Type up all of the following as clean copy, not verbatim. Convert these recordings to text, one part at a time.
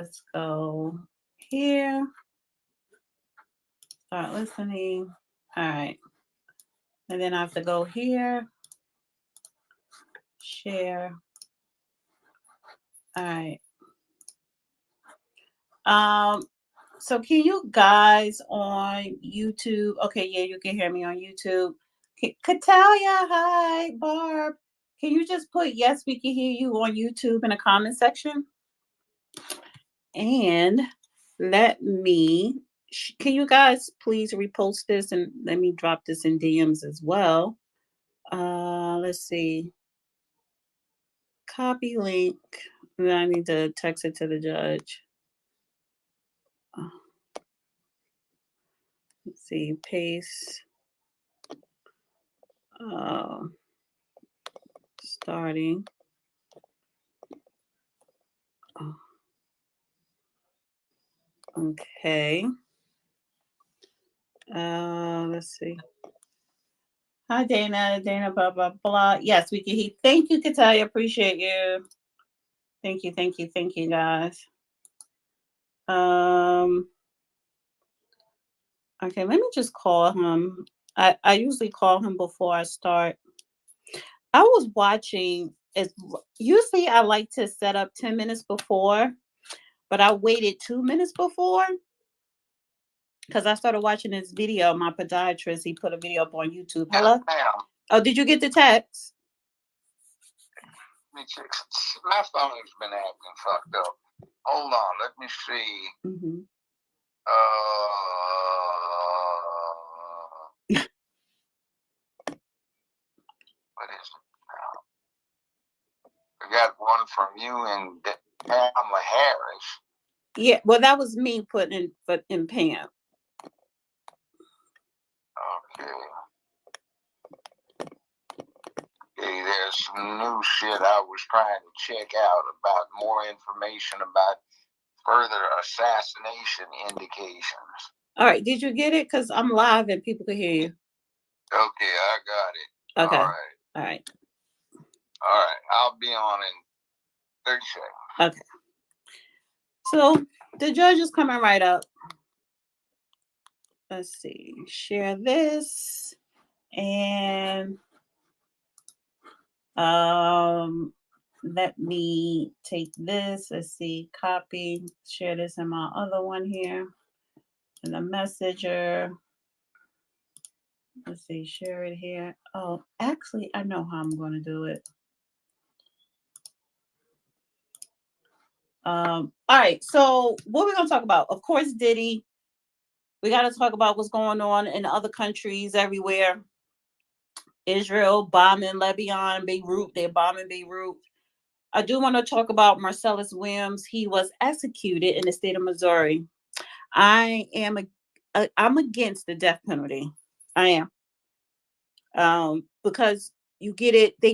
Let's go here. Start listening. All right. And then I have to go here. Share. All right. So can you guys on YouTube? Okay, yeah, you can hear me on YouTube. Katalia, hi, Barb. Can you just put yes, we can hear you on YouTube in the comment section? And let me, can you guys please repost this and let me drop this in DMs as well? Let's see. Copy link. And then I need to text it to the judge. Let's see, paste. Starting. Okay. Let's see. Hi, Dana. Dana, blah, blah, blah. Yes, we can hear. Thank you, Katalia. Appreciate you. Thank you, thank you, thank you, guys. Okay, let me just call him. I usually call him before I start. I was watching. Usually I like to set up 10 minutes before, but I waited 2 minutes before because I started watching this video. My podiatrist, he put a video up on YouTube. Hello? Ma'am. Oh, did you get the text? My phone's been acting fucked up. Hold on, let me see. Mm-hmm. What is it now? I got one from you and Kamala Harris. Yeah, well, that was me putting in Pam. Okay. Okay, there's some new shit I was trying to check out about more information about further assassination indications. All right, did you get it? Because I'm live and people can hear you. Okay, I got it. Okay. All right. All right. All right, I'll be on in 30 seconds. Okay. So the judge is coming right up. Let's see. Share this. And let me take this. Let's see. Copy. Share this in my other one here. In the messenger. Let's see. Share it here. Oh, actually, I know how I'm going to do it. All right, so what we're gonna talk about? Of course, Diddy. We got to talk about what's going on in other countries everywhere. Israel bombing Lebanon, Beirut. They're bombing Beirut. I do want to talk about Marcelus Williams. He was executed in the state of Missouri. I'm against the death penalty. I am. Because they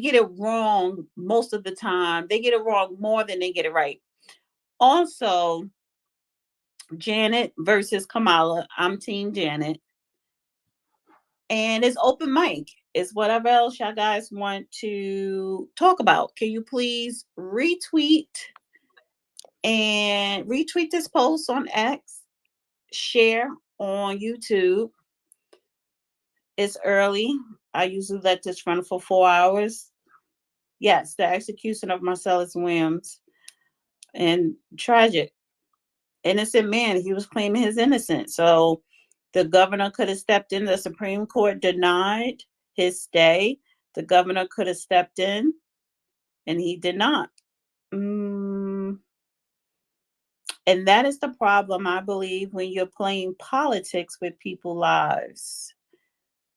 get it wrong most of the time. They get it wrong more than they get it right. Also, Janet versus Kamala. I'm team Janet. And it's open mic. It's whatever else y'all guys want to talk about. Can you please retweet this post on X, share on YouTube. It's early. I usually let this run for 4 hours. Yes, the execution of Marcelus Williams. And tragic. Innocent man. He was claiming his innocence. So the governor could have stepped in. The Supreme Court denied his stay. The governor could have stepped in, and he did not. And that is the problem, I believe, when you're playing politics with people's lives.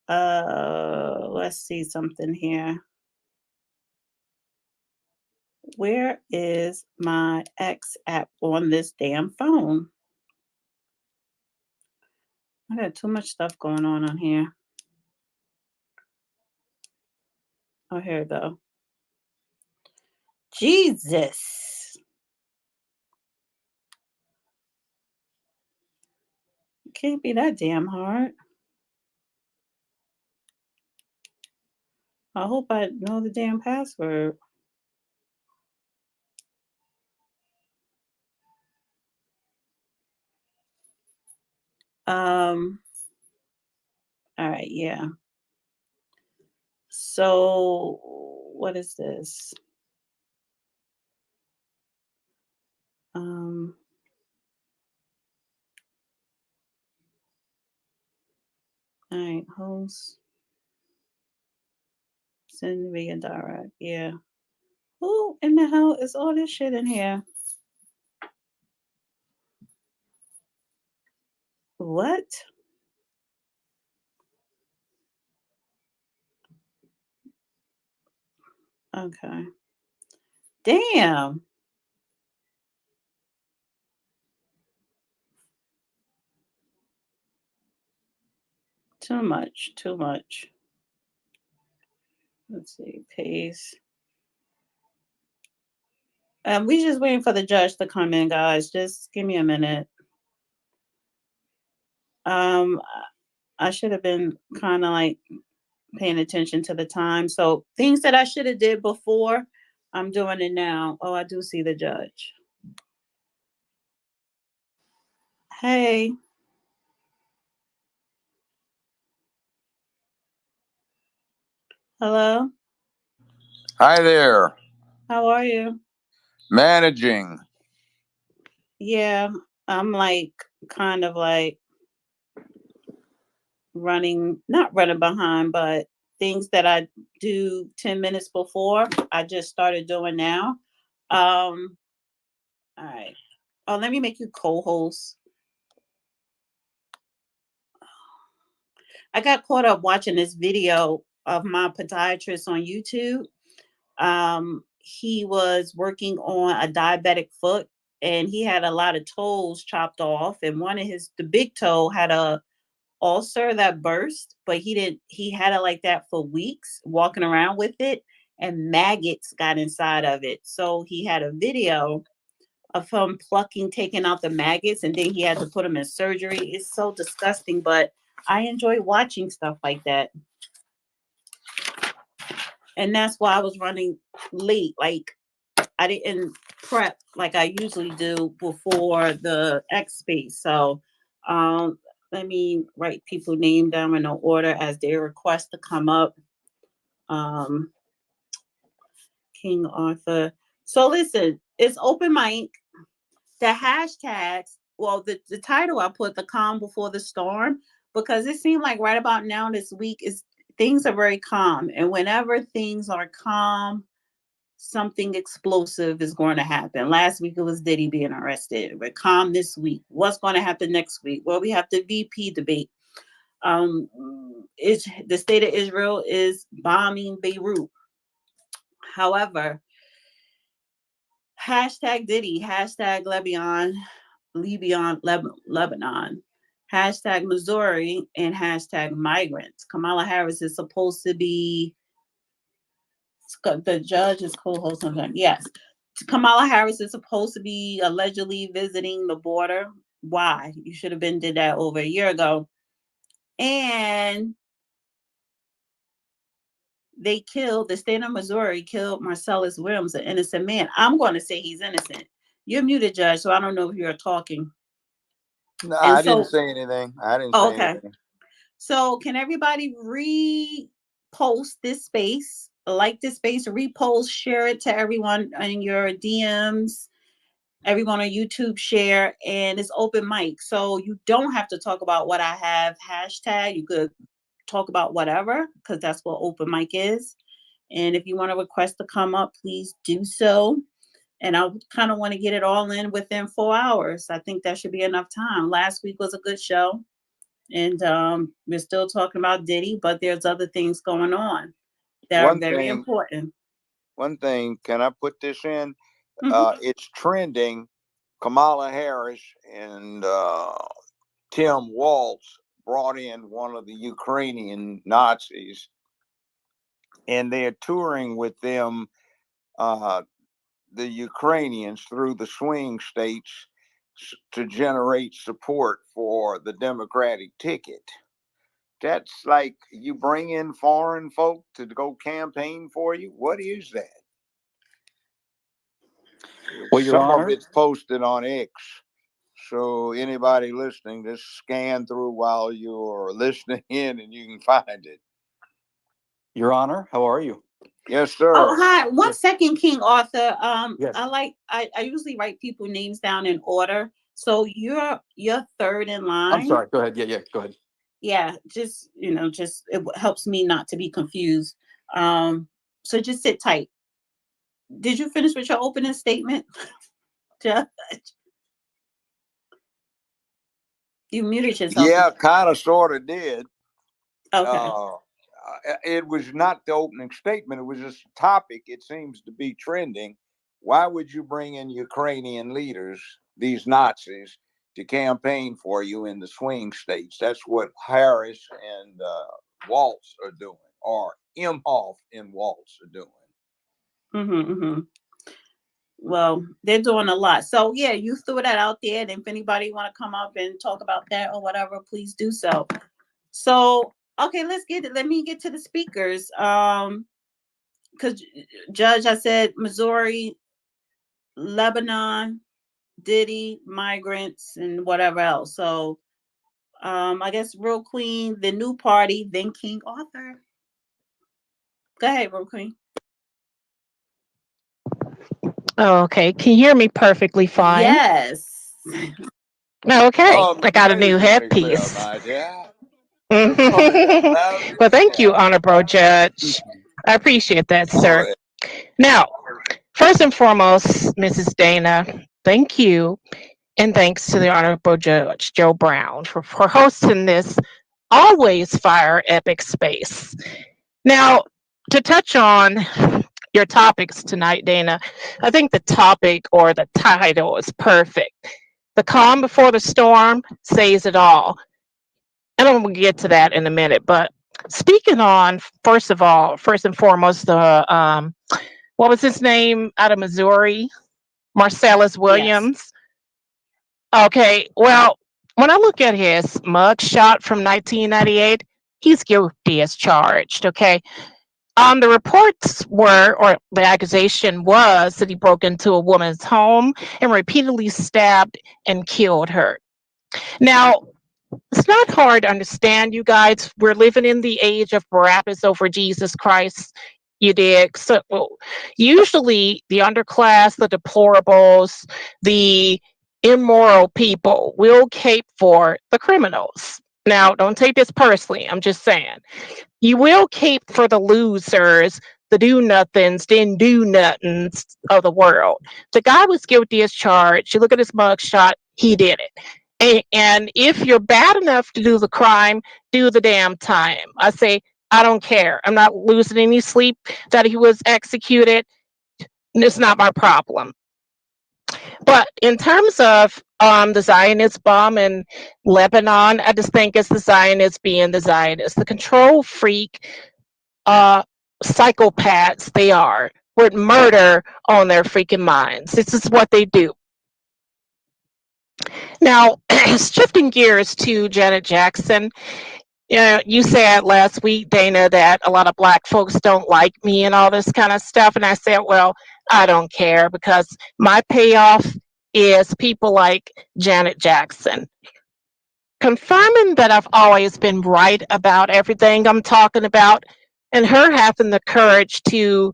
Let's see something here. Where is my X app on this damn phone? I got too much stuff going on here. Oh, here we go. Jesus. It can't be that damn hard. I hope I know the damn password. All right, yeah. So what is this? Um, all right, host, send via direct. Yeah. Who in the hell is all this shit in here? What? Okay. Damn. Too much. Too much. Let's see. Paste. We just waiting for the judge to come in, guys. Just give me a minute. Um, I should have been kind of like paying attention to the time. So things that I should have did before, I'm doing it now. Oh, I do see the judge. Hey, hello. Hi there. How are you? Managing. Yeah, I'm like kind of like not running behind, but things that I do 10 minutes before, I just started doing now. All right. Oh, let me make you co-host. I got caught up watching this video of my podiatrist on YouTube. He was working on a diabetic foot and he had a lot of toes chopped off, and one of the big toe had a ulcer that burst, but he had it like that for weeks, walking around with it, and maggots got inside of it. So he had a video of him taking out the maggots, and then he had to put them in surgery. It's so disgusting, but I enjoy watching stuff like that. And that's why I was running late. Like, I didn't prep like I usually do before the X space. So let me write people name down in no order as they request to come up. Um, King Arthur. So listen, it's open mic. The hashtags, well, the title I put, the calm before the storm, because it seemed like right about now this week is things are very calm. And whenever things are calm, something explosive is going to happen. Last week it was Diddy being arrested. We're calm this week. What's going to happen next week? Well, we have the VP debate. It's the state of Israel is bombing Beirut. However, hashtag Diddy, hashtag Lebanon, hashtag Missouri, and hashtag migrants. Kamala Harris is supposed to be, the judge is co-hosting them. Yes. Kamala Harris is supposed to be allegedly visiting the border. Why? You should have been did that over a year ago. And the state of Missouri killed Marcelus Williams, an innocent man. I'm going to say he's innocent. You're muted, Judge, so I don't know if you're talking. No, And I didn't so, say anything. okay. So can everybody repost this space, like this space, repost, share it to everyone in your DMs, everyone on YouTube share, and it's open mic. So you don't have to talk about what I have hashtag. You could talk about whatever, because that's what open mic is. And if you want to request to come up, please do so. And I kind of want to get it all in within 4 hours. I think that should be enough time. Last week was a good show. And we're still talking about Diddy, but there's other things going on that are very important. One thing, can I put this in? Mm-hmm. It's trending. Kamala Harris and Tim Waltz brought in one of the Ukrainian Nazis, and they're touring with them, the Ukrainians, through the swing states to generate support for the Democratic ticket. That's like you bring in foreign folk to go campaign for you. What is that? Well, Your Some Honor, of it's posted on X. So anybody listening, just scan through while you're listening in, and you can find it. Your Honor, how are you? Yes, sir. Oh, hi. One Yes. second, King Arthur. Yes. I usually write people names down in order. So you're third in line. I'm sorry. Go ahead. Yeah, go ahead. Yeah, just it helps me not to be confused. So just sit tight. Did you finish with your opening statement, Judge? You muted yourself. Yeah, kind of, sort of did. Okay. It was not the opening statement. It was just a topic. It seems to be trending. Why would you bring in Ukrainian leaders, these Nazis, to campaign for you in the swing states? That's what Harris and Waltz are doing, or Imhoff and Waltz are doing. Well, they're doing a lot. So yeah, you threw that out there. And if anybody want to come up and talk about that or whatever, please do so. So okay, let me get to the speakers. Because Judge, I said Missouri, Lebanon, Diddy, migrants, and whatever else. So I guess Real Queen, the new party, then King Arthur. Go ahead, Real Queen. Okay, can you hear me perfectly fine? Yes. Okay, I got a new headpiece. Well, thank you, Honorable Judge. I appreciate that, sir. Now, first and foremost, Mrs. Dana, thank you, and thanks to the Honorable Judge Joe Brown for hosting this always fire epic space. Now, to touch on your topics tonight, Dana, I think the topic or the title is perfect. The calm before the storm says it all. And I'm going to get to that in a minute. But speaking on, first and foremost, the what was his name out of Missouri? Marcelus Williams. Yes. Okay, well, when I look at his mugshot from 1998, he's guilty as charged, okay? The reports were, or the accusation was, that he broke into a woman's home and repeatedly stabbed and killed her. Now, it's not hard to understand, you guys. We're living in the age of Barabbas over Jesus Christ. You dig? So usually the underclass, the deplorables, the immoral people will cape for the criminals. Now, don't take this personally. I'm just saying. You will cape for the losers, the do-nothings, didn't do nothings of the world. The guy was guilty as charged. You look at his mugshot, he did it. And if you're bad enough to do the crime, do the damn time. I say, I don't care. I'm not losing any sleep that he was executed. It's not my problem. But in terms of the Zionist bomb in Lebanon, I just think it's the Zionists being the Zionists, the control freak psychopaths they are, with murder on their freaking minds. This is what they do. Now, shifting gears to Janet Jackson, you said last week, Dana, that a lot of Black folks don't like me and all this kind of stuff. And I said, well, I don't care, because my payoff is people like Janet Jackson, confirming that I've always been right about everything I'm talking about, and her having the courage to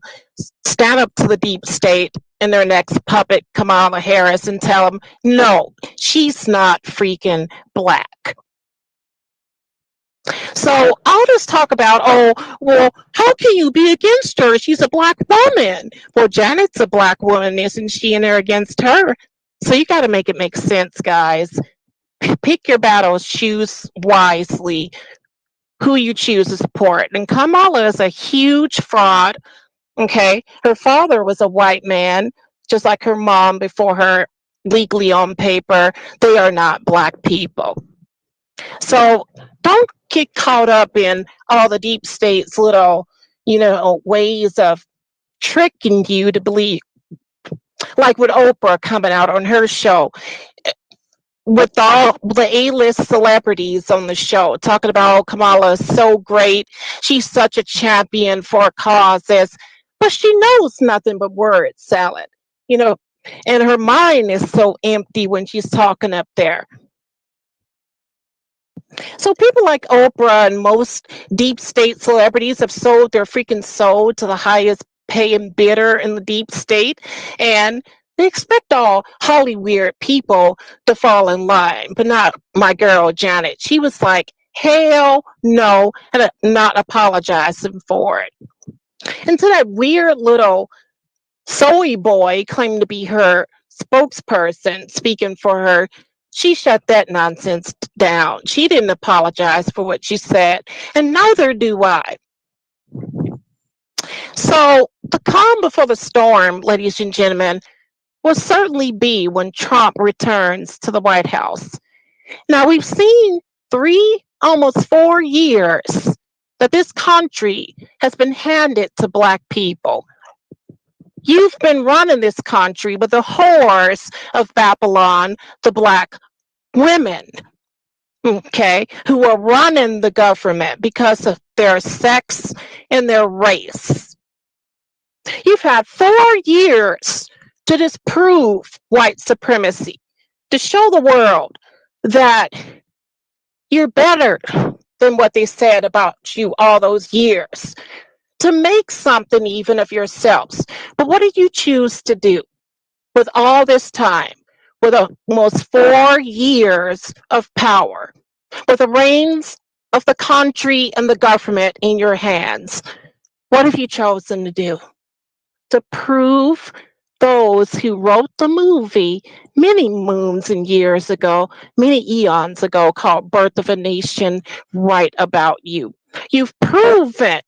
stand up to the deep state and their next puppet, Kamala Harris, and tell them, no, she's not freaking Black. So I'll just talk about, oh, well, how can you be against her? She's a Black woman. Well, Janet's a Black woman, isn't she? And they're against her. So you got to make it make sense, guys. Pick your battles, choose wisely who you choose to support. And Kamala is a huge fraud, okay? Her father was a white man, just like her mom before her, legally on paper. They are not Black people. So don't get caught up in all the deep state's little, ways of tricking you to believe, like with Oprah coming out on her show with all the A-list celebrities on the show, talking about, oh, Kamala is so great. She's such a champion for causes, but she knows nothing but word salad. And her mind is so empty when she's talking up there. So people like Oprah and most deep state celebrities have sold their freaking soul to the highest paying bidder in the deep state. And they expect all Hollywood people to fall in line, but not my girl Janet. She was like, hell no, and not apologizing for it. And to that weird little soy boy claimed to be her spokesperson speaking for her, she shut that nonsense down. She didn't apologize for what she said, and neither do I. So the calm before the storm, ladies and gentlemen, will certainly be when Trump returns to the White House. Now, we've seen 3, almost 4 years that this country has been handed to Black people. You've been running this country with the whores of Babylon, the Black women, okay, who are running the government because of their sex and their race. You've had 4 years to disprove white supremacy, to show the world that you're better than what they said about you all those years, to make something even of yourselves. But what did you choose to do with all this time, with almost 4 years of power, with the reins of the country and the government in your hands? What have you chosen to do? To prove those who wrote the movie many moons and years ago, many eons ago, called Birth of a Nation, right about you. You've proven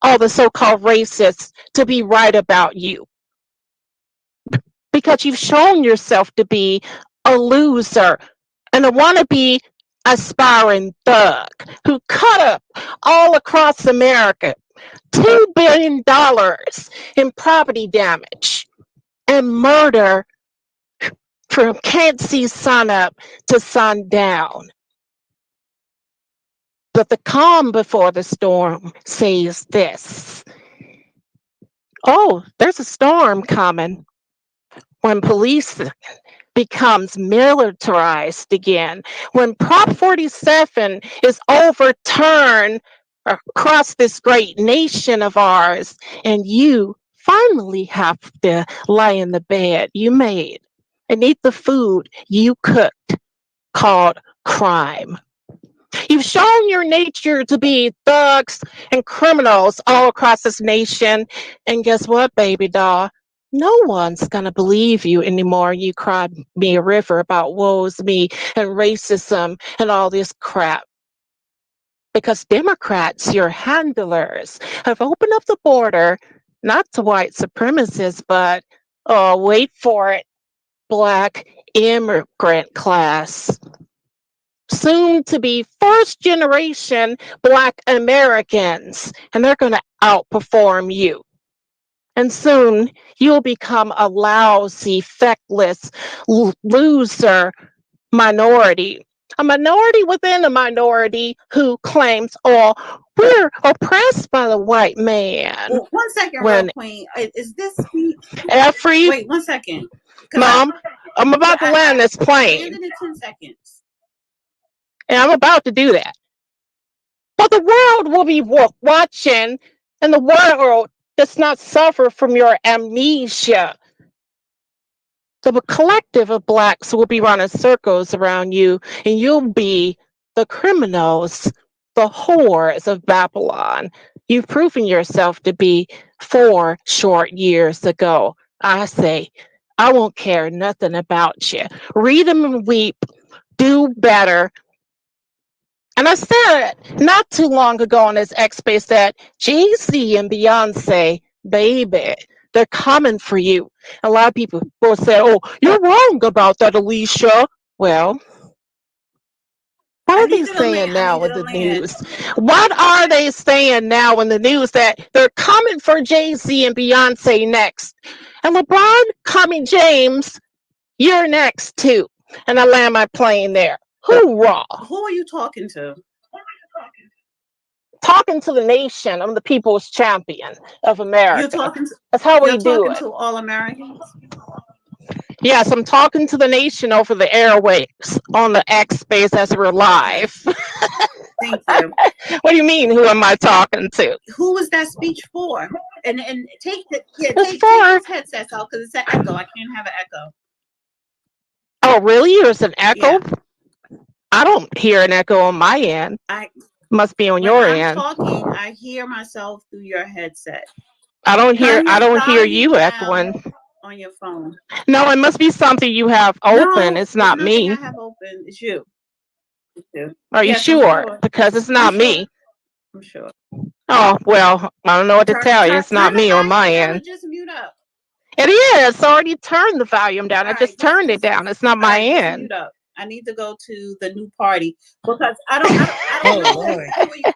all the so-called racists to be right about you, because you've shown yourself to be a loser and a wannabe aspiring thug who cut up all across America $2 billion in property damage and murder from can't see sun up to sundown. But the calm before the storm says this: oh, there's a storm coming. When police becomes militarized again, when Prop 47 is overturned across this great nation of ours, and you finally have to lie in the bed you made and eat the food you cooked, called crime. You've shown your nature to be thugs and criminals all across this nation. And guess what, baby doll? No one's going to believe you anymore. You cried me a river about woes me and racism and all this crap. Because Democrats, your handlers, have opened up the border, not to white supremacists, but, oh, wait for it, Black immigrant class. Soon to be first generation Black Americans, and they're going to outperform you. And soon you'll become a lousy, feckless loser minority. A minority within a minority who claims, oh, we're oppressed by the white man. Well, 1 second, When real queen. Is this speech? Every Wait 1 second. Mom, I'm about to land this plane. Landed in 10 seconds. And I'm about to do that. But the world will be watching, and the world does not suffer from your amnesia. The collective of Blacks will be running circles around you, and you'll be the criminals, the whores of Babylon. You've proven yourself to be 4 short years ago. I say, I won't care nothing about you. Read them and weep. Do better. And I said not too long ago on this X-Space that Jay-Z and Beyonce, baby, they're coming for you. A lot of people will say, oh, you're wrong about that, Alicia. Well, what are they saying now in the news? What are they saying now in the news that they're coming for Jay-Z and Beyonce next? And LeBron, Tommy James, you're next too. And I land my plane there. Hoorah. Who are you talking to? Talking to the nation. I'm the people's champion of America. You're talking to, That's how we do you're talking it. to all Americans? Yes, I'm talking to the nation over the airwaves on the X space as we're live. Thank you. What do you mean? Who am I talking to? Who was that speech for? And take It's take for. those headsets out because it's an echo. I can't have an echo. Oh, really? There's an echo? Yeah. I don't hear an echo on my end. Must be on When your I'm end. talking, I hear myself through your headset. I don't Turn hear your you volume echoing. down on your phone. No, it must be something you have open. No, It's not nothing me. I have open. It's you. It's you. Are you Yes, I'm sure? sure. Because it's I'm not sure. me. I'm sure. Oh, well, I don't know what to tell you. It's not Turn it me on back my down or end. just mute up. It is. I already turned the volume down. All I right, just turned it down. It's not all my right, just end. mute up. I need to go to the new party because I don't Oh, know. Lord.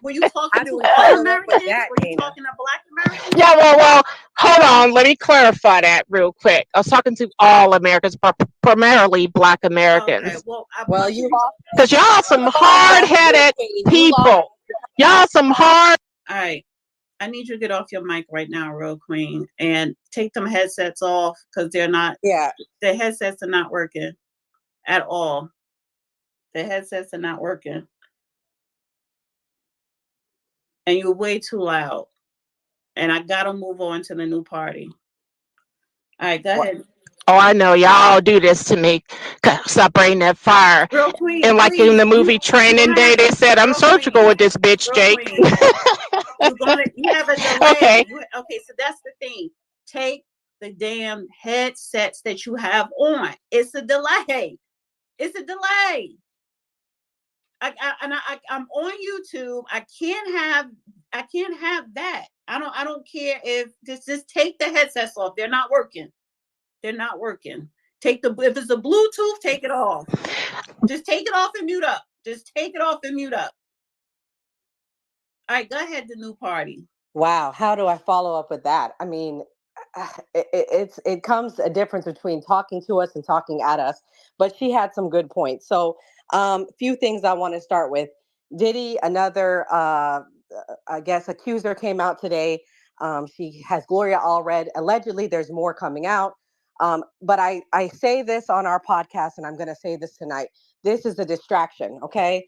Were you talking How do to we all follow up Americans? with that, Were you Dana? talking to Black Americans? Yeah, well, hold on. Let me clarify that real quick. I was talking to all Americans, but primarily Black Okay, Americans. Well, you lost. Because y'all some hard-headed people. Y'all some hard. all right. I need you to get off your mic right now, real queen, and take them headsets off because they're not. Yeah. The headsets are not working at all. The headsets are not working, and you're way too loud. And I gotta move on to the new party. All right, go ahead. Oh, I know y'all do this to me. Stop bringing that fire. Real queen, And like please, in the movie Training Day, they said, "I'm real surgical queen, with this bitch, real Jake." queen. You have a delay. Okay. Okay, so that's the thing. Take the damn headsets that you have on. It's a delay. It's a delay. I'm on YouTube. I can't have that. I don't care if just take the headsets off. They're not working. They're not working. If it's a Bluetooth, take it off. Just take it off and mute up. Just take it off and mute up. All right, go ahead, the new party. Wow. How do I follow up with that? I mean, it comes a difference between talking to us and talking at us. But she had some good points. So, few things I want to start with. Diddy, another, I guess, accuser came out today. She has Gloria Allred. Allegedly, there's more coming out. But I say this on our podcast, and I'm going to say this tonight. This is a distraction, okay?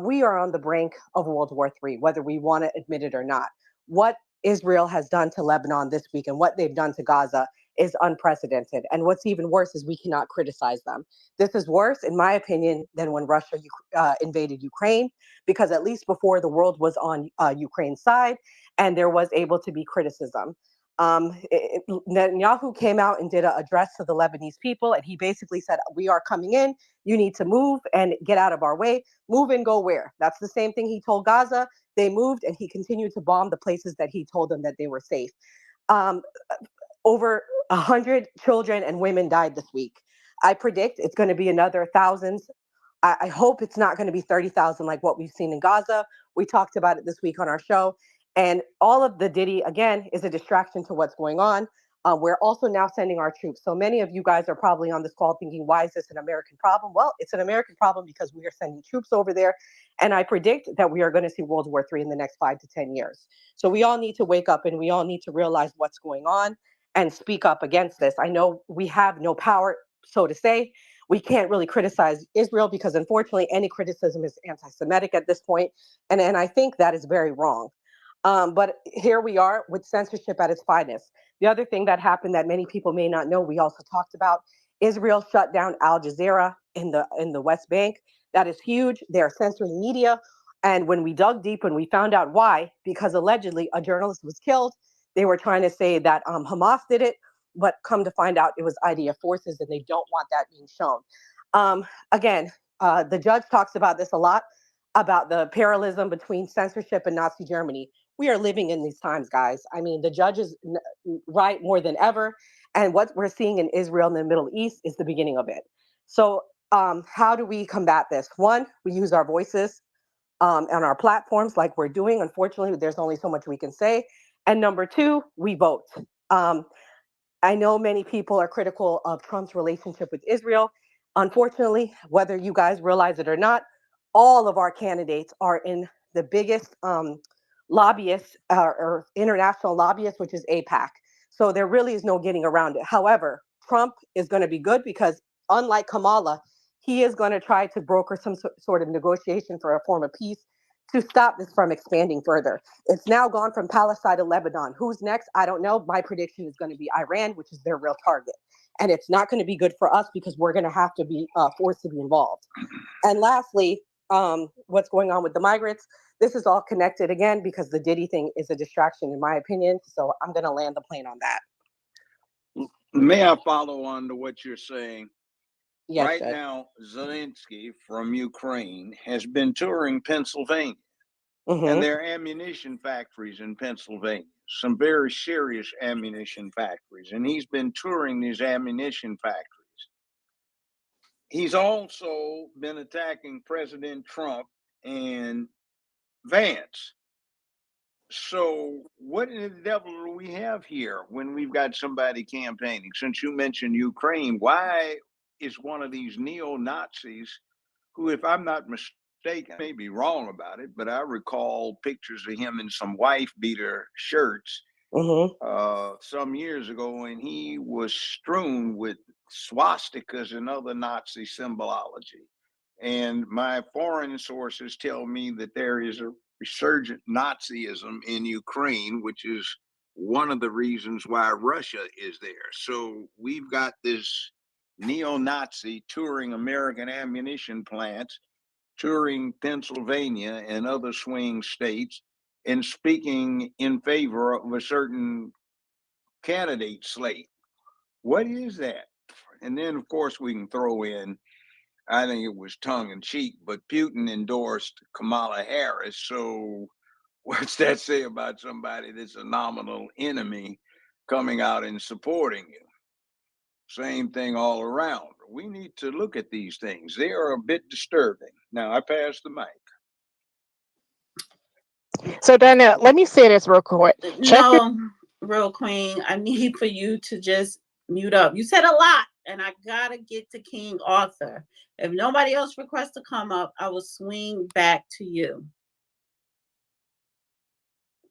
We are on the brink of World War III, whether we want to admit it or not. What Israel has done to Lebanon this week and what they've done to Gaza is unprecedented. And what's even worse is we cannot criticize them. This is worse, in my opinion, than when Russia invaded Ukraine, because at least before the world was on Ukraine's side and there was able to be criticism. Netanyahu came out and did an address to the Lebanese people, and he basically said, "We are coming in. You need to move and get out of our way. Move and go where?" That's the same thing he told Gaza. They moved, and he continued to bomb the places that he told them that they were safe. Um, Over 100 children and women died this week. I predict it's going to be another thousands. I hope it's not going to be 30,000 like what we've seen in Gaza. We talked about it this week on our show. And all of the Diddy, again, is a distraction to what's going on. We're also now sending our troops. So many of you guys are probably on this call thinking, why is this an American problem? Well, it's an American problem because we are sending troops over there. And I predict that we are going to see World War III in the next 5 to 10 years. So we all need to wake up and we all need to realize what's going on and speak up against this. I know we have no power, so to say. We can't really criticize Israel because unfortunately any criticism is anti-Semitic at this point. And I think that is very wrong. But here we are with censorship at its finest. The other thing that happened that many people may not know, we also talked about, Israel shut down Al Jazeera in the West Bank. That is huge. They're censoring media. And when we dug deep and we found out why, because allegedly a journalist was killed, they were trying to say that Hamas did it, but come to find out it was IDF forces and they don't want that being shown. Again, the judge talks about this a lot, about the parallelism between censorship and Nazi Germany. We are living in these times, guys. I mean, the judge is right more than ever. And what we're seeing in Israel and the Middle East is the beginning of it. So how do we combat this? One, we use our voices on our platforms like we're doing. Unfortunately, there's only so much we can say. And number two, we vote. I know many people are critical of Trump's relationship with Israel. Unfortunately, whether you guys realize it or not, all of our candidates are in the biggest lobbyists or international lobbyists, which is APAC. So there really is no getting around it. However, Trump is going to be good because, unlike Kamala, he is going to try to broker some sort of negotiation for a form of peace to stop this from expanding further. It's now gone from Palestine to Lebanon. Who's next? I don't know. My prediction is going to be Iran, which is their real target. And it's not going to be good for us because we're going to have to be forced to be involved. And lastly, what's going on with the migrants? This is all connected again because the Diddy thing is a distraction, in my opinion. So I'm going to land the plane on that. May I follow on to what you're saying? Yes, right Judge. now, Zelensky from Ukraine has been touring Pennsylvania, and there are ammunition factories in Pennsylvania, some very serious ammunition factories, and he's been touring these ammunition factories. He's also been attacking President Trump and Vance. So what in the devil do we have here when we've got somebody campaigning? Since you mentioned Ukraine, why is one of these neo-Nazis who, if I'm not mistaken, I may be wrong about it, but I recall pictures of him in some wife beater shirts some years ago, and he was strewn with swastikas and other Nazi symbology. And my foreign sources tell me that there is a resurgent Nazism in Ukraine, which is one of the reasons why Russia is there. So we've got this neo-Nazi touring American ammunition plants, touring Pennsylvania and other swing states, and speaking in favor of a certain candidate slate. What is that? And then, of course, we can throw in, I think it was tongue in cheek, but Putin endorsed Kamala Harris. So what's that say about somebody that's a nominal enemy coming out and supporting you? Same thing all around. We need to look at these things. They are a bit disturbing. Now, I pass the mic. So Dana, let me say this real quick. No, real queen, I need for you to just mute up. You said a lot, and I gotta get to King Arthur. If nobody else requests to come up, I will swing back to you.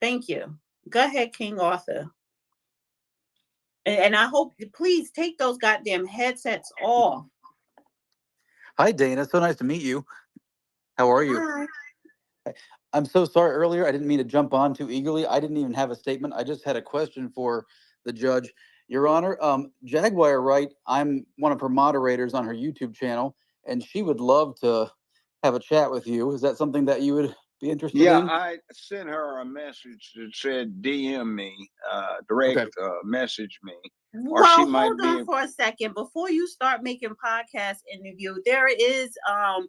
Thank you. Go ahead, King Arthur. And I hope, please take those goddamn headsets off. Hi, Dana. So nice to meet you. How are you? Hi. I'm so sorry earlier. I didn't mean to jump on too eagerly. I didn't even have a statement. I just had a question for the judge. Your Honor, Jaguar Wright, I'm one of her moderators on her YouTube channel, and she would love to have a chat with you. Is that something that you would be interested in? Yeah, I sent her a message that said DM me, direct message me. Or Well, she might hold on for a second. Before you start making podcast interview, there is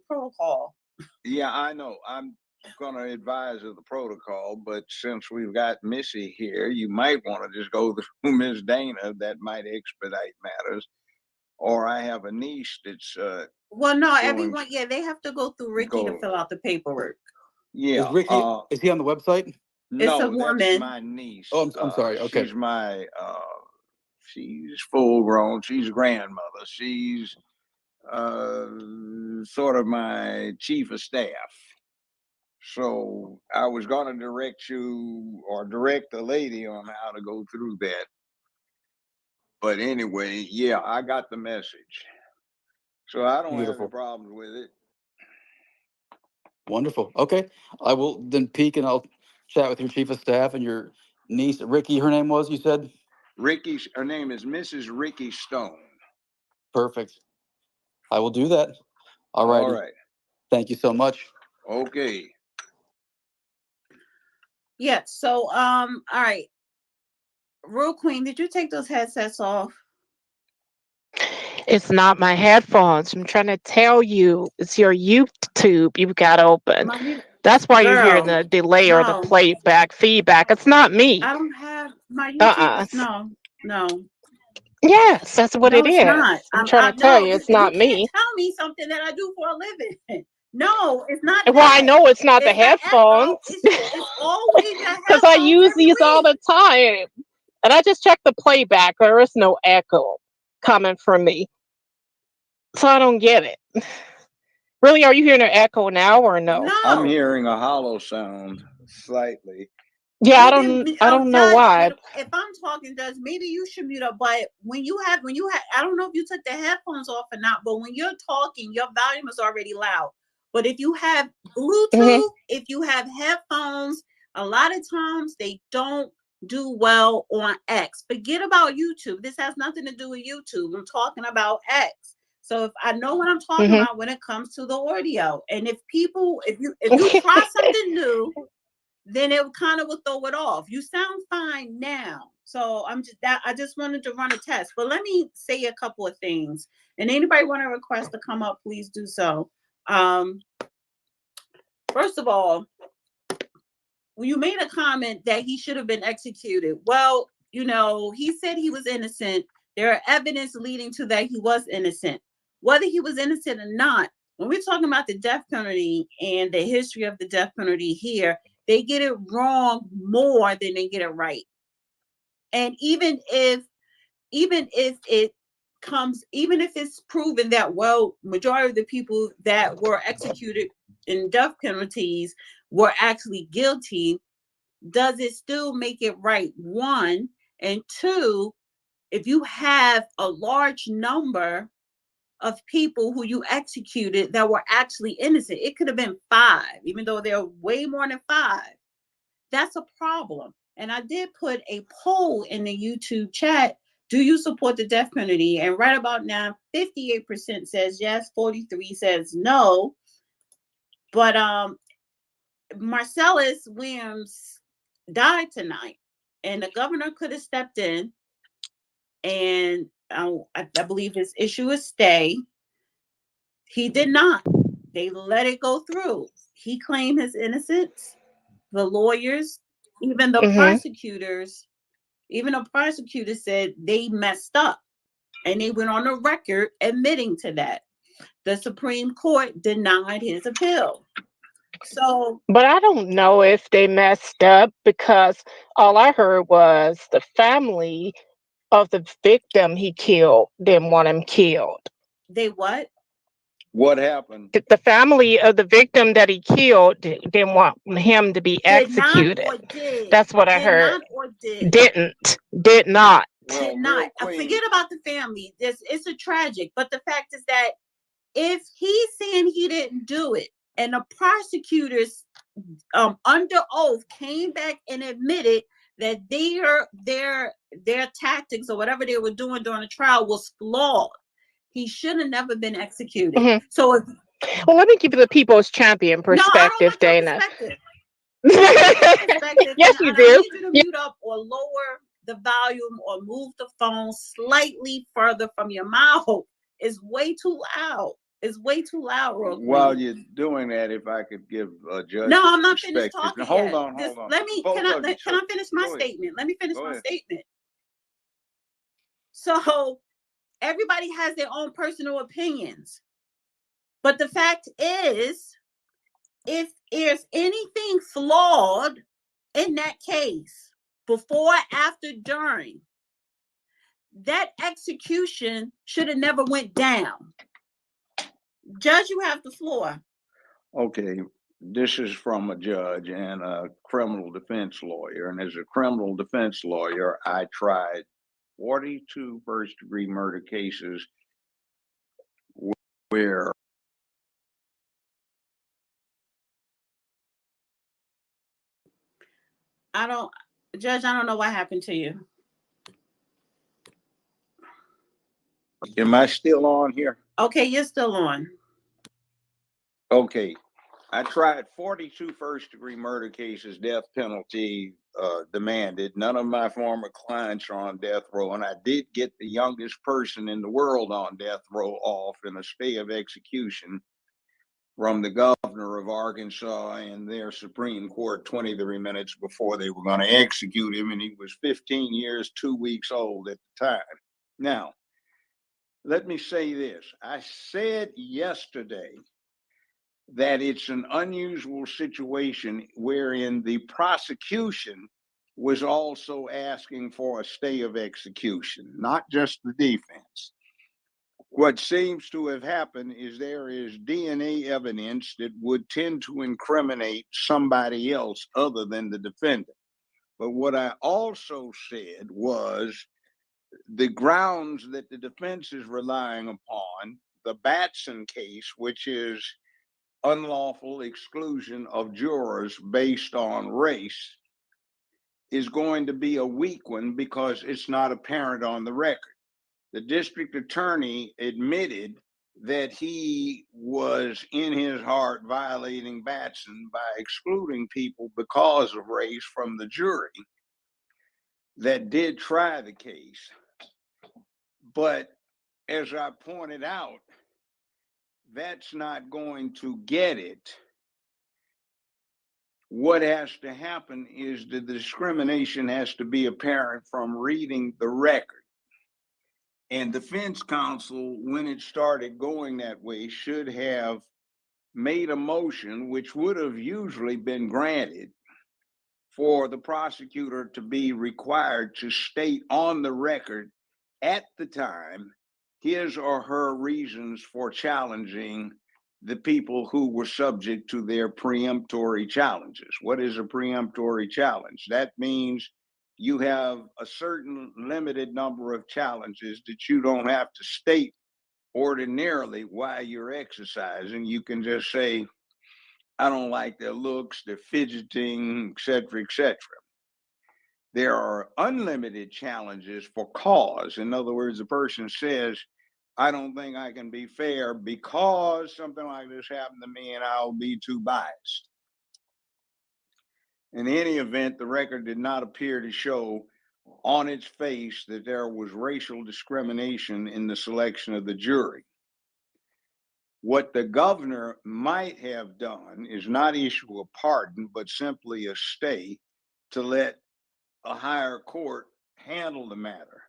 protocol. Yeah, I know. I'm going to advise of the protocol, but since we've got Missy here, you might want to just go through Miss Dana. That might expedite matters. Or I have a niece that's well, no, everyone, yeah, they have to go through Ricky to fill out the paperwork. Yeah. Is Ricky, is he on the website? No, it's a woman. that's my niece. Oh, I'm sorry. Okay. She's my she's full grown. She's a grandmother. She's sort of my chief of staff. So I was going to direct you or direct the lady on how to go through that. But anyway, yeah, I got the message. So I don't have any problems with it. Wonderful. Okay. I will then peek and I'll chat with your chief of staff and your niece, Ricky, her name was, you said? Her name is Mrs. Ricky Stone. Perfect. I will do that. All right. Thank you so much. Okay. Yeah. So, all right. Real Queen, did you take those headsets off? It's not my headphones. I'm trying to tell you, it's your YouTube you've got open. That's why you're hearing the delay or the playback feedback. It's not me. I don't have my YouTube. No. Yes, that's what it is. Not. I'm trying to tell you, it's not me. You can't tell me something that I do for a living. No, it's not. Well, I know it's not the headphones. It's always the headphones. Because I use these all the time. And I just checked the playback. There is no echo coming from me. So I don't get it. Really, are you hearing an echo now or no? I'm hearing a hollow sound slightly. Yeah, Well, then, I don't know Judge, why. if I'm talking, Judge, maybe you should mute up. But when you have, I don't know if you took the headphones off or not, but when you're talking, your volume is already loud. But if you have Bluetooth, if you have headphones, a lot of times they don't do well on X. Forget about YouTube. This has nothing to do with YouTube. I'm talking about X. So if I know what I'm talking about when it comes to the audio, and if you try something new, then it kind of will throw it off. You sound fine now. So I just wanted to run a test. But let me say a couple of things. And anybody want to request to come up, please do so. First of all, you made a comment that he should have been executed. Well, he said he was innocent. There are evidence leading to that he was innocent. Whether he was innocent or not, when we're talking about the death penalty and the history of the death penalty here, they get it wrong more than they get it right. And even if it's proven that, well, majority of the people that were executed in death penalties were actually guilty, does it still make it right? One, and two, if you have a large number of people who you executed that were actually innocent, it could have been 5, even though there are way more than 5. That's a problem. And I did put a poll in the YouTube chat. Do you support the death penalty? And right about now, 58% says yes, 43% says no. But Marcelus Williams died tonight, and the governor could have stepped in, and I believe his issue is stay. He did not. They let it go through. He claimed his innocence. The lawyers, even the prosecutors, said they messed up, and they went on the record admitting to that. The Supreme Court denied his appeal. So, but I don't know if they messed up, because all I heard was the family of the victim he killed didn't want him killed. they what? What happened? The family of the victim that he killed didn't want him to be executed. Did not or did? That's what I Did heard. not or did? Did not. Well, Did not. real quick. Forget about the family. It's a tragic. But the fact is that if he's saying he didn't do it, and the prosecutors under oath came back and admitted that their tactics or whatever they were doing during the trial was flawed, he should have never been executed. So if, well, let me give you the people's champion perspective, no, I don't Dana. perspective. Yes, you I do. need you to mute up or lower the volume or move the phone slightly further from your mouth. It's way too loud. It's way too loud, Rosemary. While you're doing that, if I could give a judge. No, I'm not finished talking. Now, hold yet. on. Let me. Can I finish my statement? Let me finish my statement. So everybody has their own personal opinions, but the fact is, if there's anything flawed in that case, before, after, during, that execution should have never went down. Judge, you have the floor. Okay, this is from a judge and a criminal defense lawyer. And as a criminal defense lawyer, I tried 42 first-degree murder cases where Judge, I don't know what happened to you. Am I still on here? Okay, you're still on. Okay. I tried 42 first-degree murder cases, death penalty demanded. None of my former clients are on death row, and I did get the youngest person in the world on death row off in a stay of execution from the governor of Arkansas and their Supreme Court 23 minutes before they were going to execute him, and he was 15 years, 2 weeks old at the time. Now, let me say this. I said yesterday that it's an unusual situation wherein the prosecution was also asking for a stay of execution, not just the defense. What seems to have happened is there is DNA evidence that would tend to incriminate somebody else other than the defendant. But what I also said was the grounds that the defense is relying upon, the Batson case, which is unlawful exclusion of jurors based on race, is going to be a weak one because it's not apparent on the record. The district attorney admitted that he was in his heart violating Batson by excluding people because of race from the jury that did try the case. But as I pointed out, that's not going to get it. What has to happen is the discrimination has to be apparent from reading the record. And defense counsel, when it started going that way, should have made a motion, which would have usually been granted, for the prosecutor to be required to state on the record at the time his or her reasons for challenging the people who were subject to their preemptory challenges. What is a preemptory challenge? That means you have a certain limited number of challenges that you don't have to state ordinarily while you're exercising. You can just say, I don't like their looks, they're fidgeting, et cetera, et cetera. There are unlimited challenges for cause. In other words, the person says, I don't think I can be fair because something like this happened to me and I'll be too biased. In any event, the record did not appear to show on its face that there was racial discrimination in the selection of the jury. What the governor might have done is not issue a pardon, but simply a stay to let a higher court handle the matter.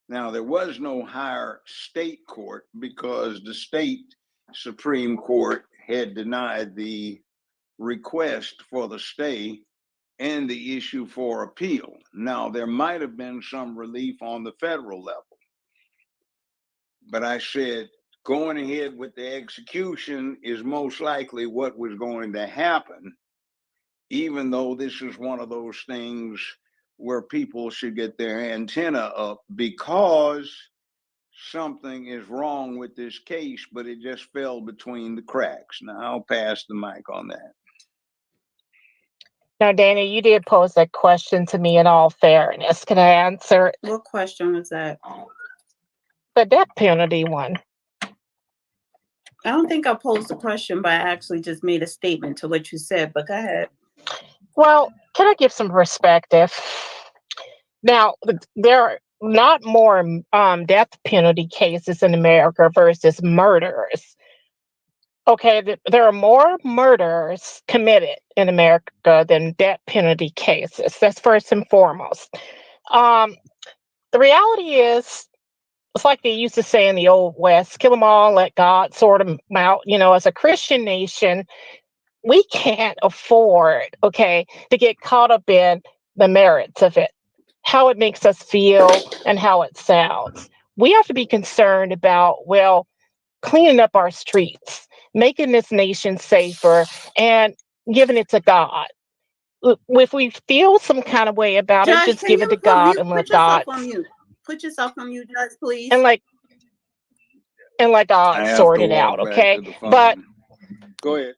Now, there was no higher state court because the state Supreme Court had denied the request for the stay and the issue for appeal. Now, there might have been some relief on the federal level, but I said going ahead with the execution is most likely what was going to happen, even though this is one of those things where people should get their antenna up because something is wrong with this case, but it just fell between the cracks. Now, I'll pass the mic on that. Now, Dana, you did pose that question to me in all fairness. Can I answer it? What question was that? The death penalty one. I don't think I posed the question, but I actually just made a statement to what you said, but go ahead. Well, can I give some perspective? Now, there are not more death penalty cases in America versus murders. Okay, there are more murders committed in America than death penalty cases. That's first and foremost. The reality is, it's like they used to say in the Old West, kill them all, let God sort them out. You know, as a Christian nation, we can't afford, okay, to get caught up in the merits of it, how it makes us feel and how it sounds. We have to be concerned about, well, cleaning up our streets, making this nation safer, and giving it to God. If we feel some kind of way about it, Judge, just can give it to you God and let put yourself God on mute? Put yourself on mute, Judge, please. and let God I have sort to it out, walk back okay? to the phone. But Go ahead.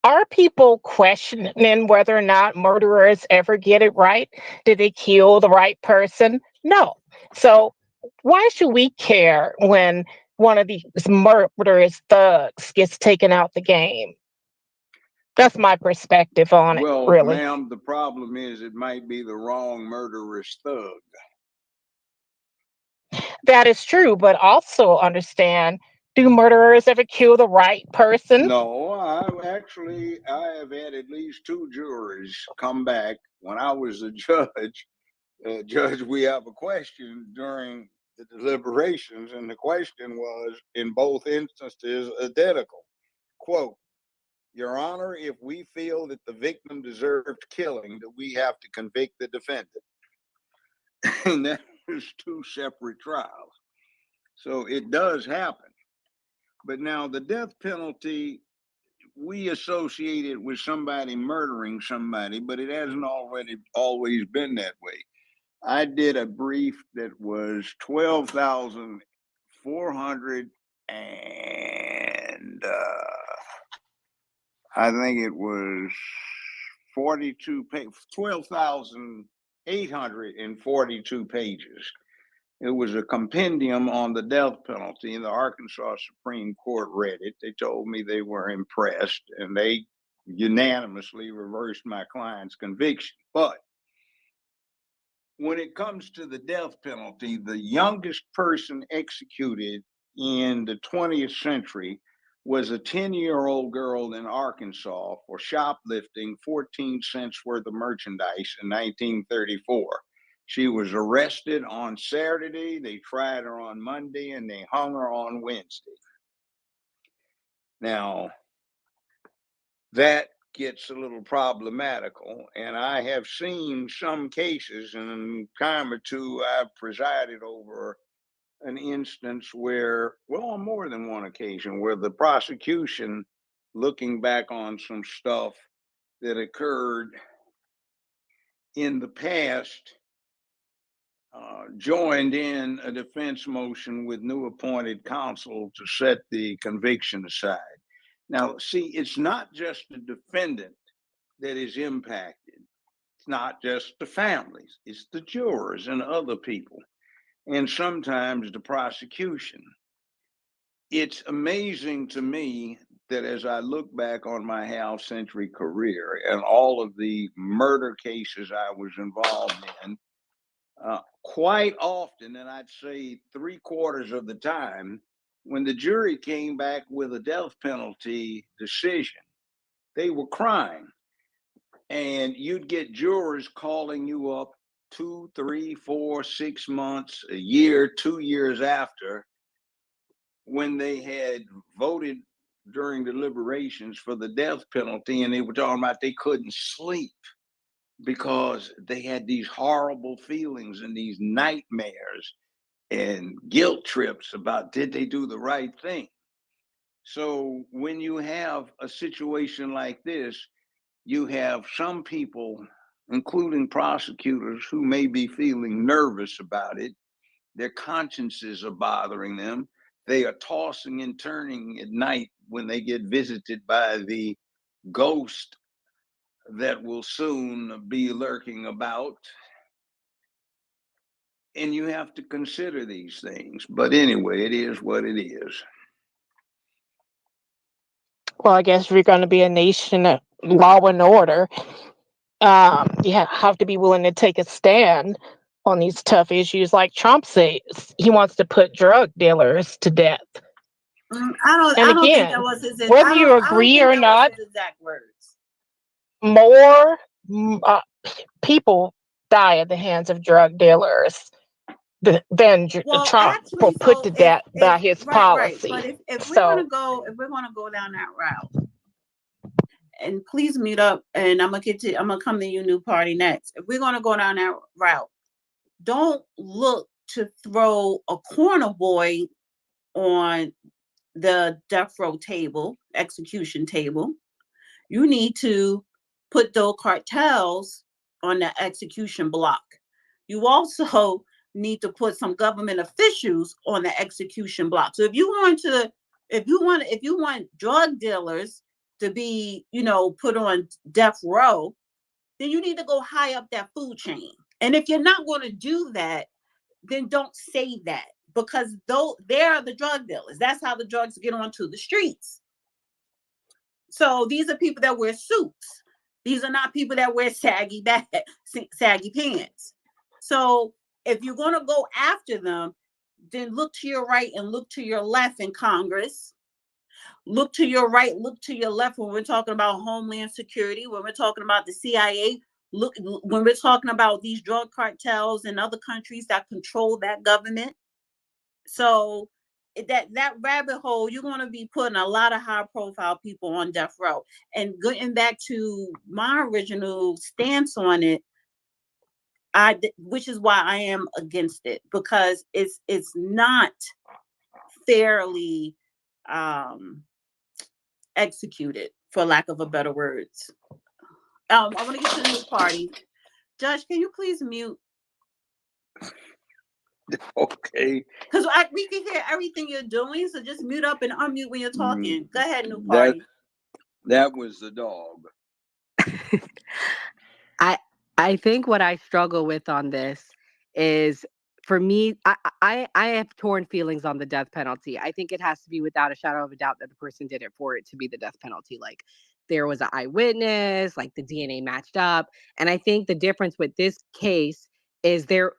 are people questioning whether or not murderers ever get it right? Did they kill the right person? No. So why should we care when one of these murderous thugs gets taken out the game? That's my perspective on it, Well, really. ma'am, the problem is it might be the wrong murderous thug. That is true, but also understand, do murderers ever kill the right person? No, I have had at least 2 juries come back when I was a judge. Judge, we have a question during the deliberations, and the question was, in both instances, identical. Quote, Your Honor, if we feel that the victim deserved killing, do we have to convict the defendant? And that was 2 separate trials. So it does happen. But now the death penalty, we associate it with somebody murdering somebody, but it hasn't always been that way. I did a brief that was 12,400 and I think it was 12,842 pages. It was a compendium on the death penalty, and the Arkansas Supreme Court read it. They told me they were impressed, and they unanimously reversed my client's conviction. But when it comes to the death penalty, the youngest person executed in the 20th century was a 10-year-old girl in Arkansas for shoplifting 14 cents worth of merchandise in 1934. She was arrested on Saturday, they tried her on Monday, and they hung her on Wednesday. Now, that gets a little problematical, and I have seen some cases, and in a time or two, I've presided over an instance where, well, on more than one occasion, where the prosecution, looking back on some stuff that occurred in the past, joined in a defense motion with new appointed counsel to set the conviction aside. Now, see, it's not just the defendant that is impacted. It's not just the families, it's the jurors and other people, and sometimes the prosecution. It's amazing to me that as I look back on my half-century career and all of the murder cases I was involved in, quite often, and I'd say 3/4 of the time, when the jury came back with a death penalty decision, they were crying. And you'd get jurors calling you up 2, 3, 4, 6 months, a year, 2 years after, when they had voted during deliberations for the death penalty, and they were talking about they couldn't sleep because they had these horrible feelings and these nightmares and guilt trips about did they do the right thing. So when you have a situation like this, you have some people, including prosecutors, who may be feeling nervous about it. Their consciences are bothering them. They are tossing and turning at night when they get visited by the ghost that will soon be lurking about. And you have to consider these things. But anyway, it is what it is. Well, I guess if you're going to be a nation of law and order, you have to be willing to take a stand on these tough issues. Like Trump says, he wants to put drug dealers to death. I And don't think again, that was his. whether you I don't agree think or that not, was his exact words. more people die at the hands of drug dealers than Well, Trump will actually, put so to death by if his right, policy. but if we're So gonna go down that route, and please mute up, and I'm gonna come to you, New Party, next. If we're gonna go down that route, don't look to throw a corner boy on the death row table, execution table. You need to put those cartels on the execution block. You also need to put some government officials on the execution block. So if you want drug dealers to be, put on death row, then you need to go high up that food chain. And if you're not going to do that, then don't say that, because though they're the drug dealers, that's how the drugs get onto the streets. So these are people that wear suits. These are not people that wear saggy pants. So if you're going to go after them, then look to your right and look to your left in Congress. Look to your right, look to your left when we're talking about Homeland Security, when we're talking about the CIA. Look, when we're talking about these drug cartels in other countries that control that government. So that rabbit hole, you're going to be putting a lot of high profile people on death row. And getting back to my original stance on it, which is why I am against it, because it's not fairly executed for lack of a better words. I want to get to the new party. Judge, can you please mute? Okay. Because we can hear everything you're doing, so just mute up and unmute when you're talking. Go ahead, new That party. that was the dog. I think what I struggle with on this is, for me, I have torn feelings on the death penalty. I think it has to be without a shadow of a doubt that the person did it for it to be the death penalty. Like, there was an eyewitness, like the DNA matched up. And I think the difference with this case is there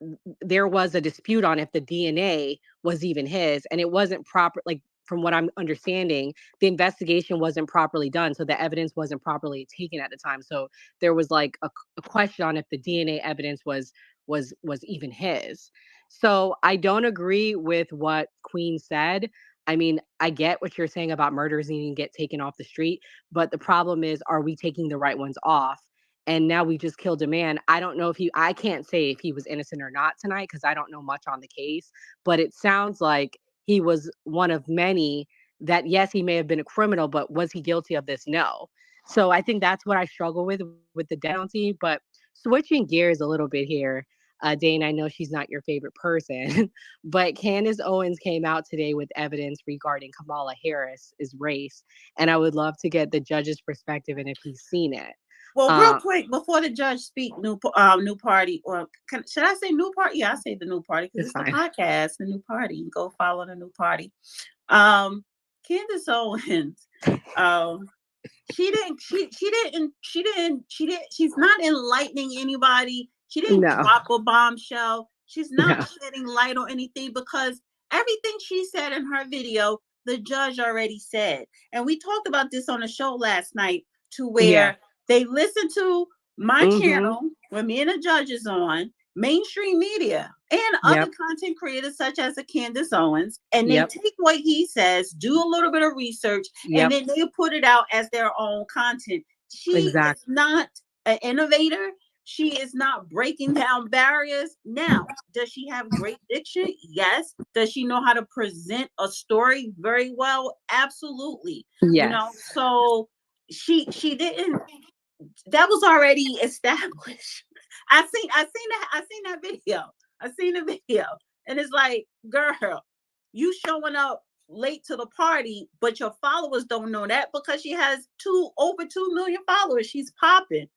was a dispute on if the DNA was even his, and it wasn't proper. Like, from what I'm understanding, the investigation wasn't properly done, so the evidence wasn't properly taken at the time. So there was like a question on if the DNA evidence was even his. So I don't agree with what Queen said. I mean, I get what you're saying about murders needing to get taken off the street, but the problem is, are we taking the right ones off? And now we just killed a man. I don't know if I can't say if he was innocent or not tonight because I don't know much on the case, but it sounds like he was one of many that, yes, he may have been a criminal, but was he guilty of this? No. So I think that's what I struggle with the death penalty. But switching gears a little bit here, Dane, I know she's not your favorite person, but Candace Owens came out today with evidence regarding Kamala Harris's race, and I would love to get the judge's perspective and if he's seen it. Well, real quick, before the judge speak, new party, or should I say new party? Yeah, I say the new party because it's the podcast, the new party. You go follow the new party. Candace Owens, she's not enlightening anybody. She didn't drop a bombshell. She's not shedding light on anything because everything she said in her video, the judge already said. And we talked about this on the show last night, to where they listen to my channel when me and the judge is on, mainstream media and other content creators such as the Candace Owens, and they take what he says, do a little bit of research, and then they put it out as their own content. She is not an innovator. She is not breaking down barriers. Now, does she have great diction? Yes. Does she know how to present a story very well? Absolutely. Yes. You know, so she didn't. That was already established. I seen that video. I seen the video, and it's like, girl, you showing up late to the party, but your followers don't know that because she has over 2 million followers. She's popping,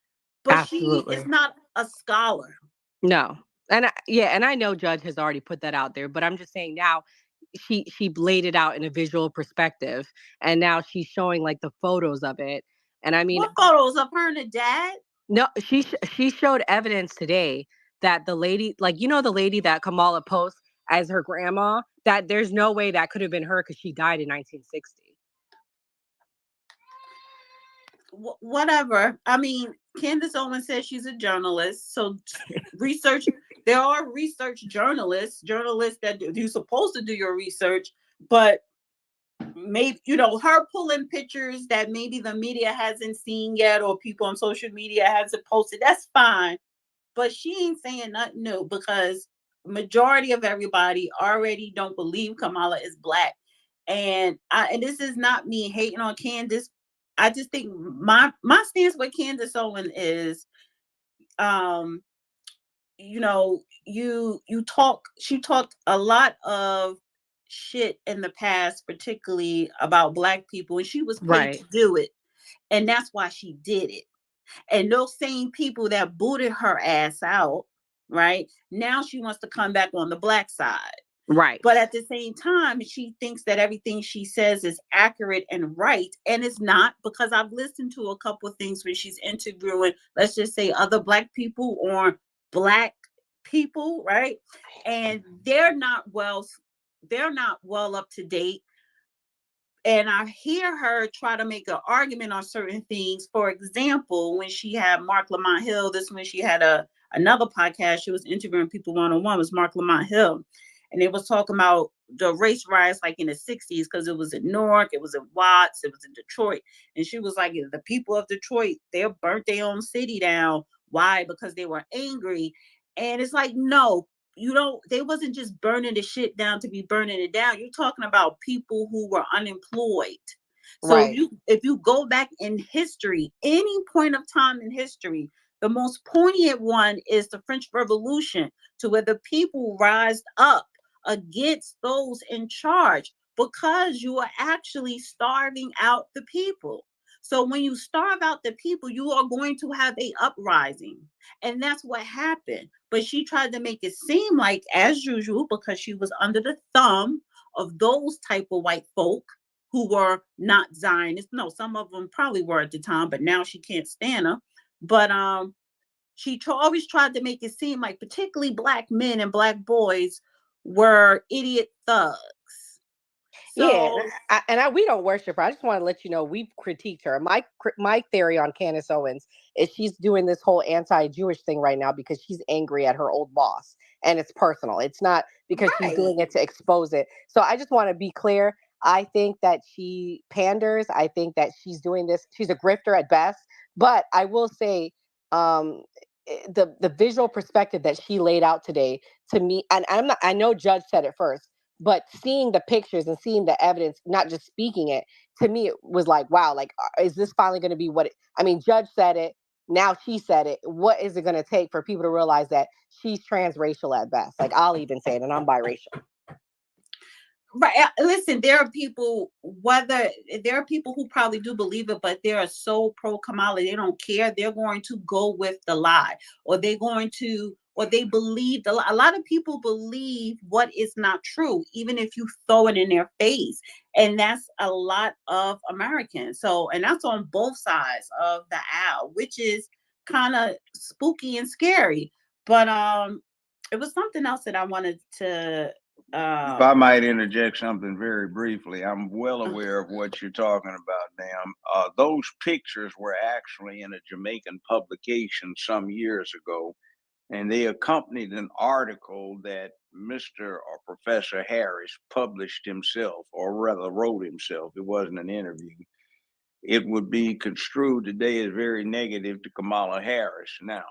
but she is not a scholar. No, and I know Judge has already put that out there, but I'm just saying now. She laid it out in a visual perspective, and now she's showing like the photos of it. And I mean, what photos of her and the dad? No, she showed evidence today that the lady, like, you know, the lady that Kamala posts as her grandma, that there's no way that could have been her because she died in 1960. Whatever. I mean, Candace Owens says she's a journalist, so research. There are research journalists that you're supposed to do your research, but maybe, you know, her pulling pictures that maybe the media hasn't seen yet or people on social media hasn't posted, that's fine, but she ain't saying nothing new because majority of everybody already don't believe Kamala is black. And this is not me hating on Candace. I just think my stance with Candace Owens is, you know, she talked a lot of shit in the past, particularly about black people, and she was paid to do it. And that's why she did it. And those same people that booted her ass out, right? Now she wants to come back on the black side. Right. But at the same time, she thinks that everything she says is accurate and right. And it's not, because I've listened to a couple of things when she's interviewing, let's just say, other black people or black people, right? And they're not well up to date. And I hear her try to make an argument on certain things. For example, when she had Mark Lamont Hill, when she had another podcast, she was interviewing people one-on-one, was Mark Lamont Hill. And they was talking about the race riots like in the 60s, because it was in Newark, it was in Watts, it was in Detroit. And she was like, the people of Detroit, they burnt their own city down. Why? Because they were angry. And it's like, no, they wasn't just burning the shit down to be burning it down. You're talking about people who were unemployed. So Right. if you go back in history, any point of time in history, the most poignant one is the French Revolution, to where the people rised up against those in charge because you are actually starving out the people. So when you starve out the people, you are going to have a uprising. And that's what happened. But she tried to make it seem like, as usual, because she was under the thumb of those type of white folk who were not Zionists. No, some of them probably were at the time, but now she can't stand them. But she always tried to make it seem like particularly black men and black boys were idiot thugs. Yeah, So we don't worship her. I just want to let you know we've critiqued her. My theory on Candace Owens is she's doing this whole anti-Jewish thing right now because she's angry at her old boss, and it's personal. It's not because she's right. doing it to expose it. So I just want to be clear. I think that she panders. I think that she's doing this. She's a grifter at best. But I will say, the visual perspective that she laid out today to me, and I'm not. I know Judge said it first, but seeing the pictures and seeing the evidence, not just speaking it, to me it was like, wow, like, is this finally going to be what it, I mean, Judge said it, now she said it. What is it going to take for people to realize that she's transracial at best? Like, I'll even say it, and I'm biracial. Right. Listen, there are people, there are people who probably do believe it, but they are so pro Kamala, they don't care. They're going to go with the lie, or they believe the lie. A lot of people believe what is not true, even if you throw it in their face. And that's a lot of Americans. So, and that's on both sides of the aisle, which is kind of spooky and scary. But it was something else that I wanted to If I might interject something very briefly, I'm well aware of what you're talking about, ma'am. Those pictures were actually in a Jamaican publication some years ago, and they accompanied an article that Mr. or Professor Harris published himself, or rather wrote himself. It wasn't an interview. It would be construed today as very negative to Kamala Harris. Now,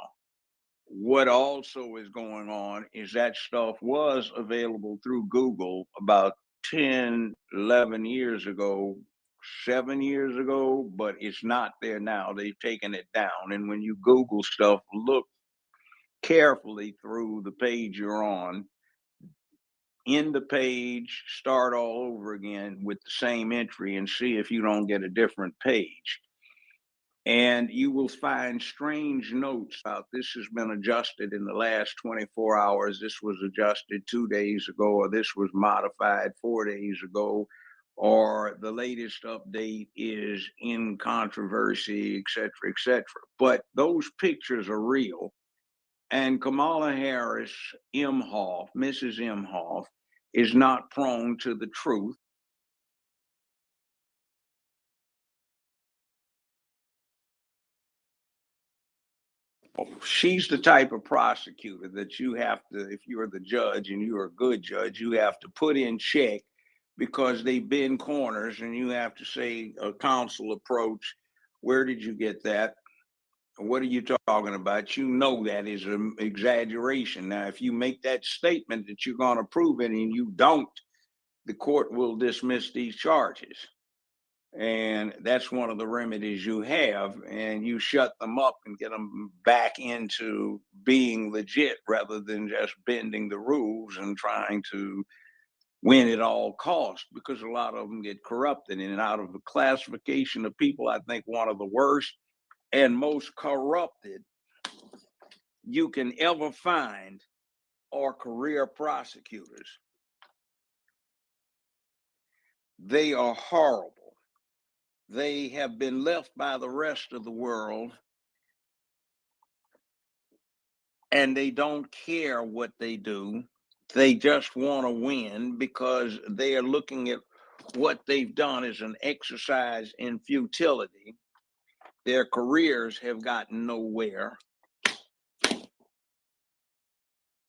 what also is going on is that stuff was available through Google about 10, 11 years ago, 7 years ago, but it's not there now. They've taken it down. And when you Google stuff, look carefully through the page you're on, end the page, start all over again with the same entry, and see if you don't get a different page. And you will find strange notes about this has been adjusted in the last 24 hours. This was adjusted 2 days ago, or this was modified 4 days ago, or the latest update is in controversy, et cetera, But those pictures are real. And Kamala Harris, Imhoff, Mrs. Imhoff, is not prone to the truth. She's the type of prosecutor that you have to, if you're the judge and you're a good judge, you have to put in check because they bend corners, and you have to say a counsel approach. Where did you get that? What are you talking about? You know that is an exaggeration. Now, if you make that statement that you're going to prove it and you don't, the court will dismiss these charges. And that's one of the remedies you have, and you shut them up and get them back into being legit rather than just bending the rules and trying to win at all costs, because a lot of them get corrupted. And out of the classification of people, I think one of the worst and most corrupted you can ever find are career prosecutors. They are horrible. They have been left by the rest of the world, and they don't care what they do. They just want to win because they are looking at what they've done as an exercise in futility. Their careers have gotten nowhere.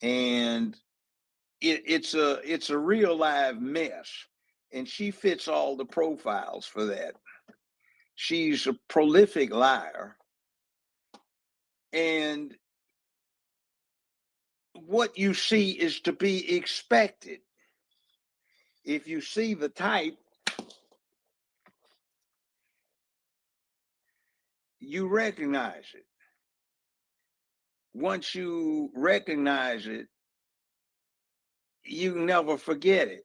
And it's a real live mess. And she fits all the profiles for that. She's a prolific liar. And what you see is to be expected. If you see the type, you recognize it. Once you recognize it, you never forget it.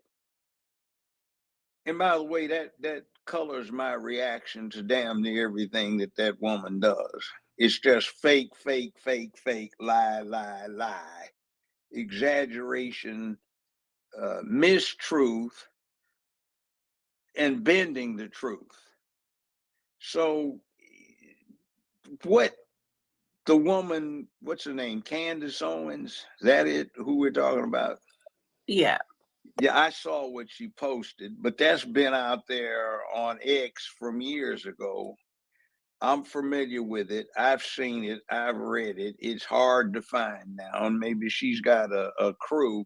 And by the way, that colors my reaction to damn near everything that woman does. It's just fake, fake, fake, fake, lie, lie, lie, exaggeration, mistruth, and bending the truth. So, what the woman, what's her name, Candace Owens? Is that it? Who we're talking about? Yeah. Yeah, I saw what she posted, but that's been out there on X from years ago. I'm familiar with it. I've seen it. I've read it. It's hard to find now. And maybe she's got a crew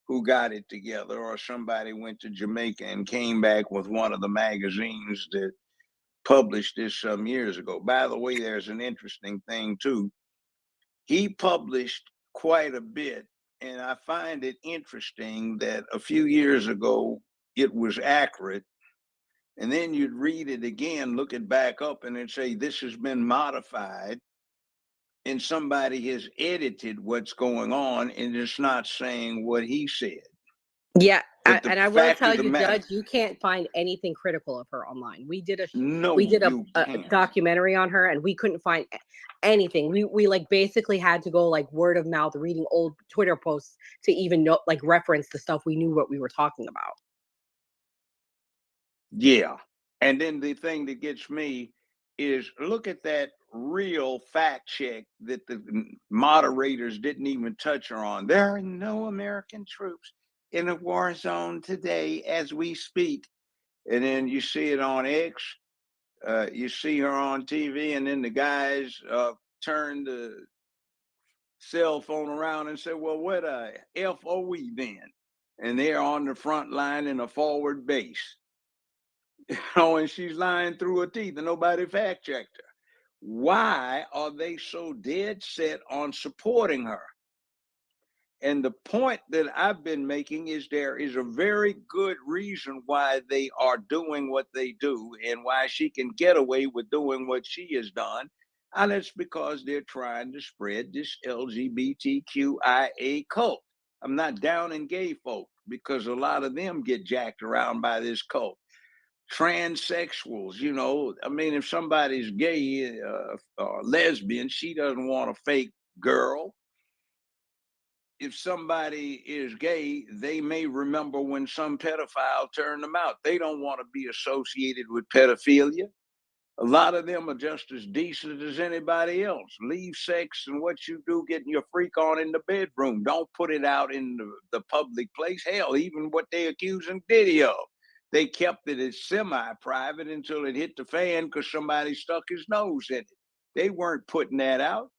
who got it together, or somebody went to Jamaica and came back with one of the magazines that published this some years ago. By the way, there's an interesting thing too. He published quite a bit, and I find it interesting that a few years ago it was accurate, and then you'd read it again, look it back up, and it'd say this has been modified, and somebody has edited what's going on, and it's not saying what he said. Yeah, But the and I will fact tell of the you, matter, Judge, you can't find anything critical of her online. We did a no, a can't. documentary on her, and we couldn't find anything. We like basically had to go like word of mouth, reading old Twitter posts to even know, like, reference the stuff we knew what we were talking about. Yeah. And then the thing that gets me is look at that real fact check that the moderators didn't even touch her on. There are no American troops in a war zone today as we speak. And then you see it on X, you see her on TV, and then the guys turn the cell phone around and say, well, what a FOE then? And they're on the front line in a forward base. And she's lying through her teeth and nobody fact checked her. Why are they so dead set on supporting her? And the point that I've been making is there is a very good reason why they are doing what they do and why she can get away with doing what she has done. And it's because they're trying to spread this LGBTQIA cult. I'm not downing gay folk because a lot of them get jacked around by this cult. Transsexuals, I mean, if somebody's gay or lesbian, she doesn't want a fake girl. If somebody is gay, they may remember when some pedophile turned them out. They don't want to be associated with pedophilia. A lot of them are just as decent as anybody else. Leave sex and what you do getting your freak on in the bedroom. Don't put it out in the public place. Hell, even what they accusing Diddy of. They kept it as semi-private until it hit the fan because somebody stuck his nose in it. They weren't putting that out.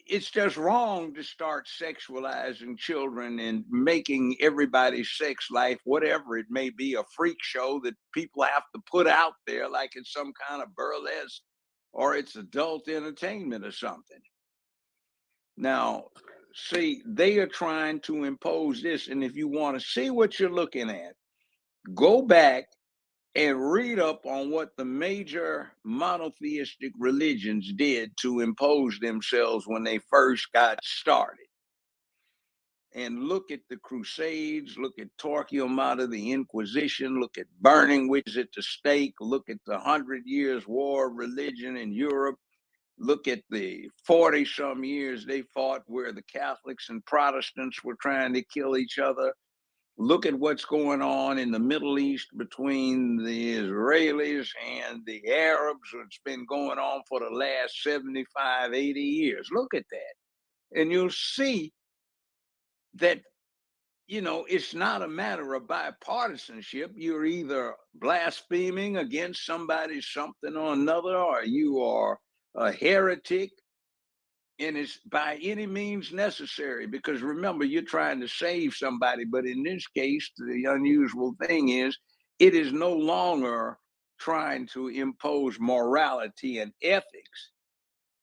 It's just wrong to start sexualizing children and making everybody's sex life, whatever it may be, a freak show that people have to put out there like it's some kind of burlesque or it's adult entertainment or something. Now, see, they are trying to impose this. And if you want to see what you're looking at, go back and read up on what the major monotheistic religions did to impose themselves when they first got started. And look at the Crusades, look at Torquemada, the Inquisition, look at burning witches at the stake, look at the 100 Years' War of religion in Europe, look at the 40-some years they fought where the Catholics and Protestants were trying to kill each other. Look at what's going on in the Middle East between the Israelis and the Arabs. It's been going on for the last 75, 80 years. Look at that. And you'll see that, it's not a matter of bipartisanship. You're either blaspheming against somebody, something or another, or you are a heretic. And it's by any means necessary, because remember, you're trying to save somebody. But in this case, the unusual thing is it is no longer trying to impose morality and ethics.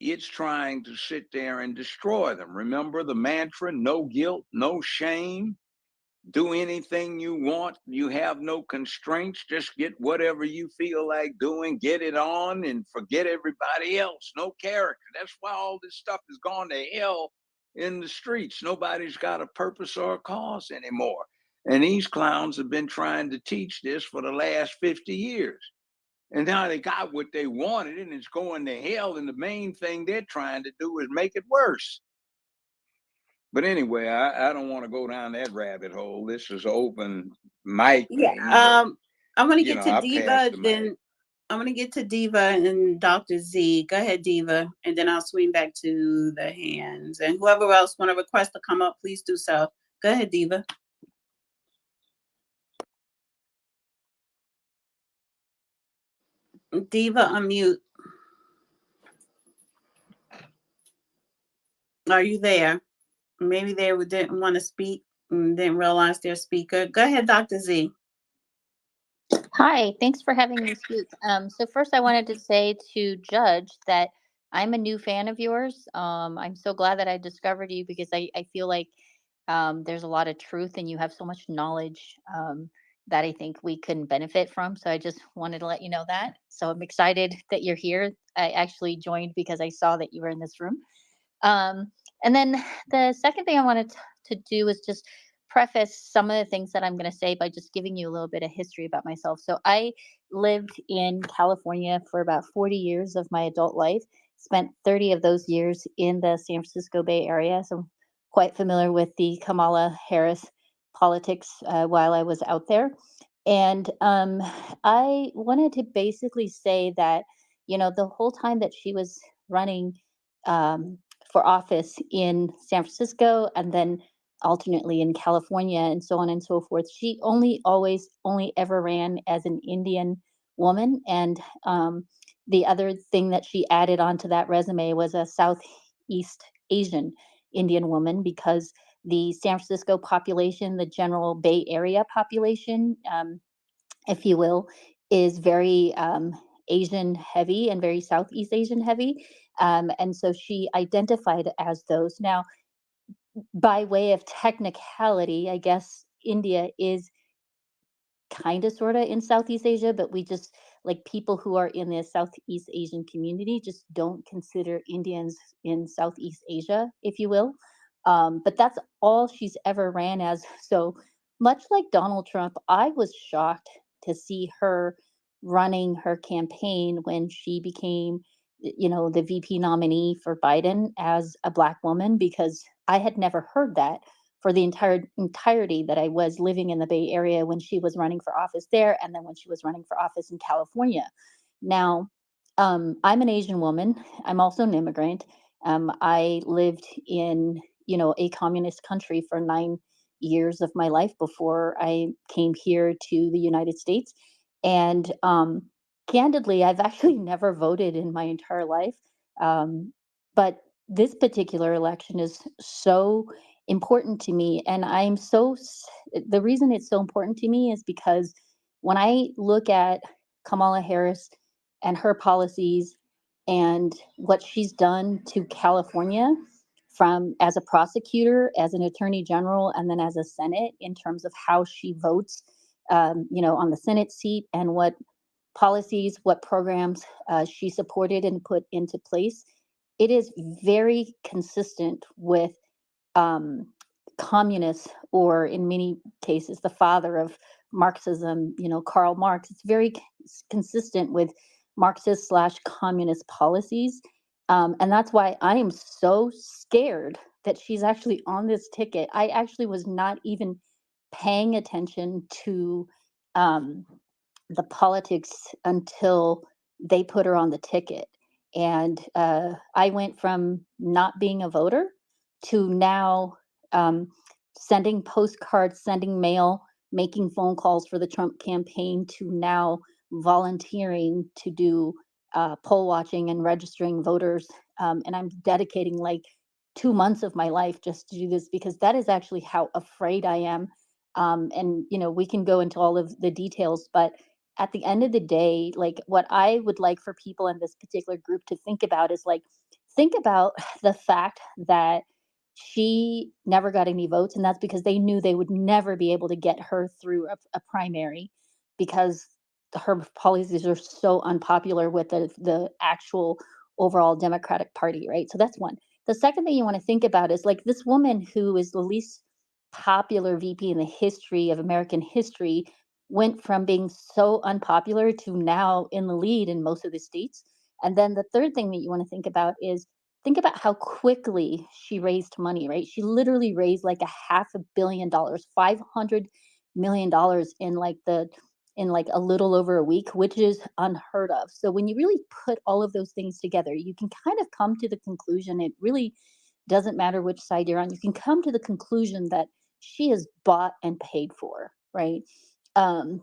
It's trying to sit there and destroy them. Remember the mantra, no guilt, no shame. do anything you want. You have no constraints. Just get whatever you feel like doing, get it on, and forget everybody else. No character. That's why all this stuff has gone to hell in the streets. Nobody's got a purpose or a cause anymore. And these clowns have been trying to teach this for the last 50 years. And now they got what they wanted, and it's going to hell. And the main thing they're trying to do is make it worse. But anyway, I don't want to go down that rabbit hole. This is open mic Yeah. thing. But, I'm gonna you get know, to I Diva, passed the then mic. I'm gonna get to Diva and Dr. Z. Go ahead, Diva, and then I'll swing back to the hands. And whoever else want to request to come up, please do so. Go ahead, Diva. Diva, unmute. Are you there? Maybe they didn't want to speak and didn't realize their speaker. Go ahead, Dr. Z. Hi, thanks for having me speak. So first I wanted to say to Judge that I'm a new fan of yours. I'm so glad that I discovered you because I feel like there's a lot of truth and you have so much knowledge that I think we can benefit from. So I just wanted to let you know that. So I'm excited that you're here. I actually joined because I saw that you were in this room. And then the second thing I wanted to do is just preface some of the things that I'm going to say by just giving you a little bit of history about myself. So I lived in California for about 40 years of my adult life, spent 30 of those years in the San Francisco Bay Area. So I'm quite familiar with the Kamala Harris politics while I was out there. And I wanted to basically say that, you know, the whole time that she was running um, for office in San Francisco and then alternately in California and so on and so forth. She only ever ran as an Indian woman. And the other thing that she added onto that resume was a Southeast Asian Indian woman because the San Francisco population, the general Bay Area population, if you will, is very Asian heavy and very Southeast Asian heavy. And so she identified as those. Now, by way of technicality, I guess India is kind of sort of in Southeast Asia, but we just like people who are in the Southeast Asian community just don't consider Indians in Southeast Asia, if you will. But that's all she's ever ran as. So much like Donald Trump, I was shocked to see her running her campaign when she became, you know, the VP nominee for Biden as a Black woman, because I had never heard that for the entirety that I was living in the Bay Area when she was running for office there, and then when she was running for office in California. Now, I'm an Asian woman. I'm also an immigrant. I lived in, you know, a communist country for 9 years of my life before I came here to the United States. And candidly, I've actually never voted in my entire life. But this particular election is so important to me. And the reason it's so important to me is because when I look at Kamala Harris and her policies and what she's done to California from as a prosecutor, as an attorney general, and then as a Senate in terms of how she votes, you know, on the Senate seat and what policies, what programs she supported and put into place, it is very consistent with um, communists, or in many cases, the father of Marxism, you know, Karl Marx. It's very consistent with Marxist / communist policies. And that's why I am so scared that she's actually on this ticket. I actually was not even paying attention to um, the politics until they put her on the ticket. And I went from not being a voter to now sending postcards, sending mail, making phone calls for the Trump campaign, to now volunteering to do poll watching and registering voters. And I'm dedicating like 2 months of my life just to do this, because that is actually how afraid I am. And, you know, we can go into all of the details, but at the end of the day, like what I would like for people in this particular group to think about is like, think about the fact that She never got any votes, and that's because they knew they would never be able to get her through a primary because her policies are so unpopular with the actual overall Democratic Party, right? So that's one. The second thing you want to think about is like this woman who is the least popular VP in the history of American history went from being so unpopular to now in the lead in most of the states. And then the third thing that you want to think about how quickly she raised money, right? She literally raised like $500 million, $500 million in like a little over a week, which is unheard of. So when you really put all of those things together, you can kind of come to the conclusion, it really doesn't matter which side you're on, you can come to the conclusion that she is bought and paid for, right? Um,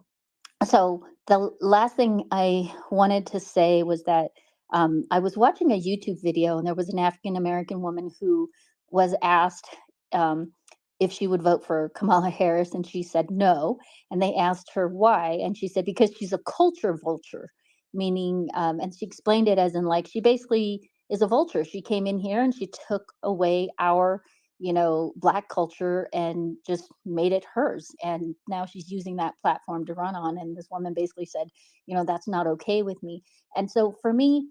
so the last thing I wanted to say was that I was watching a YouTube video, and there was an African American woman who was asked um, if she would vote for Kamala Harris, and she said no. And they asked her why, and she said because she's a culture vulture, meaning, and she explained it as in like she basically is a vulture. She came in here and she took away our Black culture and just made it hers. And now she's using that platform to run on. And this woman basically said, that's not okay with me. And so for me,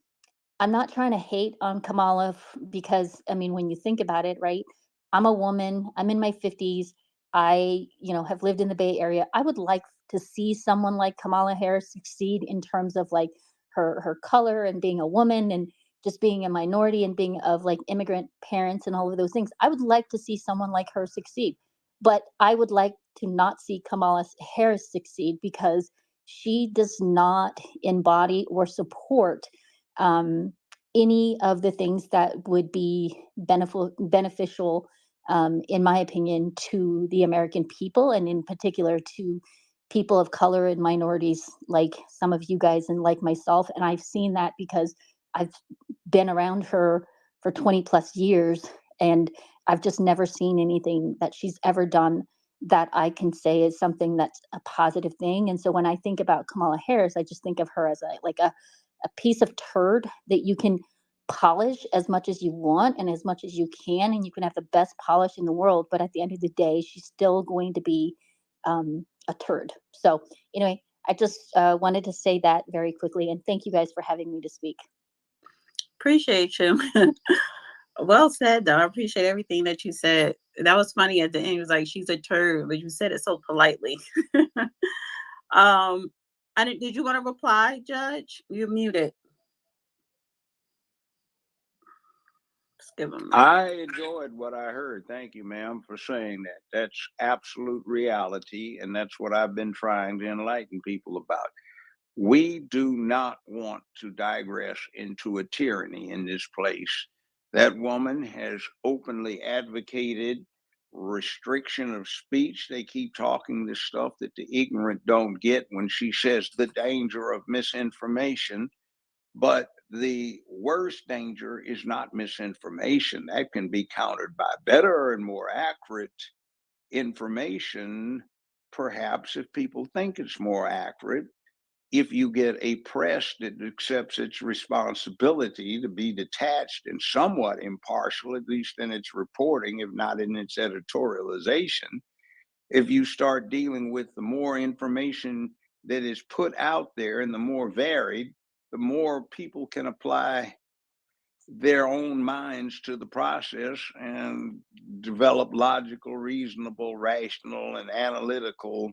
I'm not trying to hate on Kamala because, I mean, when you think about it, right? I'm a woman, I'm in my 50s. I, have lived in the Bay Area. I would like to see someone like Kamala Harris succeed in terms of like her color and being a woman and just being a minority and being of like immigrant parents and all of those things. I would like to see someone like her succeed. But I would like to not see Kamala Harris succeed because she does not embody or support um, any of the things that would be beneficial, in my opinion, to the American people, and in particular to people of color and minorities like some of you guys and like myself. And I've seen that because I've been around her for 20 plus years, and I've just never seen anything that she's ever done that I can say is something that's a positive thing. And so when I think about Kamala Harris, I just think of her as a piece of turd that you can polish as much as you want and as much as you can, and you can have the best polish in the world, but at the end of the day, she's still going to be a turd. So anyway, I just wanted to say that very quickly, and thank you guys for having me to speak. Appreciate you. Well said, though. I appreciate everything that you said. That was funny at the end. It was like, she's a turd, but you said it so politely. Did you want to reply, Judge? You're muted. Just give him. I enjoyed what I heard. Thank you, ma'am, for saying that. That's absolute reality, and that's what I've been trying to enlighten people about. We do not want to digress into a tyranny in this place. That woman has openly advocated restriction of speech. They keep talking this stuff that the ignorant don't get when she says the danger of misinformation. But the worst danger is not misinformation. That can be countered by better and more accurate information, perhaps, if people think it's more accurate. If you get a press that accepts its responsibility to be detached and somewhat impartial, at least in its reporting, if not in its editorialization, if you start dealing with the more information that is put out there and the more varied, the more people can apply their own minds to the process and develop logical, reasonable, rational, and analytical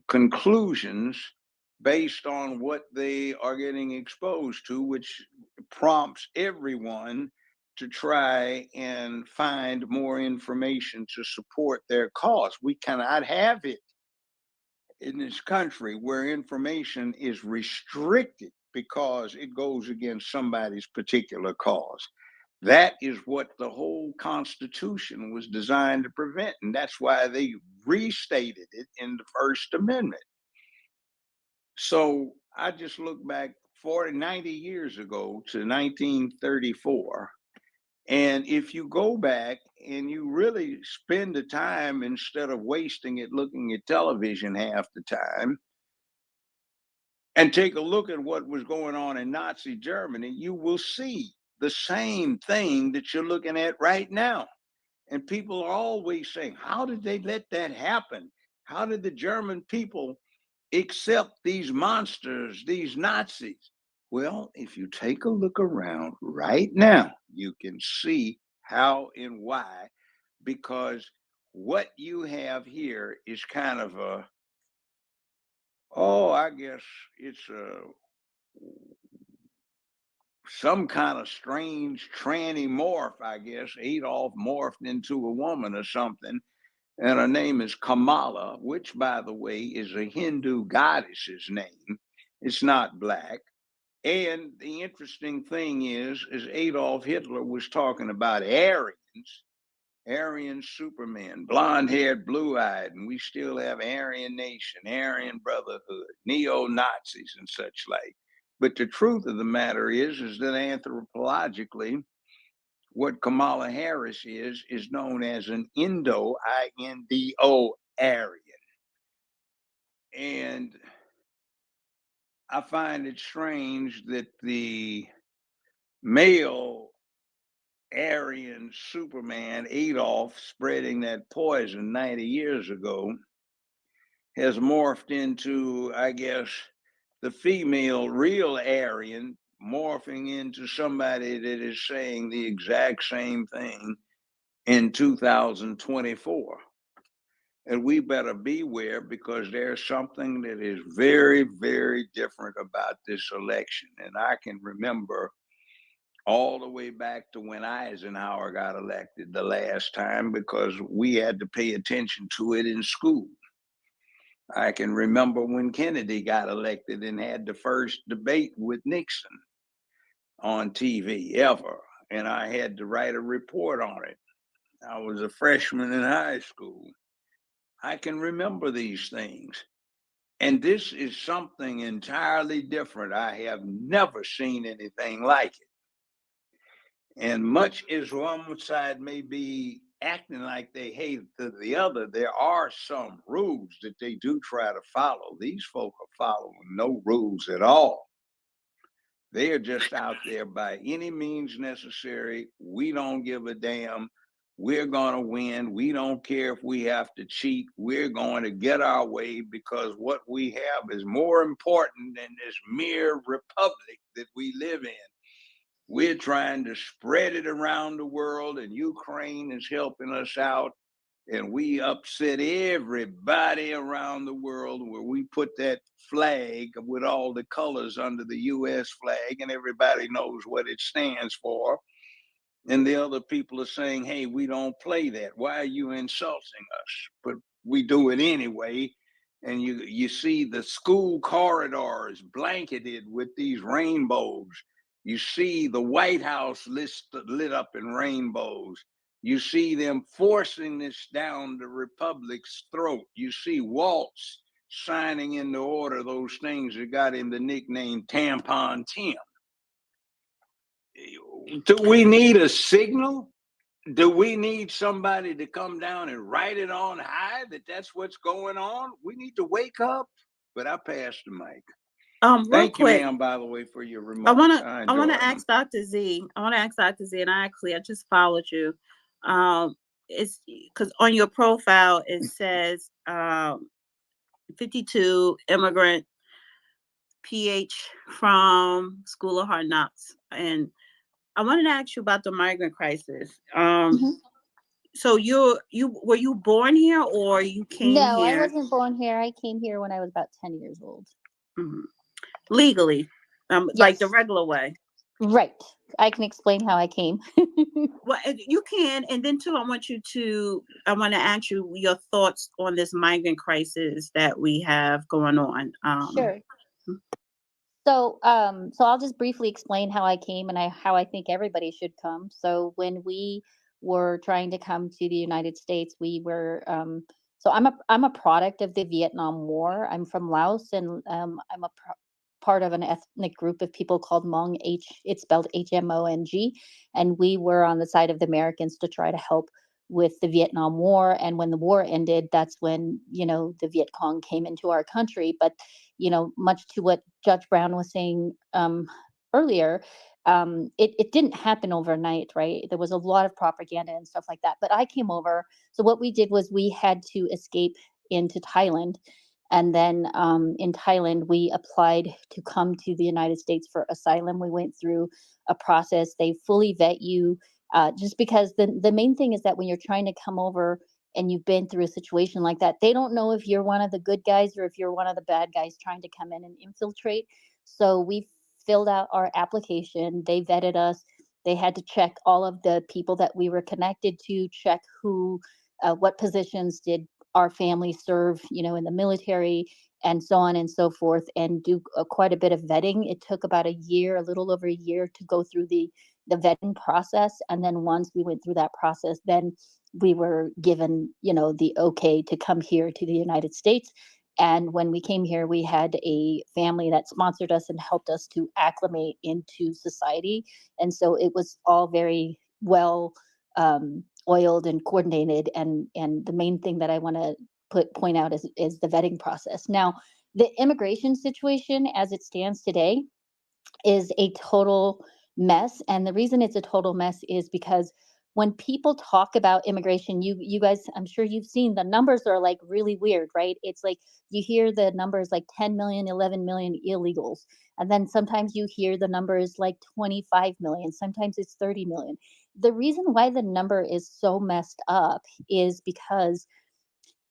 conclusions based on what they are getting exposed to, which prompts everyone to try and find more information to support their cause. We cannot have it in this country where information is restricted because it goes against somebody's particular cause. That is what the whole Constitution was designed to prevent. And that's why they restated it in the First Amendment. So I just look back 90 years ago to 1934. And if you go back and you really spend the time instead of wasting it looking at television half the time, and take a look at what was going on in Nazi Germany, you will see the same thing that you're looking at right now. And people are always saying, how did they let that happen? How did the German people accept these monsters, these Nazis? Well, if you take a look around right now, you can see how and why, because what you have here is kind of a, I guess it's some kind of strange tranny morph, I guess. Adolf morphed into a woman or something. And her name is Kamala, which, by the way, is a Hindu goddess's name. It's not black. And the interesting thing is Adolf Hitler was talking about Aryans, Aryan Superman, blonde-haired, blue-eyed, and we still have Aryan Nation, Aryan Brotherhood, neo-Nazis, and such like. But the truth of the matter is that anthropologically, what Kamala Harris is known as an Indo, I-N-D-O, Aryan. And I find it strange that the male Aryan Superman, Adolf, spreading that poison 90 years ago, has morphed into, I guess, the female real Aryan, morphing into somebody that is saying the exact same thing in 2024. And we better beware, because there's something that is very, very different about this election. And I can remember all the way back to when Eisenhower got elected the last time, because we had to pay attention to it in school. I can remember when Kennedy got elected and had the first debate with Nixon on TV ever. And I had to write a report on it. I was a freshman in high school. I can remember these things. And this is something entirely different. I have never seen anything like it. And much as one side may be acting like they hate the other, there are some rules that they do try to follow. These folk are following no rules at all. They are just out there by any means necessary. We don't give a damn. We're going to win. We don't care if we have to cheat. We're going to get our way, because what we have is more important than this mere republic that we live in. We're trying to spread it around the world, and Ukraine is helping us out. And we upset everybody around the world, where we put that flag with all the colors under the U.S. flag, and everybody knows what it stands for. And the other people are saying, hey, we don't play that. Why are you insulting us? But we do it anyway. And you see the school corridors blanketed with these rainbows. You see the White House lit up in rainbows. You see them forcing this down the Republic's throat. You see Waltz signing into order those things that got him the nickname Tampon Tim. Do we need a signal? Do we need somebody to come down and write it on high that that's what's going on? We need to wake up. But I passed the mic. Thank you, ma'am, by the way, for your remarks. I want to ask Dr. Z. And I just followed you. It's because on your profile it says 52 immigrant PH from School of Hard Knocks, and I wanted to ask you about the migrant crisis. So were you born here, or you came here? No, I wasn't born here. I came here when I was about 10 years old. Legally, Yes. like the regular way. Right. I can explain how I came. Well, you can, and then too, I want to ask you your thoughts on this migrant crisis that we have going on. Sure. So I'll just briefly explain how I came and how I think everybody should come. So when we were trying to come to the United States, we were so I'm a product of the Vietnam War. I'm from Laos, and I'm a part of an ethnic group of people called Hmong. It's spelled HMONG, and we were on the side of the Americans to try to help with the Vietnam War. And when the war ended, that's when the Viet Cong came into our country. But much to what Judge Brown was saying earlier, it didn't happen overnight, right? There was a lot of propaganda and stuff like that. But I came over. So what we did was we had to escape into Thailand. And then in Thailand, we applied to come to the United States for asylum. We went through a process. They fully vet you, just because the main thing is that when you're trying to come over and you've been through a situation like that, they don't know if you're one of the good guys or if you're one of the bad guys trying to come in and infiltrate. So we filled out our application. They vetted us. They had to check all of the people that we were connected to, check what positions did our family serve, in the military, and so on and so forth, and do quite a bit of vetting. It took about a year, a little over a year, to go through the vetting process. And then once we went through that process, then we were given, the okay to come here to the United States. And when we came here, we had a family that sponsored us and helped us to acclimate into society. And so it was all very well oiled and coordinated. And the main thing that I want to point out is the vetting process. Now, the immigration situation as it stands today is a total mess. And the reason it's a total mess is because when people talk about immigration, you guys, I'm sure you've seen the numbers are like really weird, right? It's like you hear the numbers like 10 million, 11 million illegals. And then sometimes you hear the numbers like 25 million, sometimes it's 30 million. The reason why the number is so messed up is because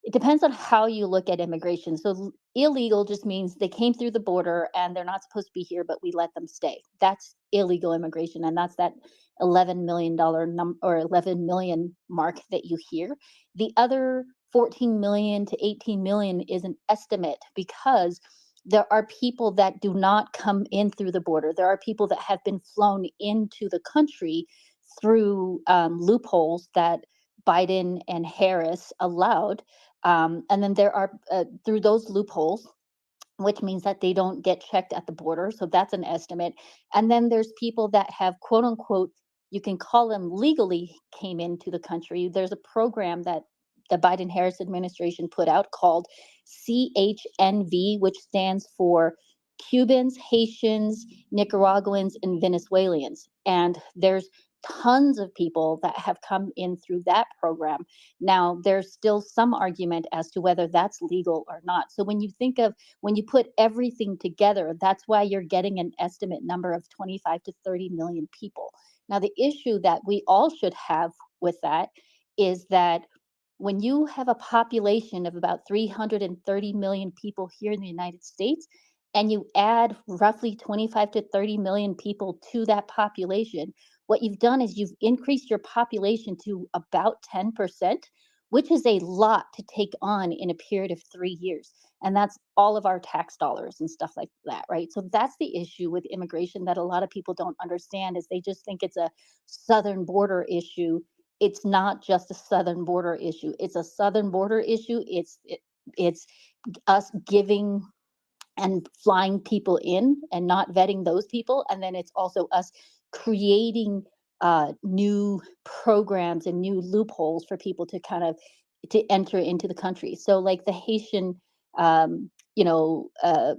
it depends on how you look at immigration. So illegal just means they came through the border and they're not supposed to be here, but we let them stay. That's illegal immigration. And that's that $11 million or 11 million mark that you hear. The other 14 million to 18 million is an estimate, because there are people that do not come in through the border. There are people that have been flown into the country through loopholes that Biden and Harris allowed. And then there are through those loopholes, which means that they don't get checked at the border. So that's an estimate. And then there's people that have, quote unquote, you can call them legally came into the country. There's a program that the Biden Harris administration put out called CHNV, which stands for Cubans, Haitians, Nicaraguans, and Venezuelans. And there's tons of people that have come in through that program. Now, there's still some argument as to whether that's legal or not. So when you put everything together, that's why you're getting an estimate number of 25 to 30 million people. Now, the issue that we all should have with that is that when you have a population of about 330 million people here in the United States, and you add roughly 25 to 30 million people to that population, what you've done is you've increased your population to about 10%, which is a lot to take on in a period of 3 years. And that's all of our tax dollars and stuff like that, right? So that's the issue with immigration that a lot of people don't understand, is they just think it's a southern border issue. It's not just a southern border issue. It's a southern border issue. It's us giving and flying people in and not vetting those people. And then it's also us creating new programs and new loopholes for people to to enter into the country. So like the Haitian,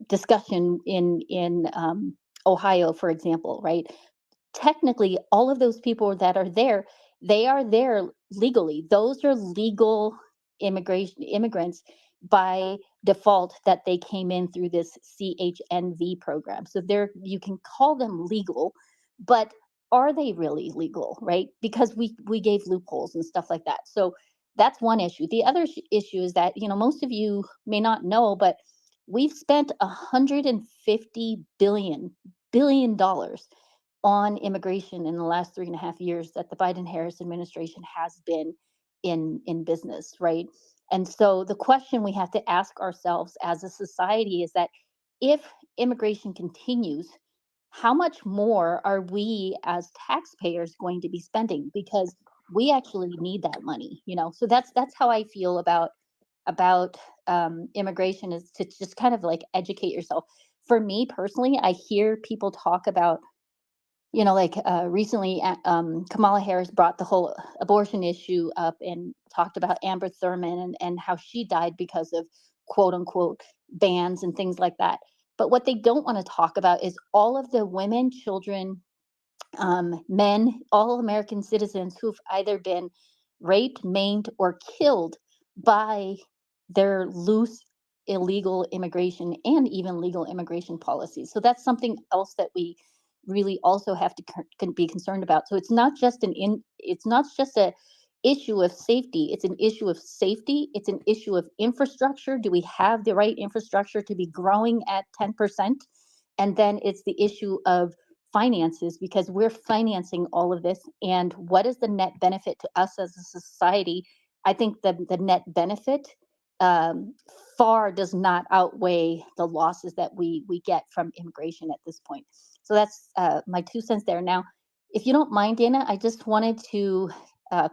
discussion in Ohio, for example, right? Technically, all of those people that are there, they are there legally. Those are legal immigrants by default, that they came in through this CHNV program. So you can call them legal, but are they really legal, right? Because we gave loopholes and stuff like that. So that's one issue. The other issue is that, most of you may not know, but we've spent $150 billion on immigration in the last 3.5 years that the Biden-Harris administration has been in business, right? And so the question we have to ask ourselves as a society is that if immigration continues, how much more are we as taxpayers going to be spending? Because we actually need that money, So that's how I feel about immigration, is to just kind of like educate yourself. For me personally, I hear people talk about, recently, Kamala Harris brought the whole abortion issue up and talked about Amber Thurman and how she died because of quote unquote bans and things like that. But what they don't want to talk about is all of the women, children, men, all American citizens who've either been raped, maimed, or killed by their loose illegal immigration and even legal immigration policies. So that's something else that we really also have to be concerned about. So it's not just a issue of safety. It's an issue of safety. It's an issue of infrastructure. Do we have the right infrastructure to be growing at 10%? And then it's the issue of finances, because we're financing all of this. And what is the net benefit to us as a society? I think the net benefit far does not outweigh the losses that we get from immigration at this point. So that's my 2 cents there. Now, if you don't mind, Dana, I just wanted to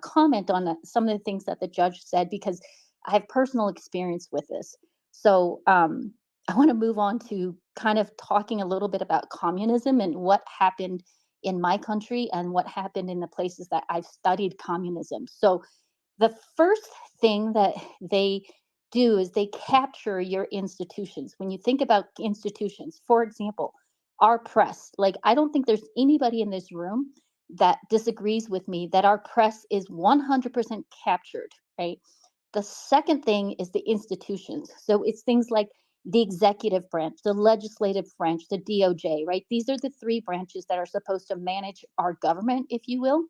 comment on some of the things that the judge said, because I have personal experience with this. So I want to move on to kind of talking a little bit about communism and what happened in my country and what happened in the places that I've studied communism. So the first thing that they do is they capture your institutions. When you think about institutions, for example, our press, like, I don't think there's anybody in this room that disagrees with me that our press is 100% captured, right? The second thing is the institutions. So it's things like the executive branch, the legislative branch, the DOJ, right? These are the 3 branches that are supposed to manage our government, if you will.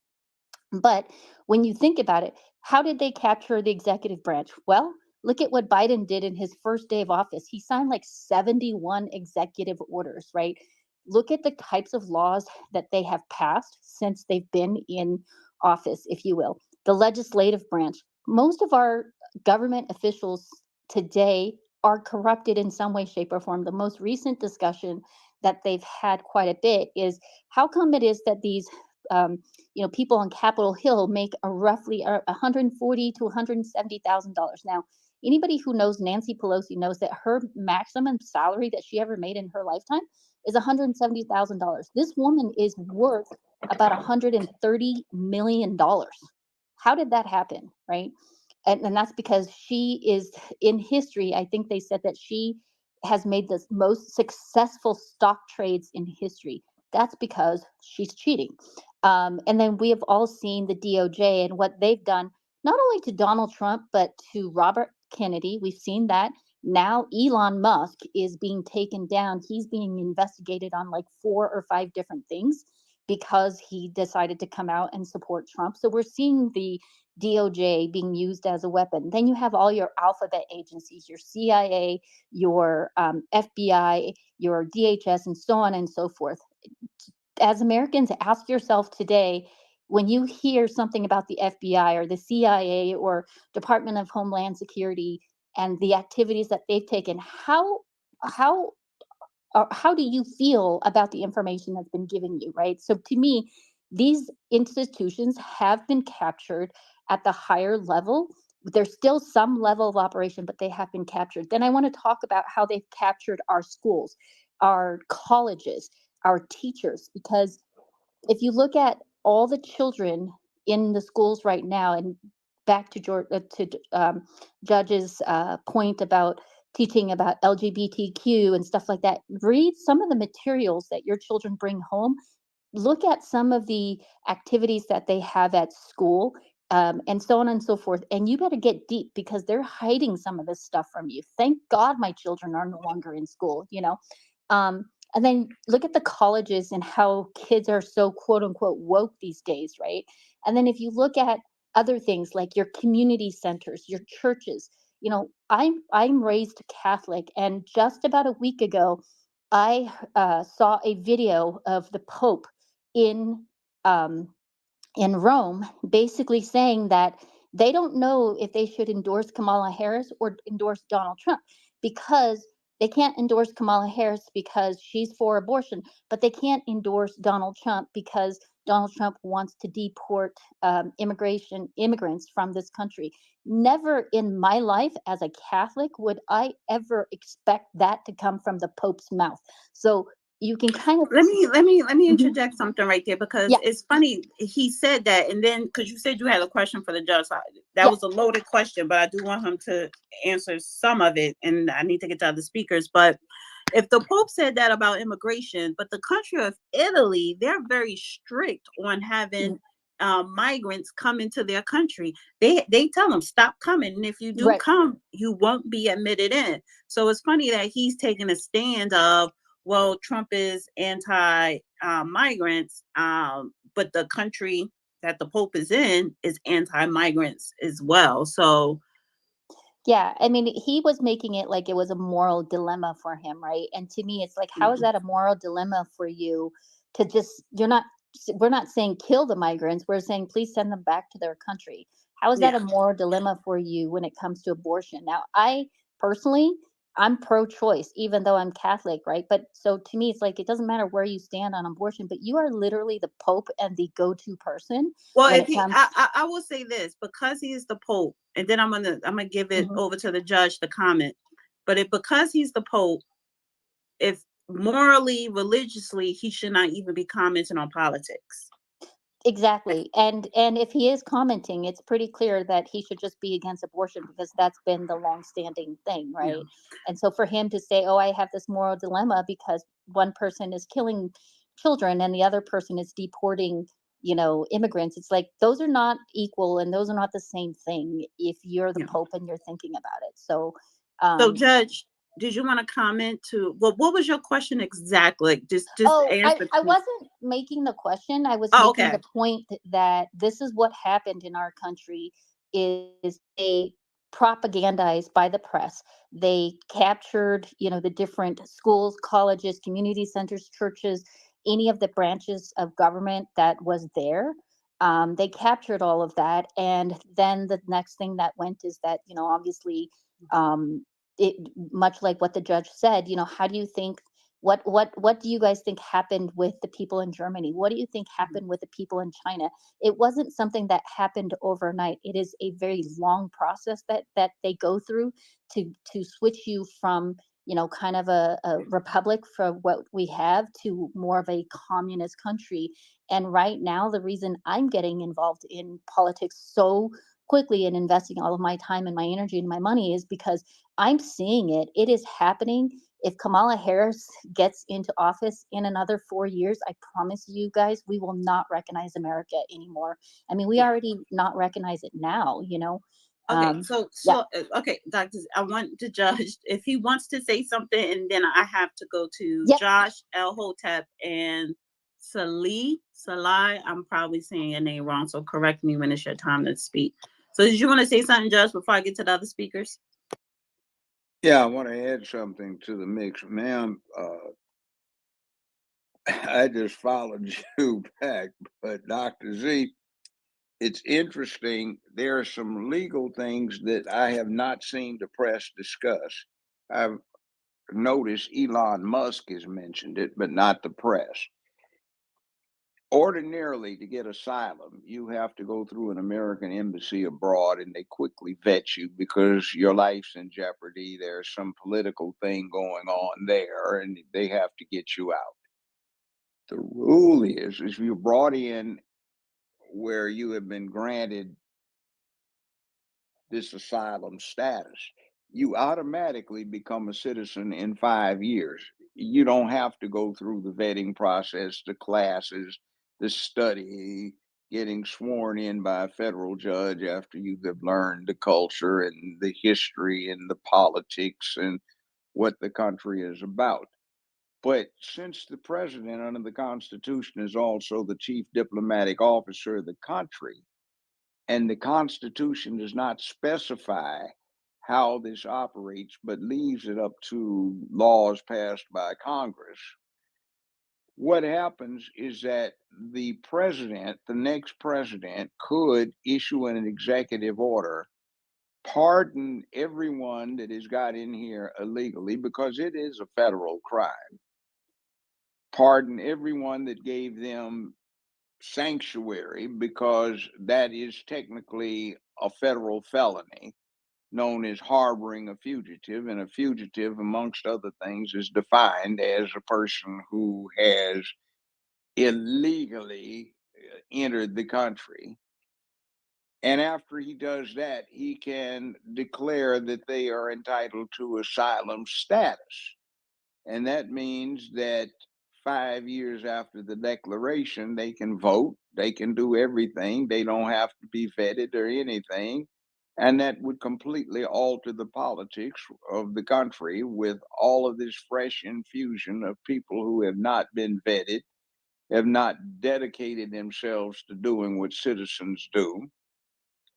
But when you think about it, how did they capture the executive branch? Well, look at what Biden did in his first day of office. He signed like 71 executive orders, right? Look at the types of laws that they have passed since they've been in office, if you will. The legislative branch, most of our government officials today are corrupted in some way, shape, or form. The most recent discussion that they've had quite a bit is how come it is that these people on Capitol Hill make a roughly $140,000 to $170,000. Now, anybody who knows Nancy Pelosi knows that her maximum salary that she ever made in her lifetime is $170,000. This woman is worth about $130 million. How did that happen, right? And that's because she is, in history, I think they said that she has made the most successful stock trades in history. That's because she's cheating. And then we have all seen the DOJ and what they've done, not only to Donald Trump, but to Robert Kennedy. We've seen that. Now Elon Musk is being taken down. He's being investigated on like 4 or 5 different things because he decided to come out and support Trump. So we're seeing the DOJ being used as a weapon. Then you have all your alphabet agencies, your CIA, your FBI, your DHS, and so on and so forth. As Americans, ask yourself today, when you hear something about the FBI or the CIA or Department of Homeland Security and the activities that they've taken, how do you feel about the information that's been given you, right? So to me, these institutions have been captured at the higher level. There's still some level of operation, but they have been captured. Then I want to talk about how they've captured our schools, our colleges, our teachers, because if you look at all the children in the schools right now, and back to Judge's point about teaching about LGBTQ and stuff like that, read some of the materials that your children bring home. Look at some of the activities that they have at school, and so on and so forth. And you better get deep, because they're hiding some of this stuff from you. Thank God my children are no longer in school, and then look at the colleges and how kids are so quote unquote woke these days, right? And then if you look at other things like your community centers, your churches, I'm raised Catholic, and just about a week ago, I saw a video of the Pope in Rome, basically saying that they don't know if they should endorse Kamala Harris or endorse Donald Trump, because they can't endorse Kamala Harris because she's for abortion, but they can't endorse Donald Trump because Donald Trump wants to deport immigrants from this country. Never in my life as a Catholic would I ever expect that to come from the Pope's mouth. So you can kind of let me interject something right there, because it's funny he said that, and then because you said you had a question for the judge, that was a loaded question, but I do want him to answer some of it, and I need to get to other speakers. But if the Pope said that about immigration, but the country of Italy, they're very strict on having migrants come into their country. They tell them stop coming, and if you do Right. come, you won't be admitted in. So it's funny that he's taking a stand of, well, Trump is anti migrants, but the country that the Pope is in is anti migrants as well. So Yeah, I mean, he was making it like it was a moral dilemma for him, right? And to me, it's like, how is that a moral dilemma for you to just, we're not saying kill the migrants, we're saying please send them back to their country. How is that yeah. a moral dilemma for you when it comes to abortion? Now, I personally, I'm pro-choice, even though I'm Catholic, right? But so to me, it's like, it doesn't matter where you stand on abortion, but you are literally the Pope and the go-to person Well, when if it he, comes. I will say this, because he is the Pope, and then I'm gonna give it Mhm. over to the judge to comment. But if because he's the Pope, if morally, religiously, he should not even be commenting on politics. Exactly. And if he is commenting, it's pretty clear that he should just be against abortion because that's been the long-standing thing, Yeah. right? And so for him to say, "Oh, I have this moral dilemma because one person is killing children and the other person is deporting, immigrants," it's like those are not equal and those are not the same thing if you're the Yeah. Pope and you're thinking about it. So, So, um, Judge, did you want to comment to? Well, what was your question exactly? Just Oh, answer. I wasn't making the question. I was Oh, making okay. the point that this is what happened in our country is they propagandized by the press. They captured, the different schools, colleges, community centers, churches, any of the branches of government that was there. They captured all of that. And then the next thing that went is that, obviously, um, it much like what the judge said, how do you think what do you guys think happened with the people in Germany? What do you think happened with the people in China? It wasn't something that happened overnight. It is a very long process that they go through to switch you from, kind of a republic for what we have to more of a communist country. And right now, the reason I'm getting involved in politics so quickly and investing all of my time and my energy and my money is because I'm seeing it. It is happening. If Kamala Harris gets into office in another 4 years, I promise you guys, we will not recognize America anymore. I mean, we Yeah. already not recognize it now. Okay. Yeah. Okay, Doctor, I want the judge if he wants to say something, and then I have to go to Yep. Josh El Hotep and Salai. I'm probably saying your name wrong, so correct me when it's your time to speak. So, did you want to say something, Judge, before I get to the other speakers? Yeah, I want to add something to the mix, ma'am. I just followed you back, but Dr. Z, it's interesting. There are some legal things that I have not seen the press discuss. I've noticed Elon Musk has mentioned it, but not the press. Ordinarily, to get asylum, you have to go through an American embassy abroad and they quickly vet you because your life's in jeopardy. There's some political thing going on there and they have to get you out. The rule is if you're brought in where you have been granted this asylum status, you automatically become a citizen in 5 years. You don't have to go through the vetting process, the classes, the study, getting sworn in by a federal judge after you have learned the culture and the history and the politics and what the country is about. But since the president under the Constitution is also the chief diplomatic officer of the country, and the Constitution does not specify how this operates, but leaves it up to laws passed by Congress. What happens is that the president, the next president, could issue an executive order, pardon everyone that has got in here illegally, because it is a federal crime, pardon everyone that gave them sanctuary, because that is technically a federal felony known as harboring a fugitive. And a fugitive, amongst other things, is defined as a person who has illegally entered the country. And after he does that, he can declare that they are entitled to asylum status. And that means that 5 years after the declaration, they can vote, they can do everything, they don't have to be vetted or anything. And that would completely alter the politics of the country with all of this fresh infusion of people who have not been vetted, have not dedicated themselves to doing what citizens do,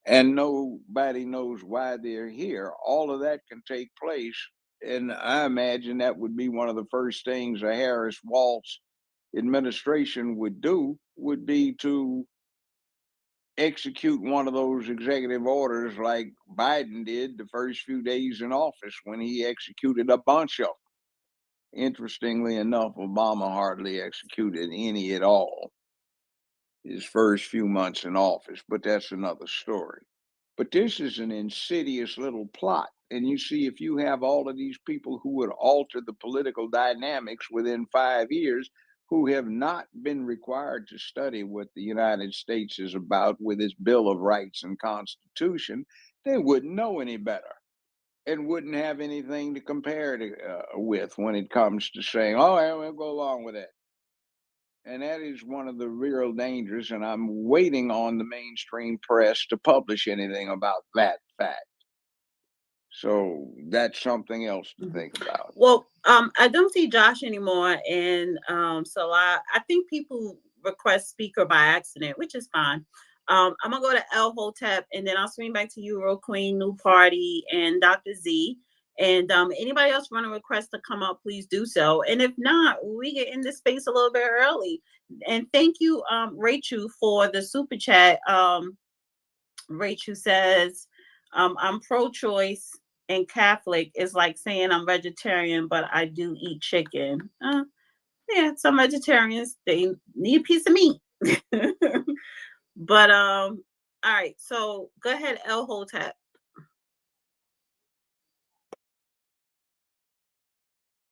and nobody knows why they're here. All of that can take place. And I imagine that would be one of the first things a Harris Waltz administration would do, would be to execute one of those executive orders like Biden did the first few days in office when he executed a bunch of them. Interestingly enough, Obama hardly executed any at all his first few months in office, but that's another story. But this is an insidious little plot. And you see, if you have all of these people who would alter the political dynamics within 5 years, who have not been required to study what the United States is about with its Bill of Rights and Constitution, they wouldn't know any better and wouldn't have anything to compare it with when it comes to saying, oh, yeah, we'll go along with that. And that is one of the real dangers. And I'm waiting on the mainstream press to publish anything about that fact. So that's something else to think about. Well, I don't see Josh anymore, and so I think people request speaker by accident, which is fine. I'm gonna go to El Hotep, and then I'll swing back to you, Real Queen, New Party, and Dr. Z. And anybody else want to request to come up, please do so. And if not, we get in this space a little bit early. And thank you, Rachel, for the super chat. Rachel says, I'm pro-choice and Catholic. Is like saying I'm vegetarian, but I do eat chicken. Yeah, some vegetarians, they need a piece of meat. But all right, so go ahead, El Hotep.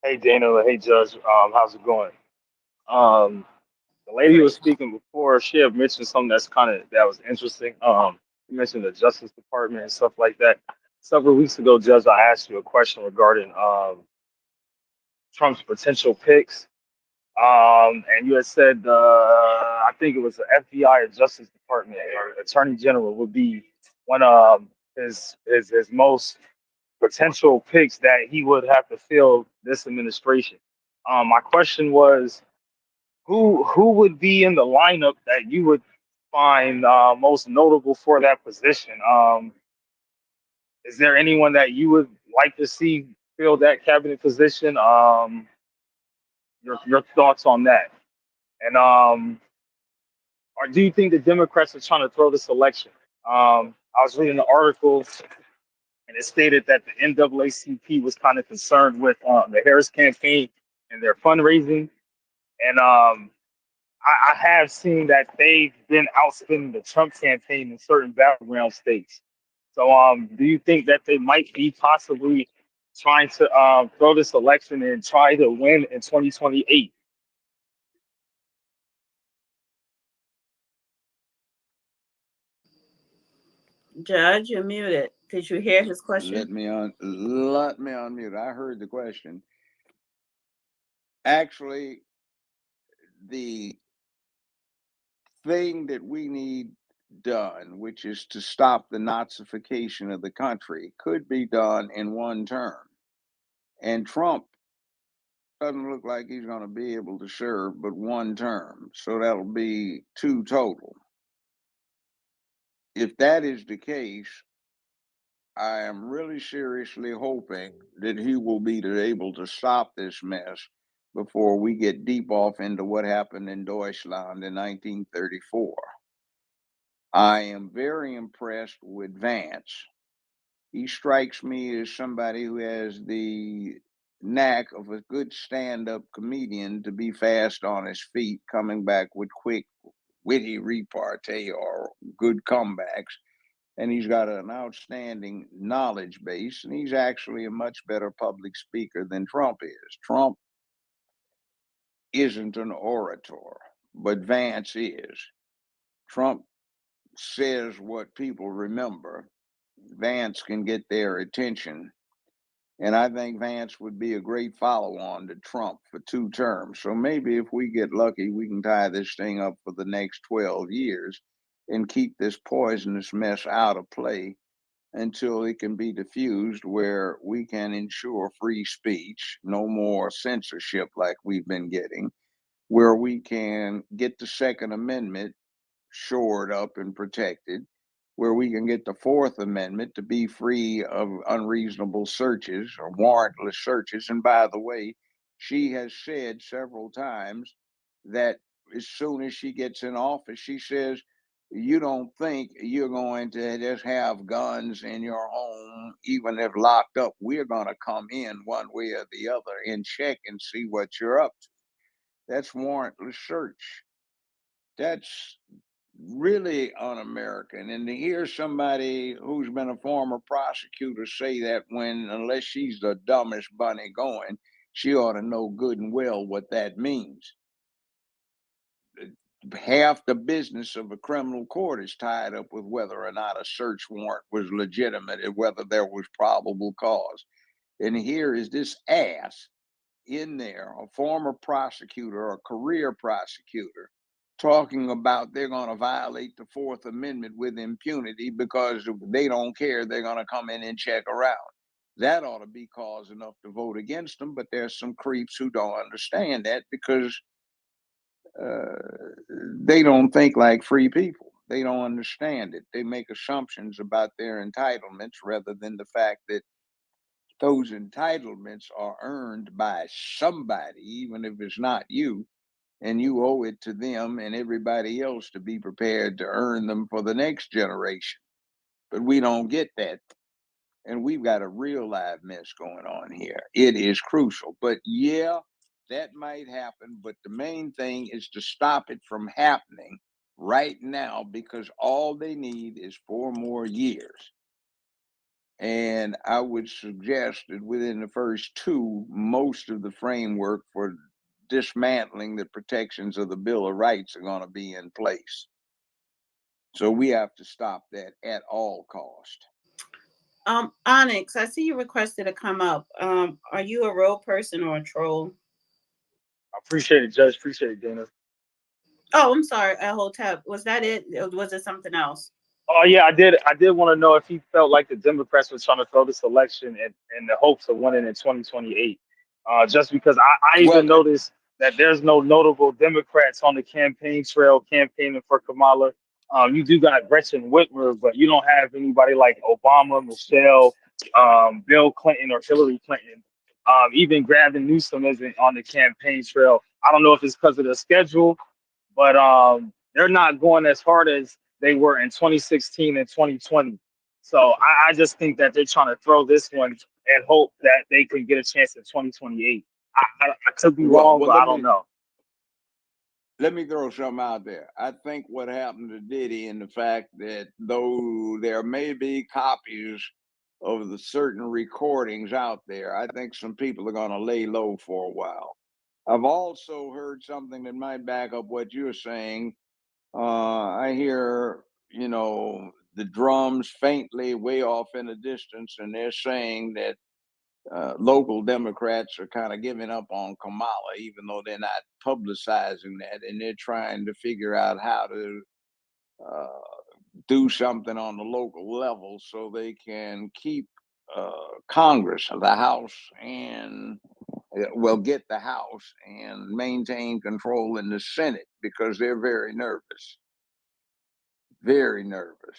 Hey Dana, hey Judge, how's it going? Um, the lady who was speaking before, she had mentioned something that was interesting. You mentioned the Justice Department and stuff like that. Several weeks ago, Judge, I asked you a question regarding Trump's potential picks, and you had said I think it was the FBI or Justice Department or Attorney General would be one of his most potential picks that he would have to fill this administration. My question was, who would be in the lineup that you would find most notable for that position? Is there anyone that you would like to see fill that cabinet position? Your thoughts on that, and or do you think the Democrats are trying to throw this election? I was reading an article and it stated that the NAACP was kind of concerned with the Harris campaign and their fundraising. And I have seen that they've been outspending the Trump campaign in certain battleground states. So do you think that they might be possibly trying to throw this election and try to win in 2028? Judge, you're muted. Did you hear his question? Let me unmute. I heard the question. Actually, the thing that we need done, which is to stop the Nazification of the country, could be done in one term. And Trump doesn't look like he's going to be able to serve but one term. So that'll be 2 total. If that is the case, I am really seriously hoping that he will be able to stop this mess before we get deep off into what happened in Deutschland in 1934. I am very impressed with Vance. He strikes me as somebody who has the knack of a good stand-up comedian to be fast on his feet, coming back with quick, witty repartee or good comebacks. And he's got an outstanding knowledge base, and he's actually a much better public speaker than Trump is. Trump isn't an orator, but Vance is. Trump says what people remember. Vance can get their attention And I think Vance would be a great follow on to Trump for 2 terms. So maybe if we get lucky, we can tie this thing up for the next 12 years and keep this poisonous mess out of play until it can be diffused where we can ensure free speech, no more censorship like we've been getting, where we can get the Second Amendment shored up and protected, where we can get the Fourth Amendment to be free of unreasonable searches or warrantless searches. And by the way, she has said several times that as soon as she gets in office, she says, you don't think you're going to just have guns in your home, even if locked up. We're going to come in one way or the other and check and see what you're up to. That's warrantless search. That's really un-American. And to hear somebody who's been a former prosecutor say that, when unless she's the dumbest bunny going, she ought to know good and well what that means. Half the business of a criminal court is tied up with whether or not a search warrant was legitimate and whether there was probable cause. And here is this ass in there, a former prosecutor, a career prosecutor, talking about they're going to violate the Fourth Amendment with impunity because if they don't care, they're going to come in and check around. That ought to be cause enough to vote against them, but there's some creeps who don't understand that because they don't think like free people. They don't understand it. They make assumptions about their entitlements rather than the fact that those entitlements are earned by somebody, even if it's not you, and you owe it to them and everybody else to be prepared to earn them for the next generation. But we don't get that. And we've got a real live mess going on here. It is crucial. But yeah, that might happen. But the main thing is to stop it from happening right now, because all they need is 4 more years. And I would suggest that within the first 2, most of the framework for dismantling the protections of the Bill of Rights are going to be in place. So we have to stop that at all cost. Onyx, I see you requested to come up. Are you a real person or a troll? I appreciate it, Judge. Appreciate it, Dana. Oh, I'm sorry, Hotep. Was that it? Or was it something else? Oh yeah, I did. I did want to know if he felt like the Democrats were trying to throw this election in the hopes of winning in 2028. Just because I even Well, noticed that there's no notable Democrats on the campaign trail campaigning for Kamala. You do got Gretchen Whitmer, but you don't have anybody like Obama, Michelle, Bill Clinton, or Hillary Clinton. Even Gavin Newsom isn't on the campaign trail. I don't know if it's because of the schedule, but they're not going as hard as they were in 2016 and 2020. So I just think that they're trying to throw this one and hope that they can get a chance in 2028. I could be wrong, but I don't know. Let me throw something out there. I think what happened to Diddy, and the fact that though there may be copies of the certain recordings out there, I think some people are going to lay low for a while. I've also heard something that might back up what you're saying. I hear, the drums faintly way off in the distance, and they're saying that local Democrats are kind of giving up on Kamala, even though they're not publicizing that, and they're trying to figure out how to do something on the local level so they can keep Congress, the House, and get the House and maintain control in the Senate, because they're very nervous. Very nervous.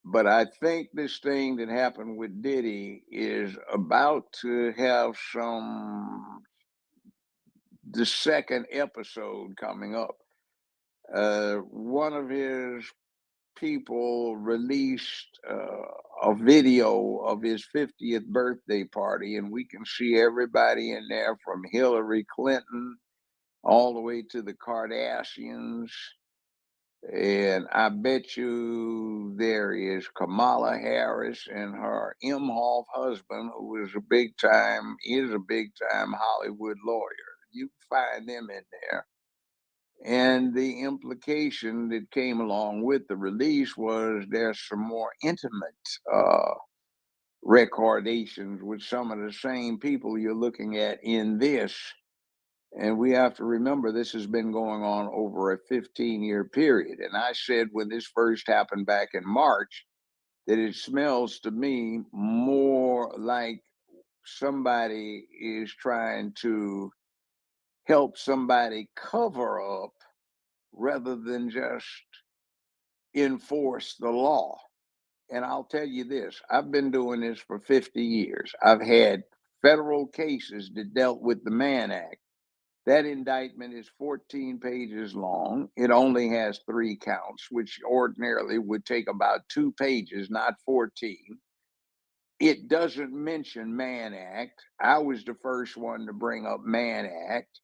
But I think this thing that happened with Diddy is about to have the second episode coming up. One of his people released a video of his 50th birthday party, and we can see everybody in there from Hillary Clinton all the way to the Kardashians. And I bet you there is Kamala Harris and her Imhoff husband, who is a big time Hollywood lawyer. You find them in there. And the implication that came along with the release was there's some more intimate recordations with some of the same people you're looking at in this. And we have to remember this has been going on over a 15-year period. And I said when this first happened back in March that it smells to me more like somebody is trying to help somebody cover up rather than just enforce the law. And I'll tell you this, I've been doing this for 50 years. I've had federal cases that dealt with the Mann Act. That indictment is 14 pages long. It only has 3 counts, which ordinarily would take about 2 pages, not 14. It doesn't mention Mann Act. I was the first one to bring up Mann Act.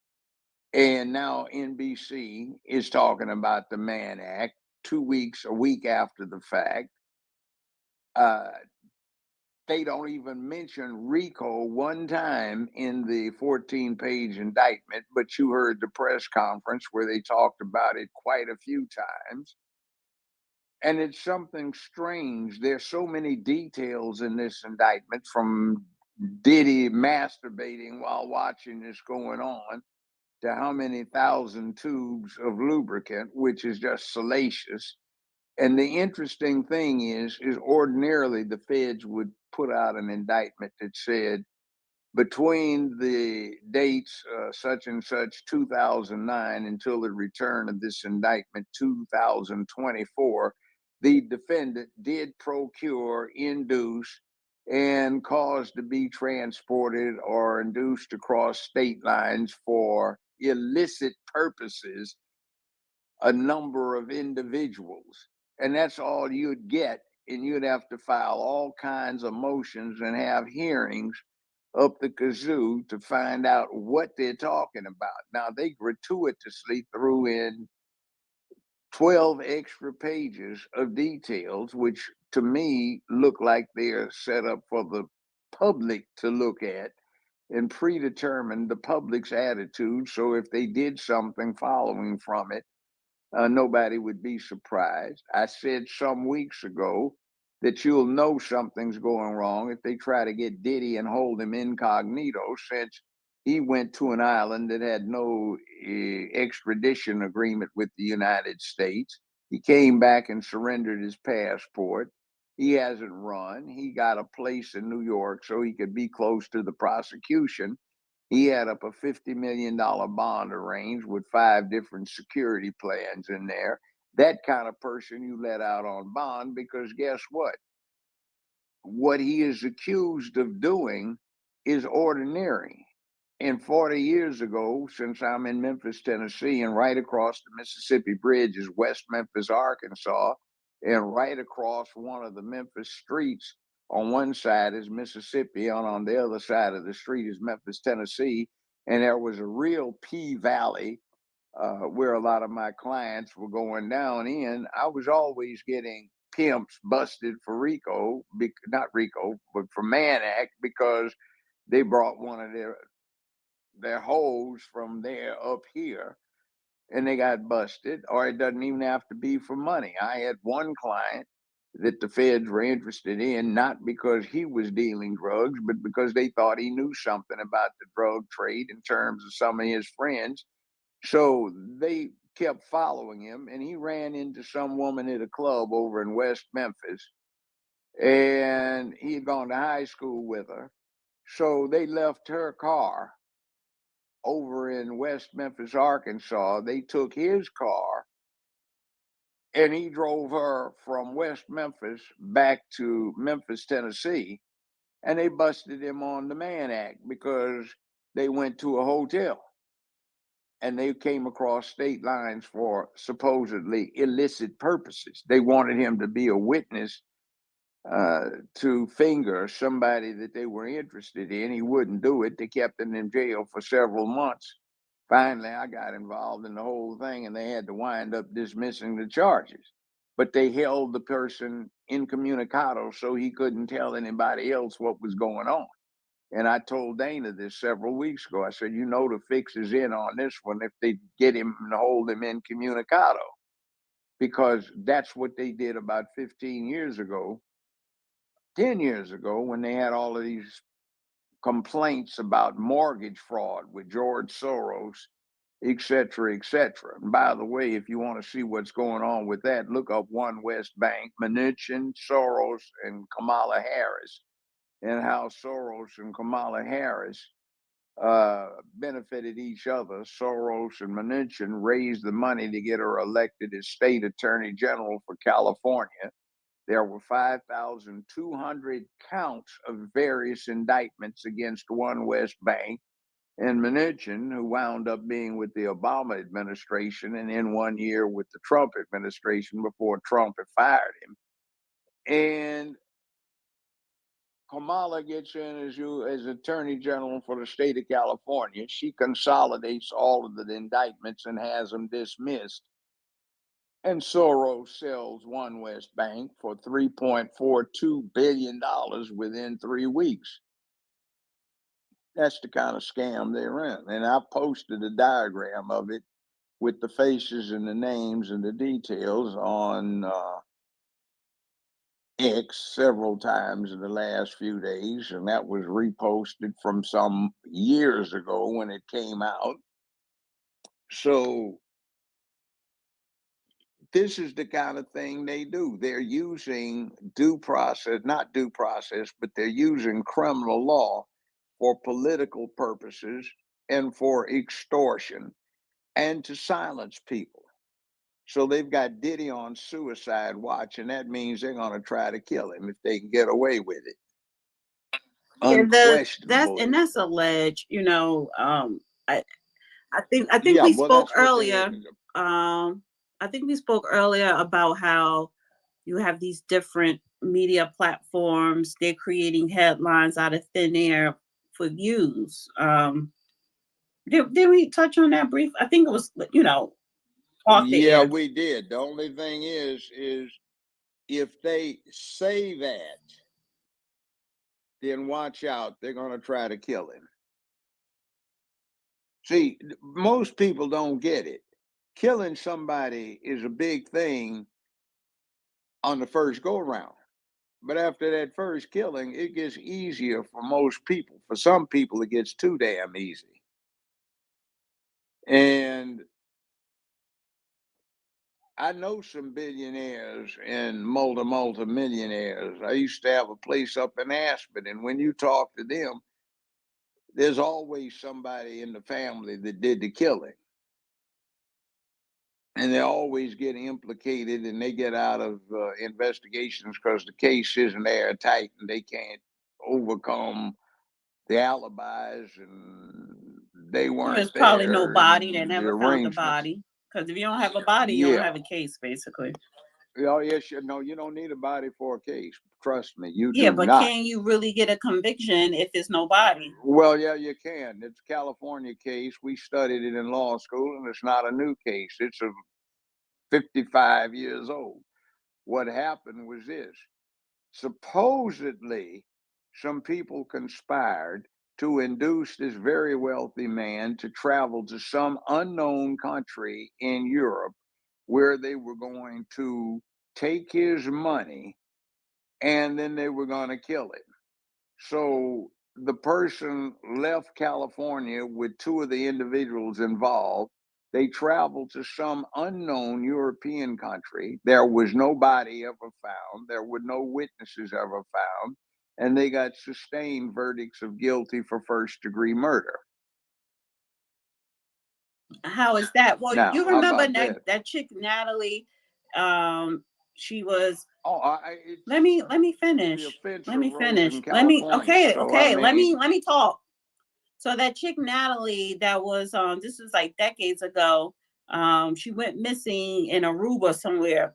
And now NBC is talking about the Mann Act a week after the fact. They don't even mention RICO one time in the 14-page indictment, but you heard the press conference where they talked about it quite a few times. And it's something strange. There's so many details in this indictment, from Diddy masturbating while watching this going on to how many thousand tubes of lubricant, which is just salacious. And the interesting thing is ordinarily the feds would put out an indictment that said between the dates such and such 2009 until the return of this indictment 2024, the defendant did procure, induce, and cause to be transported or induced to cross state lines for illicit purposes a number of individuals. And that's all you'd get. And you'd have to file all kinds of motions and have hearings up the kazoo to find out what they're talking about. Now, they gratuitously threw in 12 extra pages of details, which to me look like they're set up for the public to look at and predetermine the public's attitude. So if they did something following from it, nobody would be surprised. I said some weeks ago that you'll know something's going wrong if they try to get Diddy and hold him incognito, since he went to an island that had no extradition agreement with the United States. He came back and surrendered his passport. He hasn't run. He got a place in New York so he could be close to the prosecution. He had up a $50 million bond arranged with 5 different security plans in there. That kind of person you let out on bond, because guess what? What he is accused of doing is ordinary. And 40 years ago, since I'm in Memphis, Tennessee, and right across the Mississippi Bridge is West Memphis, Arkansas, and right across one of the Memphis streets on one side is Mississippi, and on the other side of the street is Memphis, Tennessee. And there was a real P Valley where a lot of my clients were going down in. I was always getting pimps busted for RICO, not RICO, but for Mann Act, because they brought one of their hoes from there up here and they got busted. Or it doesn't even have to be for money. I had one client that the feds were interested in, not because he was dealing drugs, but because they thought he knew something about the drug trade in terms of some of his friends. So they kept following him, and he ran into some woman at a club over in West Memphis, and he had gone to high school with her. So they left her car over in West Memphis, Arkansas. They took his car and he drove her from West Memphis back to Memphis, Tennessee. And they busted him on the Mann Act because they went to a hotel and they came across state lines for supposedly illicit purposes. They wanted him to be a witness to finger somebody that they were interested in. He wouldn't do it. They kept him in jail for several months. Finally, I got involved in the whole thing and they had to wind up dismissing the charges. But they held the person incommunicado so he couldn't tell anybody else what was going on. And I told Dana this several weeks ago. I said, you know, the fix is in on this one if they get him and hold him incommunicado, because that's what they did about 15 years ago 10 years ago when they had all of these complaints about mortgage fraud with George Soros, et cetera, et cetera. And by the way, if you want to see what's going on with that, look up One West Bank, Mnuchin, Soros, and Kamala Harris, and how Soros and Kamala Harris benefited each other. Soros and Mnuchin raised the money to get her elected as state attorney general for California. There were 5,200 counts of various indictments against One West Bank. And Mnuchin, who wound up being with the Obama administration and in 1 year with the Trump administration before Trump had fired him. And Kamala gets in as Attorney General for the state of California. She consolidates all of the indictments and has them dismissed. And Soros sells One West Bank for $3.42 billion within 3 weeks. That's the kind of scam they're in. And I posted a diagram of it with the faces and the names and the details on X several times in the last few days. And that was reposted from some years ago when it came out. So this is the kind of thing they do. They're using not due process, but they're using criminal law for political purposes and for extortion and to silence people. So they've got Diddy on suicide watch, and that means they're going to try to kill him if they can get away with it. Yeah, Unquestionably. that's alleged. You know, I think Yeah, we well, spoke that's what earlier. I think we spoke earlier about how you have these different media platforms. They're creating headlines out of thin air for views. Did we touch on that brief? I think it was, you know, off the Yeah, air. we did. The only thing is if they say that, then watch out. They're going to try to kill him. See, most people don't get it. Killing somebody is a big thing on the first go around. But after that first killing, it gets easier for most people. For some people, it gets too damn easy. And I know some billionaires and multi-millionaires. I used to have a place up in Aspen, and when you talk to them, there's always somebody in the family that did the killing. And they always get implicated and they get out of investigations because the case isn't airtight and they can't overcome the alibis and they weren't There's probably no there. body. They And the never found the arrangements. body. Because if you don't have a body, you don't have a case, basically. Oh, yes, no, you don't need a body for a case. Trust me, you Yeah, do but not. can you really get a conviction if it's no body? Well, yeah, you can. It's a California case. We studied it in law school, and it's not a new case. It's a 55 years old. What happened was this. Supposedly, some people conspired to induce this very wealthy man to travel to some unknown country in Europe where they were going to take his money and then they were going to kill him. So the person left California with 2 of the individuals involved. They traveled to some unknown European country. There was nobody ever found. There were no witnesses ever found. And they got sustained verdicts of guilty for first-degree murder. How is that? Well, Now, you how remember about that chick Natalie? She was. Oh, Let me the finish. offense Let me arose finish. in Let me. California. Okay. So, Okay. I mean, Let me talk. So that chick Natalie, that was this is like decades ago. She went missing in Aruba somewhere,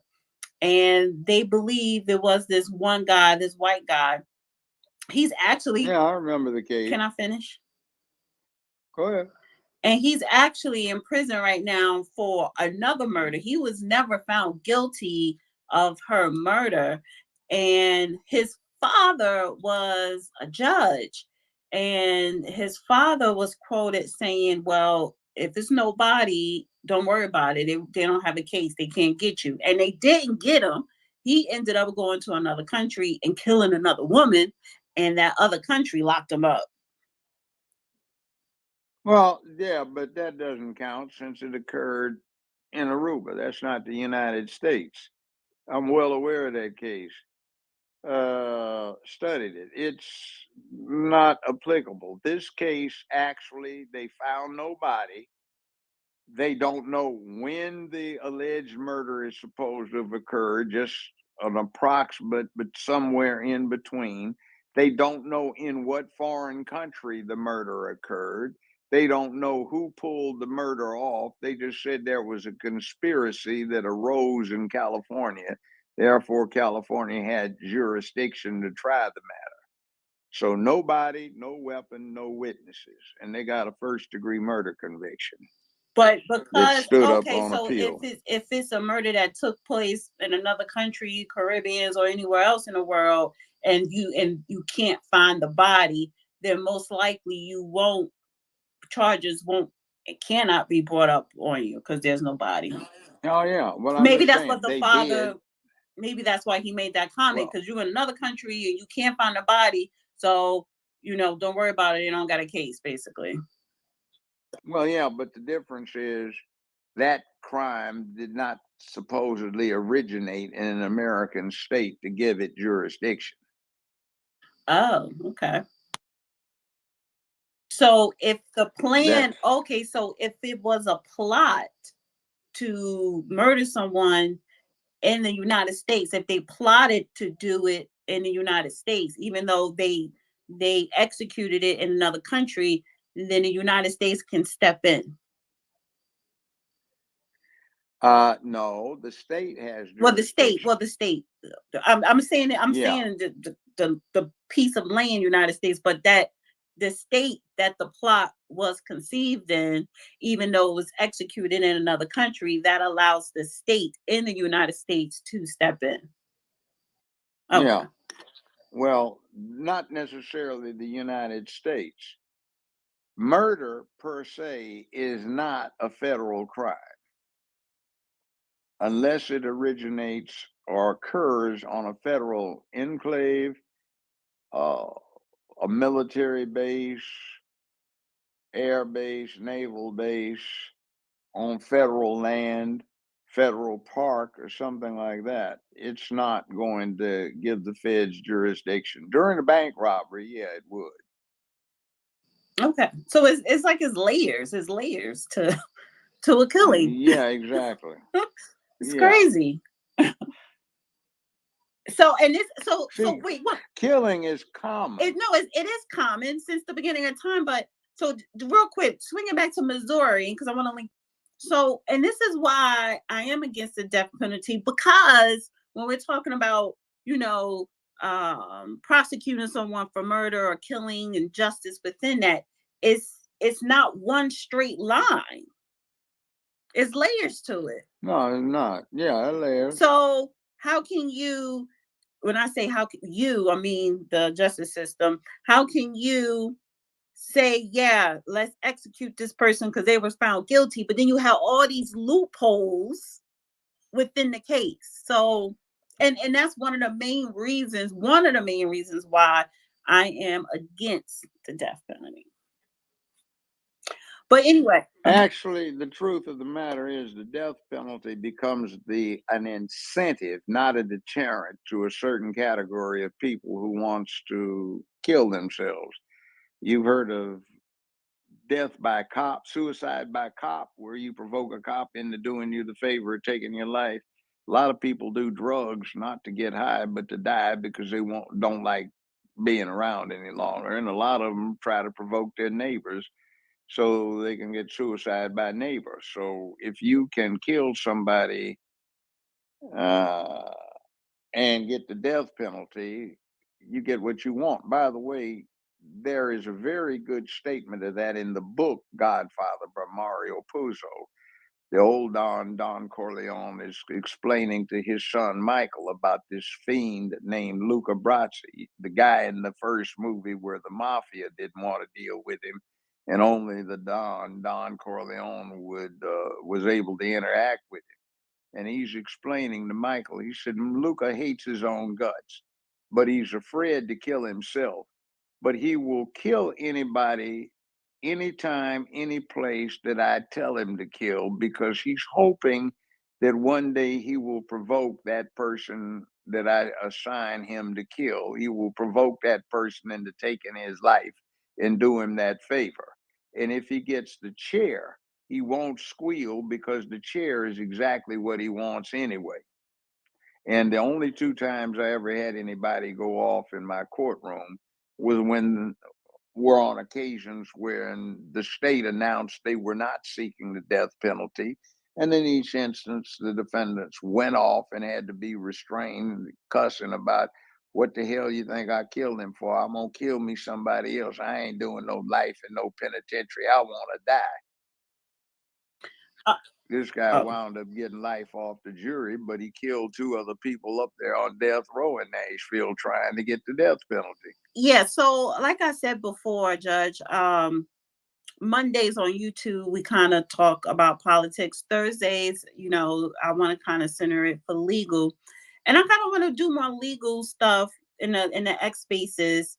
and they believe there was this one guy, this white guy. He's actually. yeah, I remember the case. Can I finish? Go ahead. And he's actually in prison right now for another murder. He was never found guilty of her murder. And his father was a judge. And his father was quoted saying, well, if there's no body, don't worry about it. They don't have a case. They can't get you. And they didn't get him. he ended up going to another country and killing another woman, and that other country locked him up. Well, yeah, but that doesn't count since it occurred in Aruba. That's not the United States. I'm well aware of that case. Studied it. It's not applicable. This case, actually, they found nobody. They don't know when the alleged murder is supposed to have occurred, just an approximate, but somewhere in between. They don't know in what foreign country the murder occurred. They don't know who pulled the murder off. They just said there was a conspiracy that arose in California. Therefore, California had jurisdiction to try the matter. So nobody, no weapon, no witnesses. And they got a first-degree murder conviction. But That because stood up okay, on so appeal. if it's a murder that took place in another country, Caribbeans, or anywhere else in the world, and you can't find the body, then most likely charges won't it cannot be brought up on you because there's no body. Oh yeah. Well, I'm Maybe just that's saying what the they father. did. Maybe that's why he made that comment, Well, because you're in another country and you can't find a body, so don't worry about it. You don't got a case, basically. well, yeah, but the difference is that crime did not supposedly originate in an American state to give it jurisdiction. Oh, okay. So if the plan, That's okay, so if it was a plot to murder someone in the United States, if they plotted to do it in the United States, even though they executed it in another country, then the United States can step in. no, the state has Well, jurisdiction. the state. I'm saying it. I'm Yeah. saying the piece of land, United States, but that the state that the plot was conceived in, even though it was executed in another country, that allows the state in the United States to step in. Okay. Yeah. Well, not necessarily the United States. Murder per se is not a federal crime unless it originates or occurs on a federal enclave, uh, a military base, air base, naval base, on federal land, federal park, or something like that. It's not going to give the feds jurisdiction. During a bank robbery, yeah, it would. Okay. So it's like his layers to a killing. Yeah, exactly. It's Yeah. crazy. So See, wait, what? killing is common. It is common since the beginning of time, but so real quick, swinging back to Missouri, because I want to link. So, and this is why I am against the death penalty, because when we're talking about, prosecuting someone for murder or killing and justice within that, it's not one straight line. It's layers to it. No, it's not. Yeah, layers. So how can you, when I say how can you, I mean the justice system, how can you say, yeah, let's execute this person because they were found guilty, but then you have all these loopholes within the case. So, and that's one of the main reasons why I am against the death penalty. But anyway, Actually, the truth of the matter is the death penalty becomes an incentive, not a deterrent to a certain category of people who wants to kill themselves. You've heard of death by cop, suicide by cop, where you provoke a cop into doing you the favor of taking your life. A lot of people do drugs not to get high, but to die because they don't like being around any longer. And a lot of them try to provoke their neighbors so they can get suicide by neighbor. So if you can kill somebody uh, and get the death penalty, you get what you want. By the way, there is a very good statement of that in the book Godfather by Mario Puzo. The old Don Corleone is explaining to his son Michael about this fiend named Luca Brasi, the guy in the first movie where the mafia didn't want to deal with him, and only the Don Corleone was able to interact with him. and he's explaining to Michael, he said, Luca hates his own guts, but he's afraid to kill himself. But he will kill anybody, anytime, any place that I tell him to kill, because he's hoping that one day he will provoke that person that I assign him to kill. He will provoke that person into taking his life and do him that favor. And if he gets the chair, he won't squeal, because the chair is exactly what he wants anyway. And the only two times I ever had anybody go off in my courtroom was when were on occasions when the state announced they were not seeking the death penalty. And in each instance, the defendants went off and had to be restrained, cussing about, what the hell you think I killed him for? I'm gonna kill me somebody else. I ain't doing no life in no penitentiary. I want to die. This guy wound up getting life off the jury, but he killed two other people up there on death row in Nashville trying to get the death penalty. Yeah, so like I said before, Judge, Mondays on YouTube, we kind of talk about politics. Thursdays, I want to kind of center it for legal. And I kind of want to do more legal stuff in the X spaces.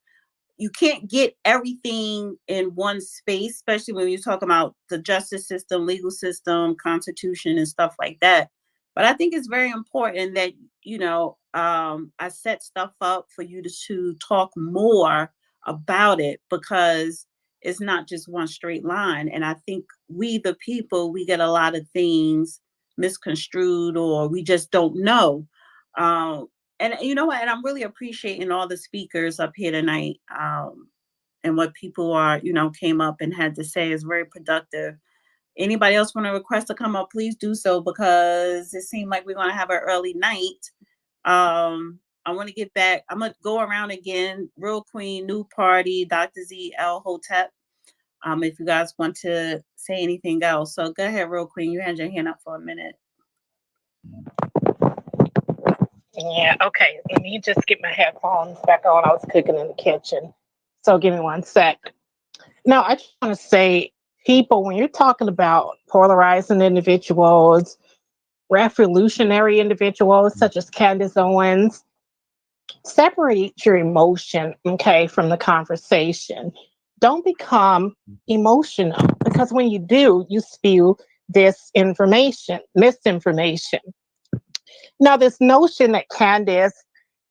You can't get everything in one space, especially when you're talking about the justice system, legal system, constitution, and stuff like that. But I think it's very important that, I set stuff up for you to talk more about it, because it's not just one straight line. And I think we, the people, we get a lot of things misconstrued, or we just don't know. And you know what? And I'm really appreciating all the speakers up here tonight, and what people are, came up and had to say is very productive. Anybody else want to request to come up, please do so, because it seemed like we're going to have an early night. I want to get back. I'm going to go around again. Real Queen, New Party, Dr. Z, L Hotep. If you guys want to say anything else. So go ahead, Real Queen. You had your hand up for a minute. Yeah, okay. Let me just get my headphones back on. I was cooking in the kitchen. So give me one sec. Now, I just want to say, people, when you're talking about polarizing individuals, revolutionary individuals such as Candace Owens, separate your emotion, okay, from the conversation. Don't become emotional, because when you do, you spew misinformation. Now, this notion that Candace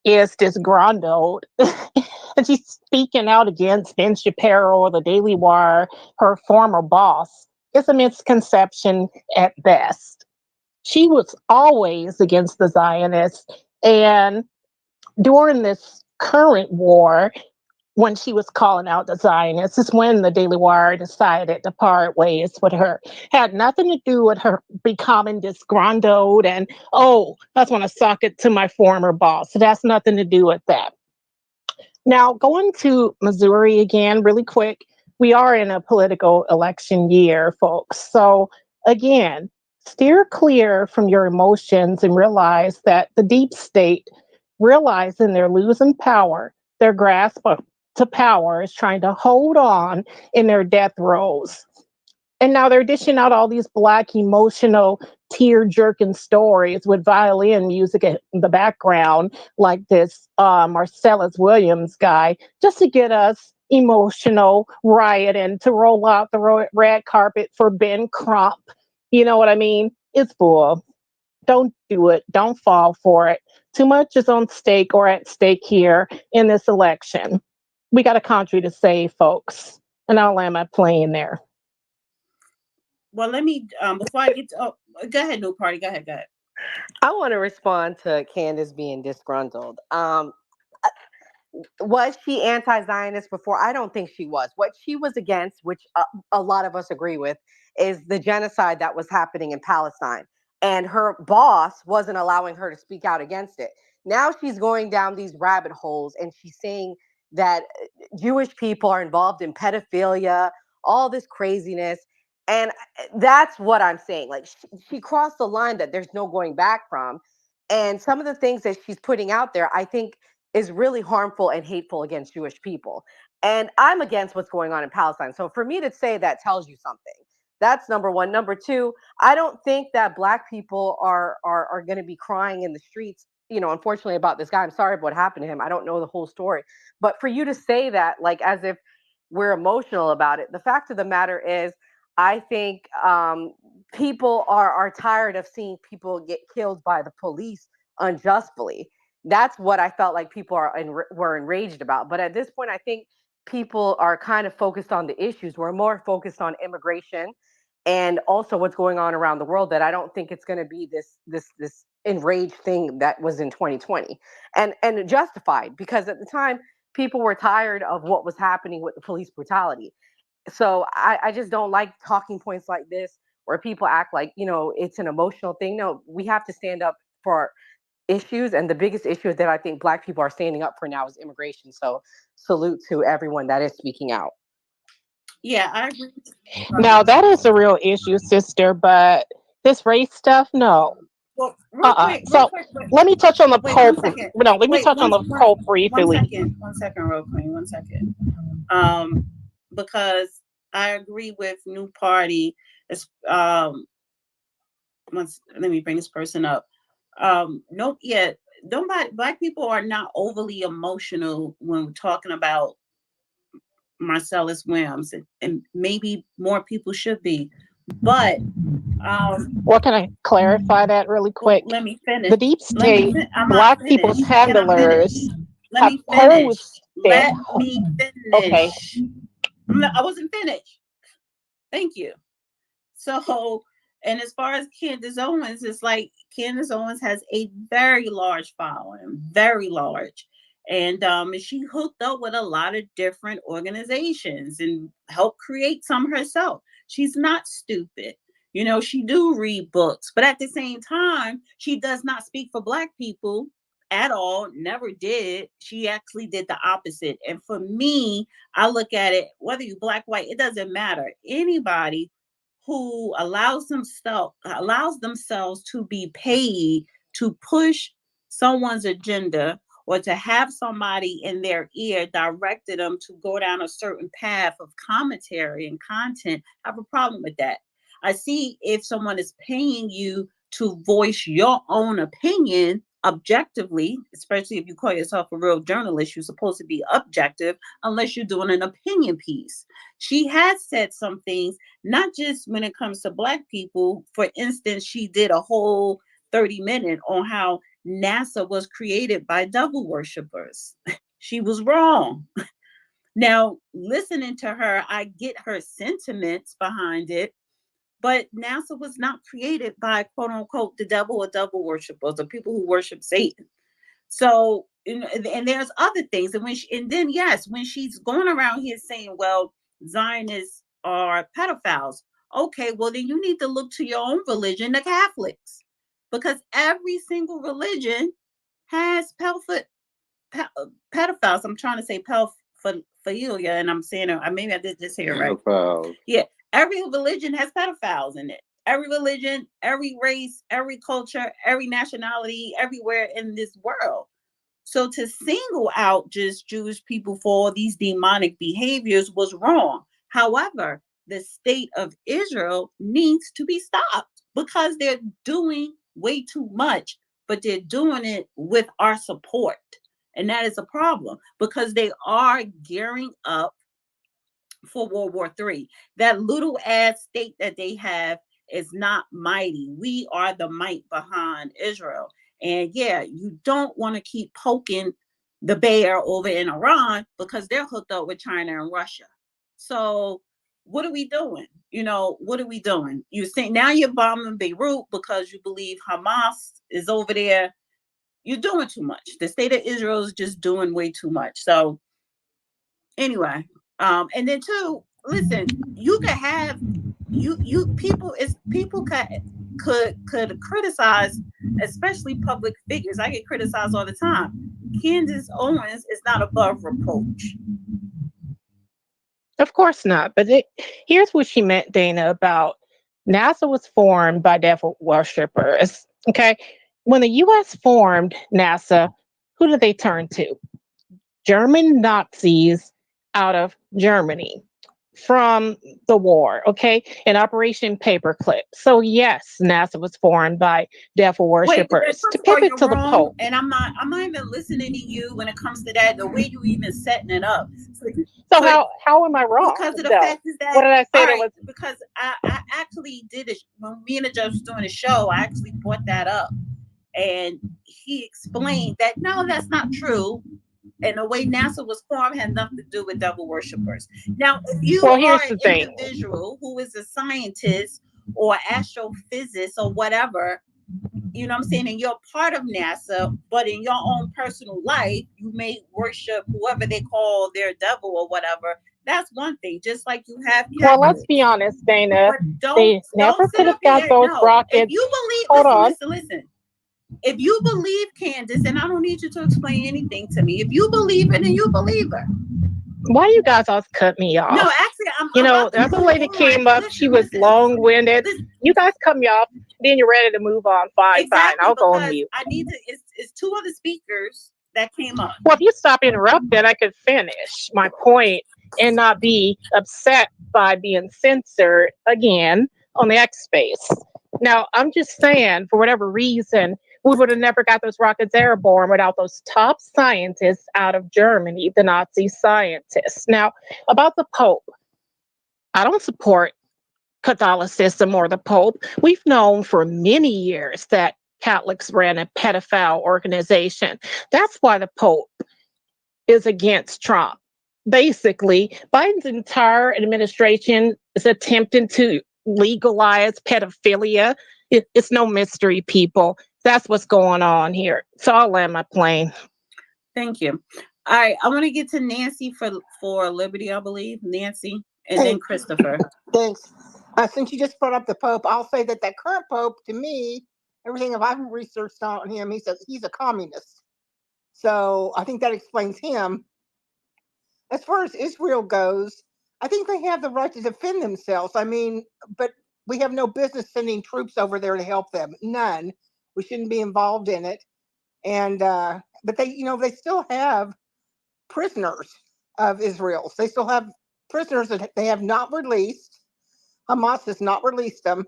is disgruntled and she's speaking out against Ben Shapiro or the Daily Wire, her former boss, is a misconception at best. She was always against the Zionists, and during this current war, when she was calling out the Zionists, is when the Daily Wire decided to part ways with her. Had nothing to do with her becoming disgruntled and, that's when I suck it to my former boss. It has nothing to do with that. Now, going to Missouri again, really quick, we are in a political election year, folks. So again, steer clear from your emotions and realize that the deep state, realizing they're losing power, their grasp to power is trying to hold on in their death rows. And now they're dishing out all these Black emotional, tear-jerking stories with violin music in the background, like this Marcelus Williams guy, just to get us emotional, rioting, to roll out the red carpet for Ben Crump. You know what I mean? It's bull. Don't do it. Don't fall for it. Too much is on stake or at stake here in this election. We got a country to save, folks. And I'll land my plane there. Well, let me, before I get to, go ahead, New Party. Go ahead. I want to respond to Candace being disgruntled. Was she anti-Zionist before? I don't think she was. What she was against, which a lot of us agree with, is the genocide that was happening in Palestine. And her boss wasn't allowing her to speak out against it. Now she's going down these rabbit holes and she's saying that Jewish people are involved in pedophilia, all this craziness. And that's what I'm saying. Like, she crossed the line that there's no going back from. And some of the things that she's putting out there, I think, is really harmful and hateful against Jewish people. And I'm against what's going on in Palestine. So for me to say that tells you something, That's number one. Number two, I don't think that Black people are going to be crying in the streets, unfortunately, about this guy. I'm sorry about what happened to him. I don't know the whole story. But for you to say that, like, as if we're emotional about it, the fact of the matter is, I think people are tired of seeing people get killed by the police unjustly. That's what I felt like people were enraged about. But at this point, I think people are kind of focused on the issues. We're more focused on immigration and also what's going on around the world, that I don't think it's going to be this enraged thing that was in 2020, and justified, because at the time people were tired of what was happening with the police brutality. So I just don't like talking points like this where people act like, it's an emotional thing. No, we have to stand up for our issues, and the biggest issue that I think Black people are standing up for now is immigration. So salute to everyone that is speaking out. Yeah, I agree. Now that is a real issue, sister, but this race stuff, no. Well, real So quick. let me touch on the Wait, Pope. 1 second. No, let me Wait, touch on the Pope briefly. 1 second, real quick. 1 second. Because I agree with New Party. It's let me bring this person up. Nope, yeah. Black people are not overly emotional when we're talking about Marcelus Williams, and maybe more people should be. But Well, can I clarify that really quick? let me finish. The deep state, Black people's handlers have posed Let me finish. Okay. I wasn't finished. Thank you. So, and as far as Candace Owens, it's like Candace Owens has a very large following, very large. And she hooked up with a lot of different organizations and helped create some herself. She's not stupid. She do read books, but at the same time, she does not speak for Black people at all, never did. She actually did the opposite. And for me, I look at it, whether you Black, white, it doesn't matter. Anybody who allows themselves to be paid to push someone's agenda, or to have somebody in their ear directed them to go down a certain path of commentary and content, I have a problem with that. I see if someone is paying you to voice your own opinion objectively, especially if you call yourself a real journalist, you're supposed to be objective unless you're doing an opinion piece. She has said some things, not just when it comes to Black people. For instance, she did a whole 30-minute on how NASA was created by devil worshippers. She was wrong. Now, listening to her, I get her sentiments behind it, but NASA was not created by, quote unquote, the devil or devil worshippers, or people who worship Satan. So, and there's other things. And when she's going around here saying, well, Zionists are pedophiles. Okay, well, then you need to look to your own religion, the Catholics, because every single religion has pedophiles. I'm trying to say pedophilia, and I'm saying it, maybe I did just say it right. Pedophiles. Yeah, every religion has pedophiles in it. Every religion, every race, every culture, every nationality, everywhere in this world. So to single out just Jewish people for all these demonic behaviors was wrong. However, the state of Israel needs to be stopped because they're doing way too much, but they're doing it with our support. And that is a problem because they are gearing up for World War III. That little ass state that they have is not mighty. We are the might behind Israel. And yeah, you don't want to keep poking the bear over in Iran because they're hooked up with China and Russia. So what are we doing? What are we doing? You say now you're bombing Beirut because you believe Hamas is over there. You're doing too much. The state of Israel is just doing way too much. So anyway, and then two, listen, you could have people could criticize, especially public figures. I get criticized all the time. Candace Owens is not above reproach. Of course not. But here's what she meant, Dana, about NASA was formed by devil worshippers. Okay. When the US formed NASA, who did they turn to? German Nazis out of Germany. from the war, okay, in Operation Paperclip. So yes, NASA was formed by devil Wait, worshippers. To first of all, pivot you're to the wrong, Pope. and I'm not even listening to you when it comes to that. The way you even setting it up. So, So so how am I wrong because of the though? fact is What that did I all say that right, was? because I actually did it when me and the judge was doing the show. I actually brought that up, and he explained that no, that's not true. And the way NASA was formed had nothing to do with devil worshippers. Now, if you Well, are here's an the thing. individual who is a scientist or astrophysicist or whatever, you know what I'm saying, and you're part of NASA, but in your own personal life, you may worship whoever they call their devil or whatever. That's one thing. Just like you have Well, let's be Catholics. honest, Dana. But don't They don't never sit could up have got here. those No. If rockets. you believe, Hold listen, on. listen, listen. If you believe Candace, and I don't need you to explain anything to me. If you believe it, then you believe her. Why you guys always cut me No, off? actually, I'm You know, about the to other move lady on. came up. She Listen, was listen, long-winded. listen. You guys cut me off. Then you're ready to move on. Fine, fine. Exactly, I'll go on because mute. I need to. It's two other speakers that came up. Well, if you stop interrupting, I could finish my point and not be upset by being censored again on the X space. Now, I'm just saying, for whatever reason, we would have never got those rockets airborne without those top scientists out of Germany, the Nazi scientists. Now, about the Pope, I don't support Catholicism or the Pope. We've known for many years that Catholics ran a pedophile organization. That's why the Pope is against Trump. Basically, Biden's entire administration is attempting to legalize pedophilia. It's no mystery, people. That's what's going on here. So I'll land my plane. Thank you. All right, I want to get to Nancy for Liberty, I believe. Nancy, and Hey, then Christopher. thanks. Since you just brought up the Pope, I'll say that current Pope, to me, everything I've researched on him, he's a communist. So I think that explains him. As far as Israel goes, I think they have the right to defend themselves. I mean, but we have no business sending troops over there to help them. None. We shouldn't be involved in it. And but they still have prisoners of Israel's. They still have prisoners that they have not released. Hamas has not released them.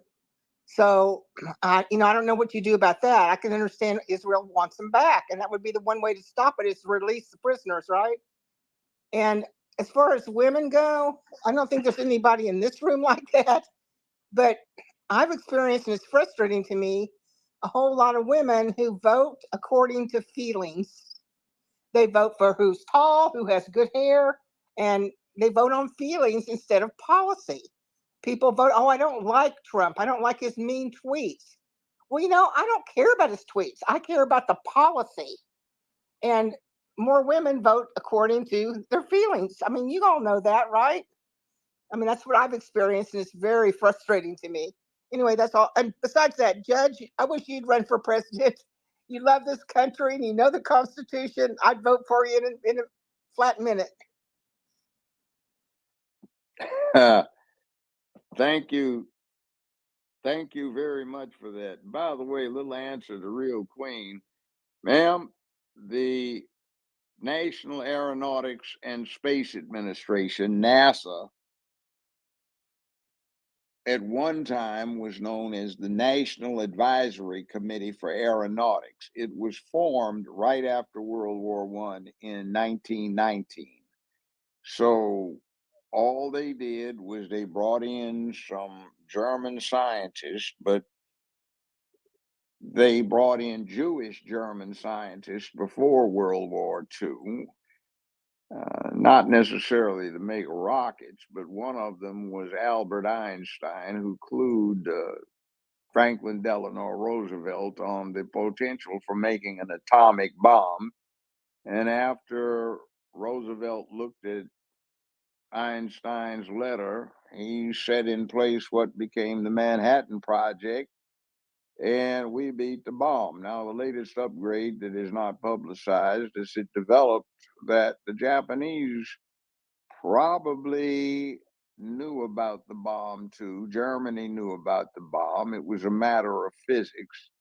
So, I don't know what you do about that. I can understand Israel wants them back, and that would be the one way to stop it is to release the prisoners, right? And as far as women go, I don't think there's anybody in this room like that. But I've experienced, and it's frustrating to me, a whole lot of women who vote according to feelings. They vote for who's tall, who has good hair, and they vote on feelings instead of policy. People vote, oh, I don't like Trump. I don't like his mean tweets. Well, I don't care about his tweets. I care about the policy. And more women vote according to their feelings. I mean, you all know that, right? I mean, that's what I've experienced, and it's very frustrating to me. Anyway, that's all. And besides that, Judge, I wish you'd run for president. You love this country and you know the Constitution. I'd vote for you in a flat minute. Thank you. Thank you very much for that. By the way, little answer to real queen. Ma'am, the National Aeronautics and Space Administration, NASA, at one time was known as the National Advisory Committee for Aeronautics. It was formed right after World War I in 1919. So all they did was they brought in some German scientists, but they brought in Jewish German scientists before World War II. Not necessarily to make rockets, but one of them was Albert Einstein, who clued Franklin Delano Roosevelt on the potential for making an atomic bomb. And after Roosevelt looked at Einstein's letter, he set in place what became the Manhattan Project, and we beat the bomb. Now, the latest upgrade that is not publicized is it developed that the Japanese probably knew about the bomb too. Germany knew about the bomb. It was a matter of physics.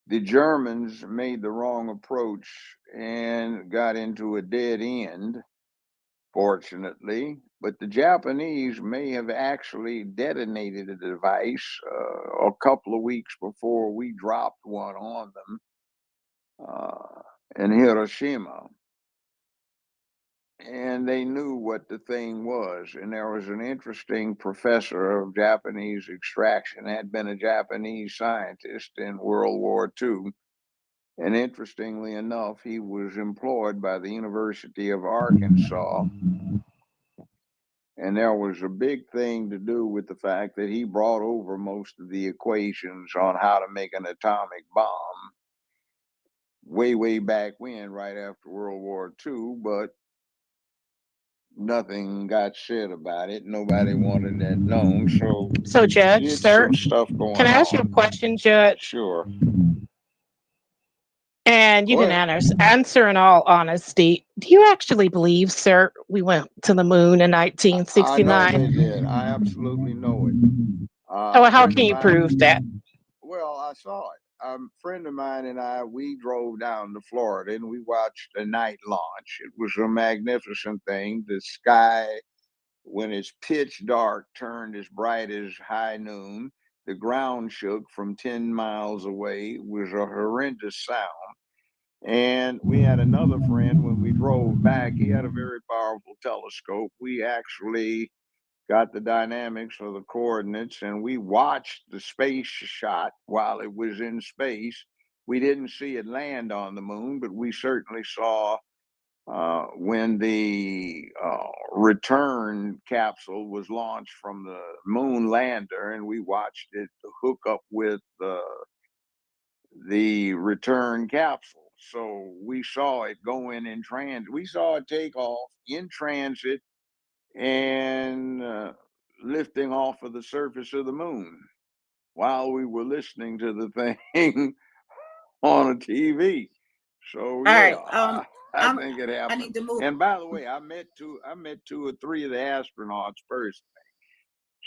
The Germans made the wrong approach and got into a dead end, fortunately. but the Japanese may have actually detonated the device a couple of weeks before we dropped one on them in Hiroshima. And they knew what the thing was. And there was an interesting professor of Japanese extraction, had been a Japanese scientist in World War II. And interestingly enough, he was employed by the University of Arkansas. And there was a big thing to do with the fact that he brought over most of the equations on how to make an atomic bomb way back when, right after World War II, but nothing got said about it. Nobody wanted that known. So, Judge, It's sir, some stuff going can I ask you a on. question, Judge? Sure. And you Go can ahead. answer in all honesty. Do you actually believe, sir, we went to the moon in I know they 1969? did. I absolutely know it. Oh, how Friend can of you mine, prove that? well, I saw it. A friend of mine and I, we drove down to Florida and we watched a night launch. It was a magnificent thing. The sky, when it's pitch dark, turned as bright as high noon. The ground shook from 10 miles away. It was a horrendous sound. And we had another friend when we drove back, he had a very powerful telescope. We actually got the dynamics of the coordinates and we watched the space shot while it was in space. We didn't see it land on the moon, but we certainly saw when the return capsule was launched from the moon lander, and we watched it hook up with the return capsule. So we saw it go in transit. We saw it take off in transit and lifting off of the surface of the moon while we were listening to the thing on a TV. So All yeah, right. I think it I happened. need to move. And by the way, I met two or three of the astronauts personally.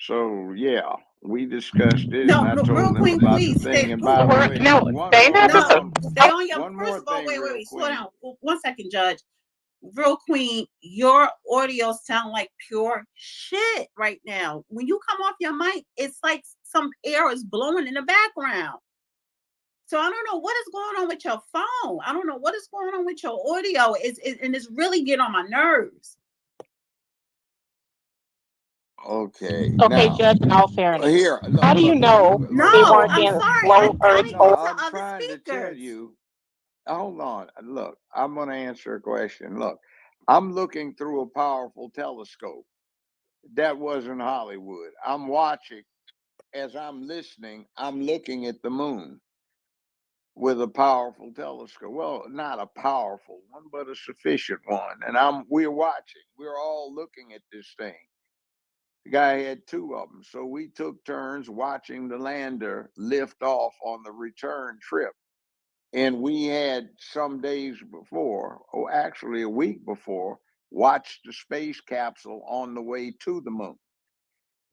So yeah, we discussed it, and No, I no, real told them quick, about the please. thing. And by the way, No, Dana, No, listen. stay on your. one First more of all, thing, wait, real slow quick. down. 1 second, Judge. Real Queen, your audio sound like pure shit right now. When you come off your mic, it's like some air is blowing in the background. So I don't know what is going on with your phone. I don't know what is going on with your audio. And it's really getting on my nerves. Okay. Okay, Now, Judge, in all fairness, here, how do you know look, No, they look, weren't I'm in sorry. low I Earth need to no, go orbit? to I'm other trying to tell speakers. you. Hold on. Look, I'm going to answer a question. Look, I'm looking through a powerful telescope. That wasn't Hollywood. I'm watching as I'm listening. I'm looking at the moon with a powerful telescope. Well, not a powerful one, but a sufficient one. And we're watching. We're all looking at this thing. The guy had two of them. So we took turns watching the lander lift off on the return trip. And we had some days before, or actually a week before, watched the space capsule on the way to the moon.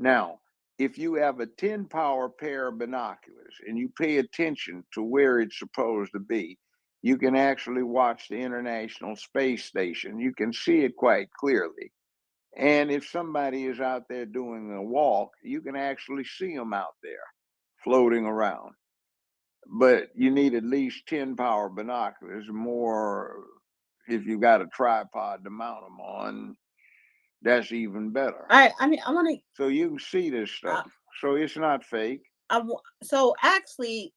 Now, if you have a 10 power pair of binoculars and you pay attention to where it's supposed to be, you can actually watch the International Space Station. You can see it quite clearly. And if somebody is out there doing a walk, you can actually see them out there floating around. But you need at least 10 power binoculars, more if you got a tripod to mount them on. That's even better. I mean, I want to. So you can see this stuff. So it's not fake. So actually,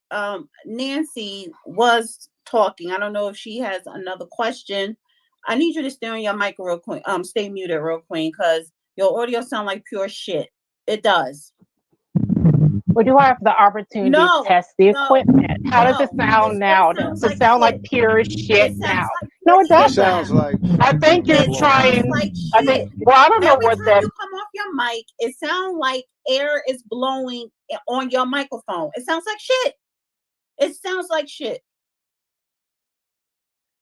Nancy was talking. I don't know if she has another question. I need you to stay on your mic real quick. Stay muted real quick because your audio sound like pure shit. It does. We do have the opportunity to test the equipment. How does it sound now? Does it sound like pure shit now? No, it doesn't. It sounds like I think you're trying. Like I think. Well, I don't know Every what time that. you come off your mic, it sounds like air is blowing on your microphone. It sounds like shit. It sounds like shit.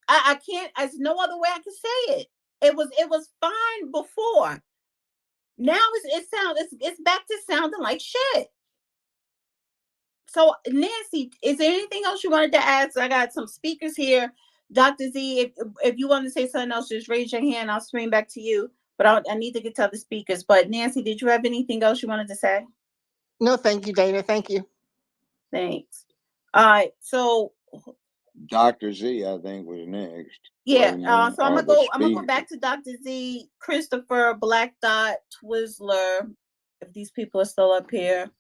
I can't. There's no other way I can say it. It was fine before. Now it's back to sounding like shit. So Nancy, is there anything else you wanted to ask? I got some speakers here. Dr. Z, if you want to say something else, just raise your hand. I'll stream back to you. But I need to get to other speakers. But Nancy, did you have anything else you wanted to say? No, thank you, Dana. Thank you. Thanks. All right. So Dr. Z, I think, was next. yeah. Wasn't there? So I'm Or gonna the go. I'm gonna go speaker. back to Dr. Z, Christopher, Black Dot, Twizzler. If these people are still up here.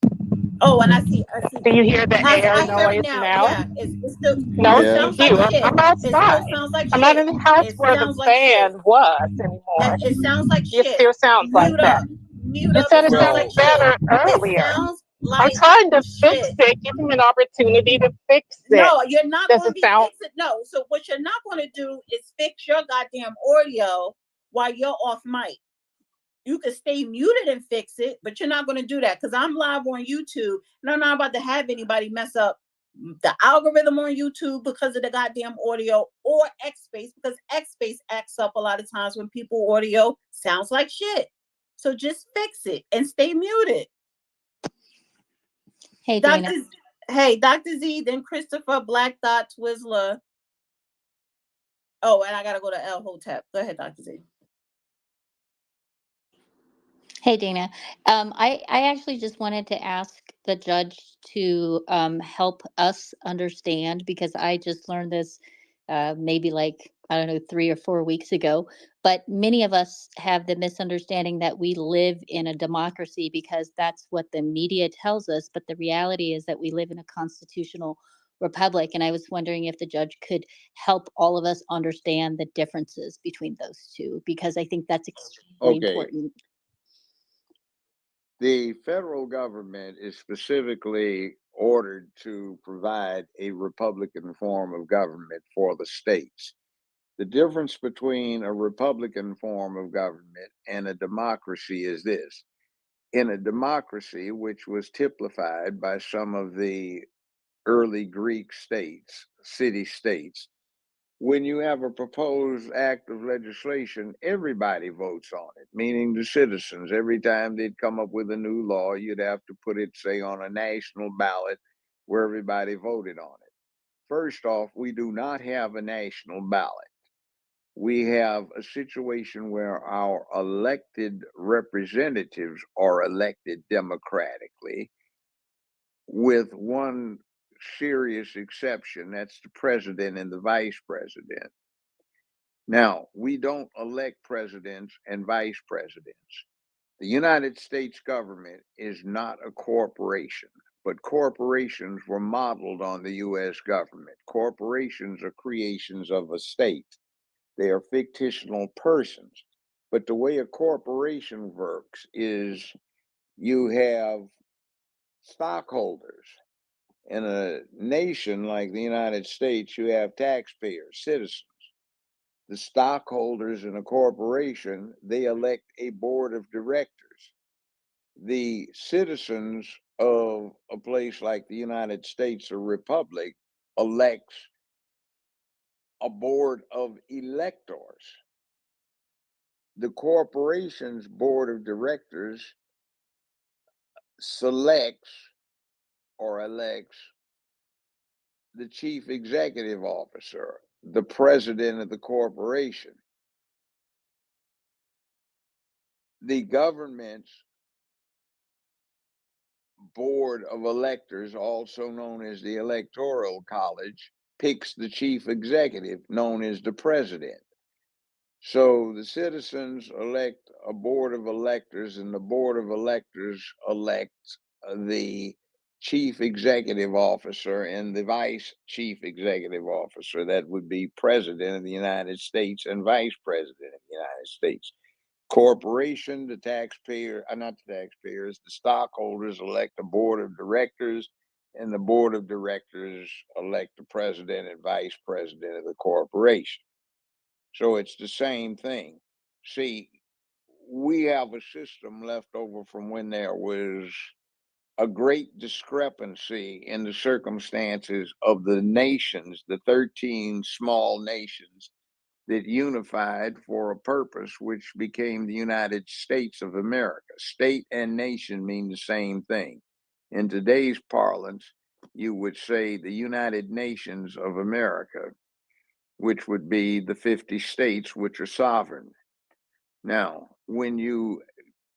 Oh, and I see. Do you hear the air I hear it noise now. now? Yeah, it's still. No, It Yes. sounds thank like you. shit. I'm It still outside. sounds like I'm not shit. in the house It where the sounds like shit. fan was anymore. It sounds like It shit. still sounds like Mute that. up. Mute You up. said It it sounds sounded like shit. better It earlier. sounds I'm like trying to fix shit. it. Give me an opportunity to fix it. No, you're not Does going it to be sound? fixing. No. So what you're not going to do is fix your goddamn audio while you're off mic. You can stay muted and fix it, but you're not going to do that because I'm live on YouTube and I'm not about to have anybody mess up the algorithm on YouTube because of the goddamn audio or X-Space, because X-Space acts up a lot of times when people audio sounds like shit. So just fix it and stay muted. Hey, Dana. Dr. Z, then Christopher, Black Dot, Twizzler. Oh, and I gotta go to El Hotep. Go ahead, Dr. Z. Hey, Dana. I actually just wanted to ask the judge to help us understand, because I just learned this maybe like, I don't know, 3 or 4 weeks ago. But many of us have the misunderstanding that we live in a democracy because that's what the media tells us. But the reality is that we live in a constitutional republic. And I was wondering if the judge could help all of us understand the differences between those two, because I think that's extremely Okay. important. The federal government is specifically ordered to provide a Republican form of government for the states. The difference between a Republican form of government and a democracy is this. In a democracy, which was typified by some of the early Greek states, city-states, when you have a proposed act of legislation, everybody votes on it, meaning the citizens. Every time they'd come up with a new law, you'd have to put it, say, on a national ballot where everybody voted on it. First off, we do not have a national ballot. We have a situation where our elected representatives are elected democratically, with one serious exception, that's the president and the vice president. Now, we don't elect presidents and vice presidents. The United States government is not a corporation, but corporations were modeled on the US government. Corporations are creations of a state. They are fictional persons. But the way a corporation works is you have stockholders. In a nation like the United States, you have taxpayers, citizens. The stockholders in a corporation, they elect a board of directors. The citizens of a place like the United States or Republic elects a board of electors. The corporation's board of directors selects or elects the chief executive officer, the president of the corporation. The government's board of electors, also known as the Electoral College, picks the chief executive, known as the president. So the citizens elect a board of electors, and the board of electors elects the chief executive officer and the vice chief executive officer. That would be president of the United States and vice president of the United States. Corporation, the taxpayer, not the taxpayers, the stockholders elect a board of directors, and the board of directors elect the president and vice president of the corporation. So it's the same thing. See, we have a system left over from when there was a great discrepancy in the circumstances of the nations, the 13 small nations that unified for a purpose, which became the United States of America. State and nation mean the same thing. In today's parlance, you would say the United Nations of America, which would be the 50 states which are sovereign. Now, when you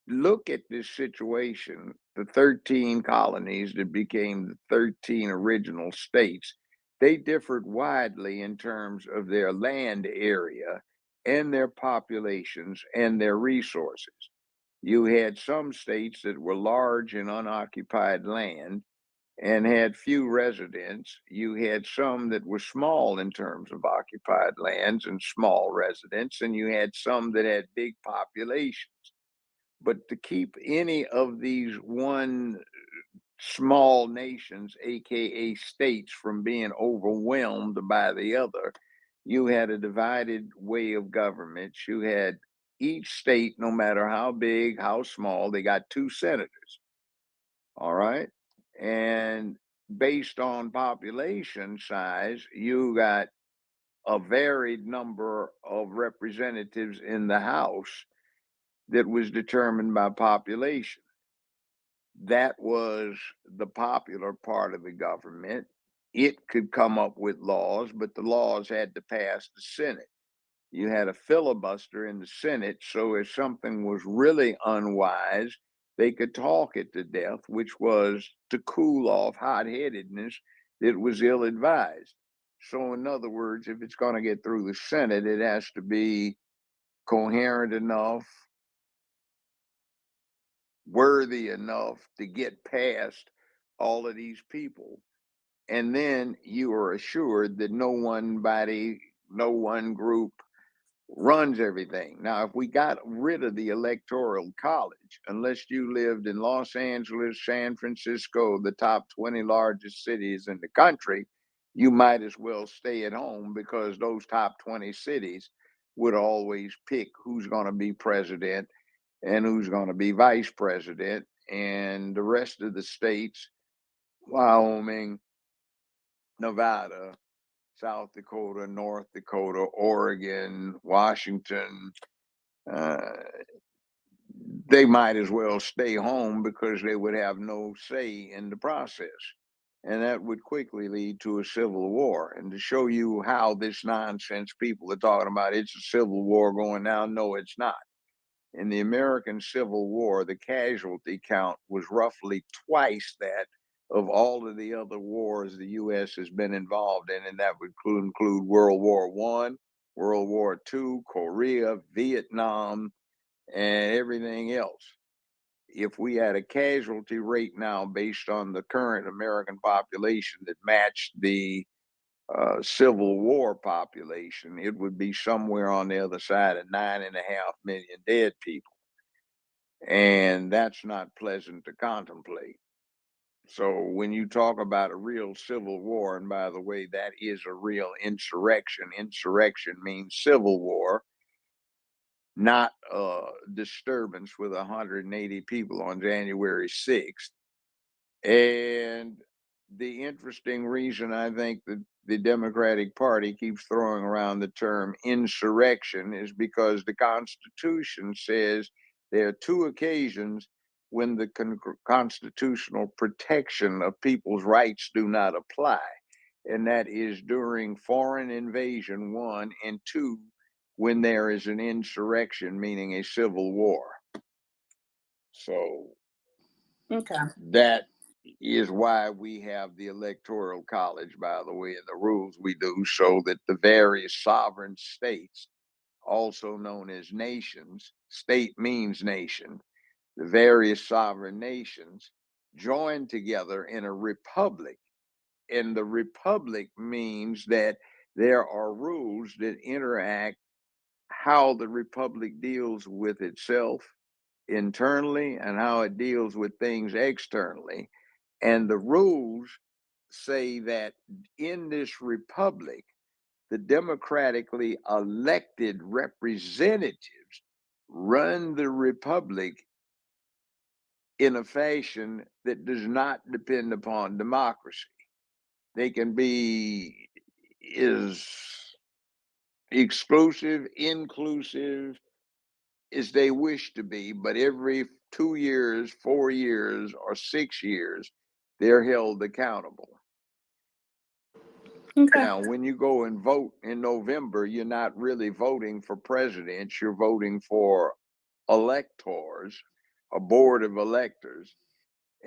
look at this situation, the 13 colonies that became the 13 original states, they differed widely in terms of their land area and their populations and their resources. You had some states that were large in unoccupied land and had few residents. You had some that were small in terms of occupied lands and small residents, and you had some that had big populations. But to keep any of these one small nations, aka states, from being overwhelmed by the other, you had a divided way of government. You had each state, no matter how big, how small, they got 2 senators. All right. And based on population size, you got a varied number of representatives in the House that was determined by population. That was the popular part of the government. It could come up with laws, but the laws had to pass the Senate. You had a filibuster in the Senate, so if something was really unwise, they could talk it to death, which was to cool off hot-headedness that was ill-advised. So in other words, if it's going to get through the Senate, it has to be coherent enough, worthy enough to get past all of these people. And then you are assured that no one body, no one group runs everything. Now, if we got rid of the electoral college, unless you lived in Los Angeles, San Francisco, the top 20 largest cities in the country, you might as well stay at home, because those top 20 cities would always pick who's going to be president and who's going to be vice president. And the rest of the states, Wyoming, Nevada, South Dakota, North Dakota, Oregon, Washington, they might as well stay home, because they would have no say in the process. And that would quickly lead to a civil war. And to show you how this nonsense people are talking about, it's a civil war going down, no, it's not. In the American Civil War, the casualty count was roughly twice that of all of the other wars the U.S. has been involved in, and that would include World War I, World War II, Korea, Vietnam, and everything else. If we had a casualty rate now based on the current American population that matched the Civil War population, it would be somewhere on the other side of 9.5 million dead people. And that's not pleasant to contemplate. So when you talk about a real civil war, and by the way, that is a real insurrection. Insurrection means civil war, not a disturbance with 180 people on January 6th. And the interesting reason I think that the Democratic Party keeps throwing around the term insurrection is because the Constitution says there are 2 occasions when the constitutional protection of people's rights do not apply. And that is during foreign invasion, 1, and 2, when there is an insurrection, meaning a civil war. So Okay. that is why we have the electoral college, by the way, and the rules we do, so that the various sovereign states, also known as nations, state means nation, the various sovereign nations join together in a republic. And the republic means that there are rules that interact how the republic deals with itself internally and how it deals with things externally. And the rules say that in this republic, the democratically elected representatives run the republic in a fashion that does not depend upon democracy. They can be as exclusive, inclusive as they wish to be, but every 2 years, 4 years, or 6 years, they're held accountable. Okay. Now, when you go and vote in November, you're not really voting for presidents. You're voting for electors, a board of electors.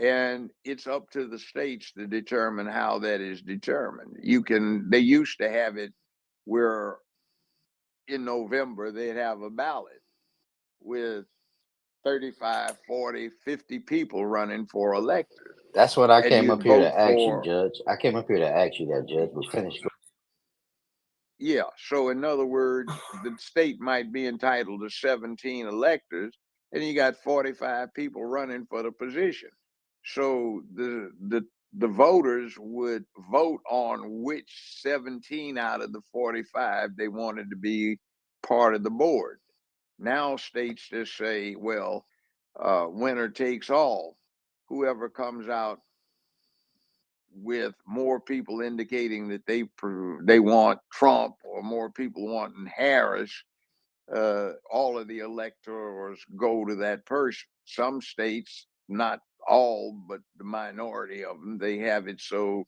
And it's up to the states to determine how that is determined. They used to have it where in November they'd have a ballot with 35, 40, 50 people running for electors. That's what I And came you'd up here vote to ask you, for, Judge. I came up here to ask you that, Judge, but finish. yeah. So in other words, the state might be entitled to 17 electors, and you got 45 people running for the position. So the voters would vote on which 17 out of the 45 they wanted to be part of the board. Now states just say, well, winner takes all. Whoever comes out with more people indicating that they want Trump, or more people wanting Harris, all of the electors go to that person. Some states, not all, but the minority of them, they have it so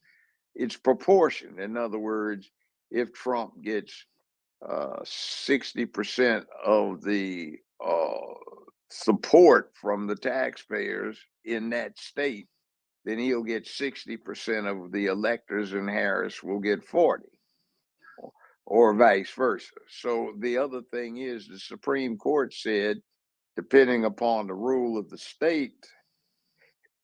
it's proportioned. In other words, if Trump gets 60% of the support from the taxpayers in that state, then he'll get 60% of the electors and Harris will get 40, or vice versa. So the other thing is, the Supreme Court said, depending upon the rule of the state,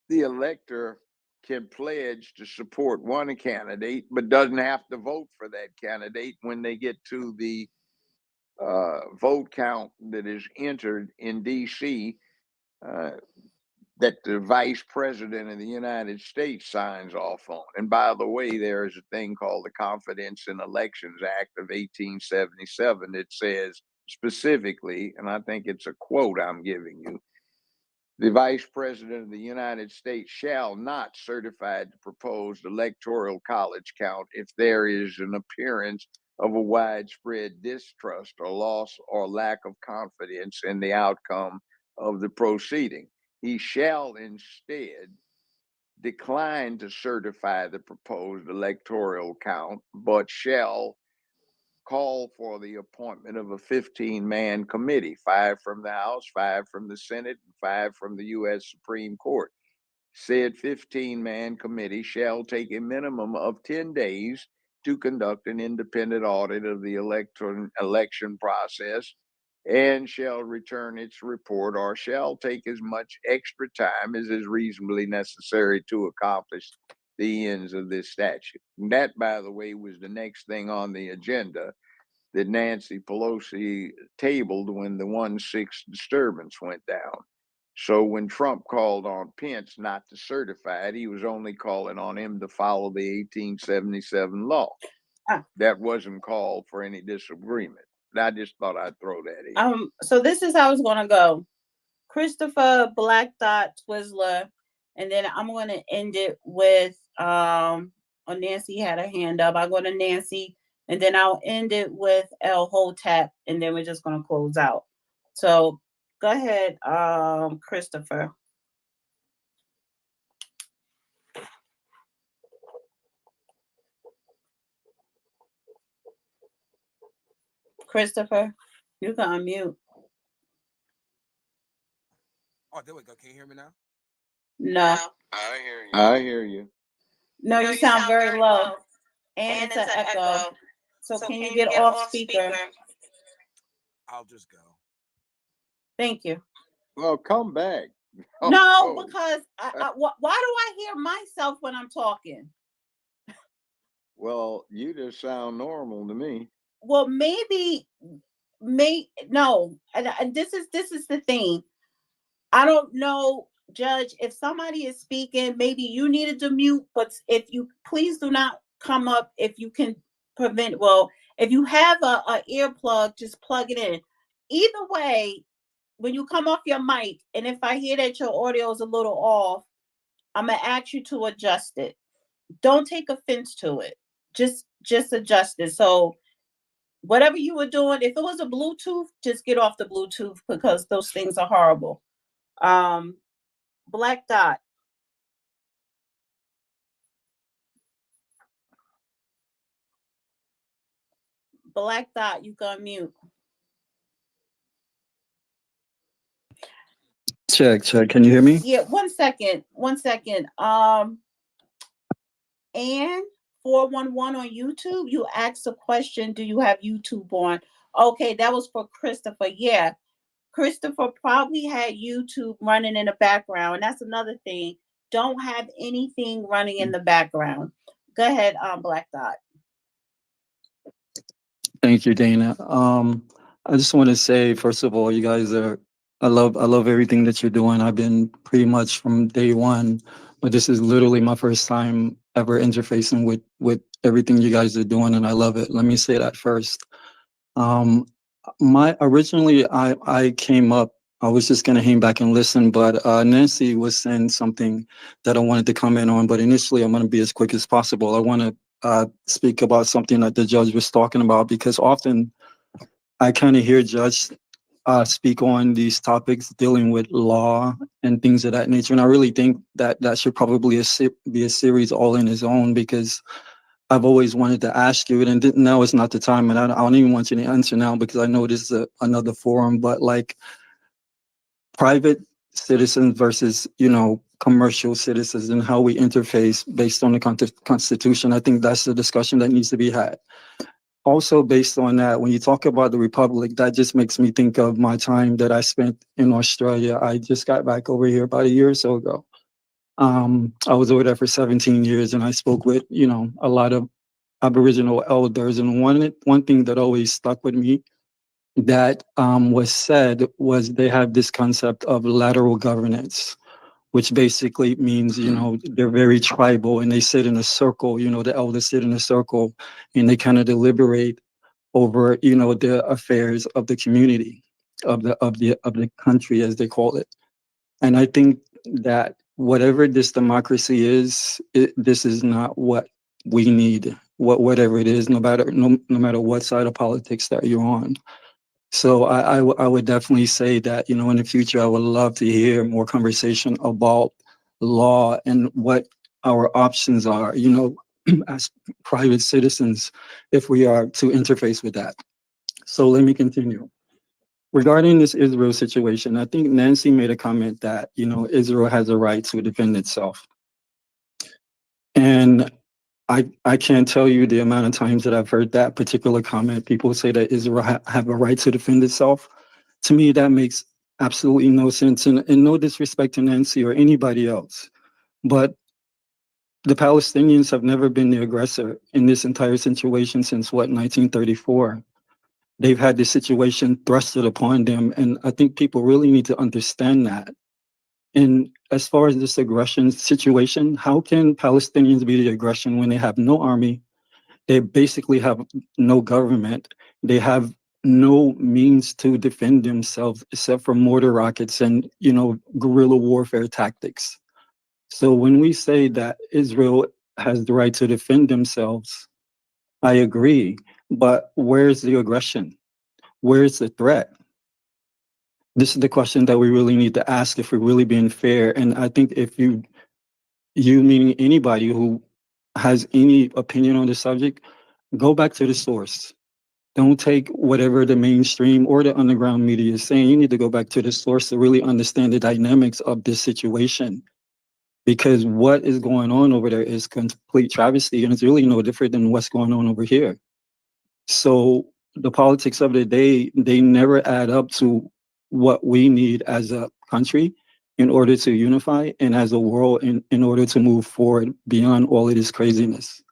the elector can pledge to support one candidate, but doesn't have to vote for that candidate when they get to the vote count that is entered in DC, that the vice president of the United States signs off on. And by the way, there is a thing called the Confidence in Elections Act of 1877 that says specifically, and I think it's a quote I'm giving you, the vice president of the United States shall not certify the proposed electoral college count if there is an appearance of a widespread distrust or loss or lack of confidence in the outcome of the proceeding. He shall instead decline to certify the proposed electoral count, but shall call for the appointment of a 15-man committee, 5 from the House, 5 from the Senate, and 5 from the U.S. Supreme Court. Said 15-man committee shall take a minimum of 10 days to conduct an independent audit of the election process, and shall return its report, or shall take as much extra time as is reasonably necessary to accomplish the ends of this statute. And that, by the way, was the next thing on the agenda that Nancy Pelosi tabled when the 1-6 disturbance went down. So when Trump called on Pence not to certify it, he was only calling on him to follow the 1877 law. That wasn't called for any disagreement. I just thought I'd throw that in. So this is how it's gonna go. Christopher, Black Dot, Twizzler, and then I'm gonna end it with Nancy had a hand up. I'll go to Nancy, and then I'll end it with El Hotep, and then we're just gonna close out. So go ahead, Christopher. Christopher, you can unmute. Oh, there we go. Can you hear me now? No. I hear you. I hear you. No, you sound very low. And it's an echo. So can you get off speaker? I'll just go. Thank you. Well, come back. No, because why do I hear myself when I'm talking? Well, you just sound normal to me. Well, no. And this is the thing. I don't know, Judge, if somebody is speaking, maybe you needed to mute, but if you please do not come up if you can prevent, if you have a earplug, just plug it in. Either way, when you come off your mic, and if I hear that your audio is a little off, I'm gonna ask you to adjust it. Don't take offense to it. Just adjust it. So whatever you were doing, if it was a Bluetooth, just get off the Bluetooth, because those things are horrible. Black Dot. Black Dot, you can mute. Check. Can you hear me? Yeah, 1 second. 1 second. And 411 on YouTube, you asked a question, do you have YouTube on? Okay, that was for Christopher. Yeah. Christopher probably had YouTube running in the background. And that's another thing. Don't have anything running in the background. Go ahead, Black Dot. Thank you, Dana. I just want to say, first of all, you guys I love everything that you're doing. I've been pretty much from day one, but this is literally my first time ever interfacing with everything you guys are doing, and I love it. Let me say that first. Originally I came up, I was just gonna hang back and listen, but Nancy was saying something that I wanted to comment on, but initially I'm gonna be as quick as possible. I want to speak about something that the judge was talking about, because often I kind of hear judge speak on these topics dealing with law and things of that nature, and I really think that that should probably be a series all in its own, because I've always wanted to ask you, and now is not the time, and I don't even want you to answer now because I know this is another forum, but like private citizens versus, commercial citizens and how we interface based on the Constitution, I think that's the discussion that needs to be had. Also, based on that, when you talk about the Republic, that just makes me think of my time that I spent in Australia. I just got back over here about a year or so ago. I was over there for 17 years, and I spoke with, a lot of Aboriginal elders. And one thing that always stuck with me that was said was they have this concept of lateral governance, which basically means, they're very tribal, and they sit in a circle, the elders sit in a circle, and they kind of deliberate over, the affairs of the community, of the country, as they call it. And I think that whatever this democracy is, this is not what we need. Whatever it is, no matter what side of politics that you're on. So I would definitely say that, in the future, I would love to hear more conversation about law and what our options are, as private citizens, if we are to interface with that. So let me continue. Regarding this Israel situation, I think Nancy made a comment that, Israel has a right to defend itself. And I can't tell you the amount of times that I've heard that particular comment. People say that Israel have a right to defend itself. To me, that makes absolutely no sense, and no disrespect to Nancy or anybody else. But the Palestinians have never been the aggressor in this entire situation since, 1934. They've had this situation thrusted upon them, and I think people really need to understand that. And as far as this aggression situation, how can Palestinians be the aggression when they have no army? They basically have no government. They have no means to defend themselves except for mortar rockets and, guerrilla warfare tactics. So when we say that Israel has the right to defend themselves, I agree. But where's the aggression? Where's the threat? This is the question that we really need to ask if we're really being fair. And I think if you meaning anybody who has any opinion on the subject, go back to the source. Don't take whatever the mainstream or the underground media is saying. You need to go back to the source to really understand the dynamics of this situation. Because what is going on over there is complete travesty, and it's really no different than what's going on over here. So the politics of the day, they never add up to what we need as a country in order to unify, and as a world in order to move forward beyond all of this craziness.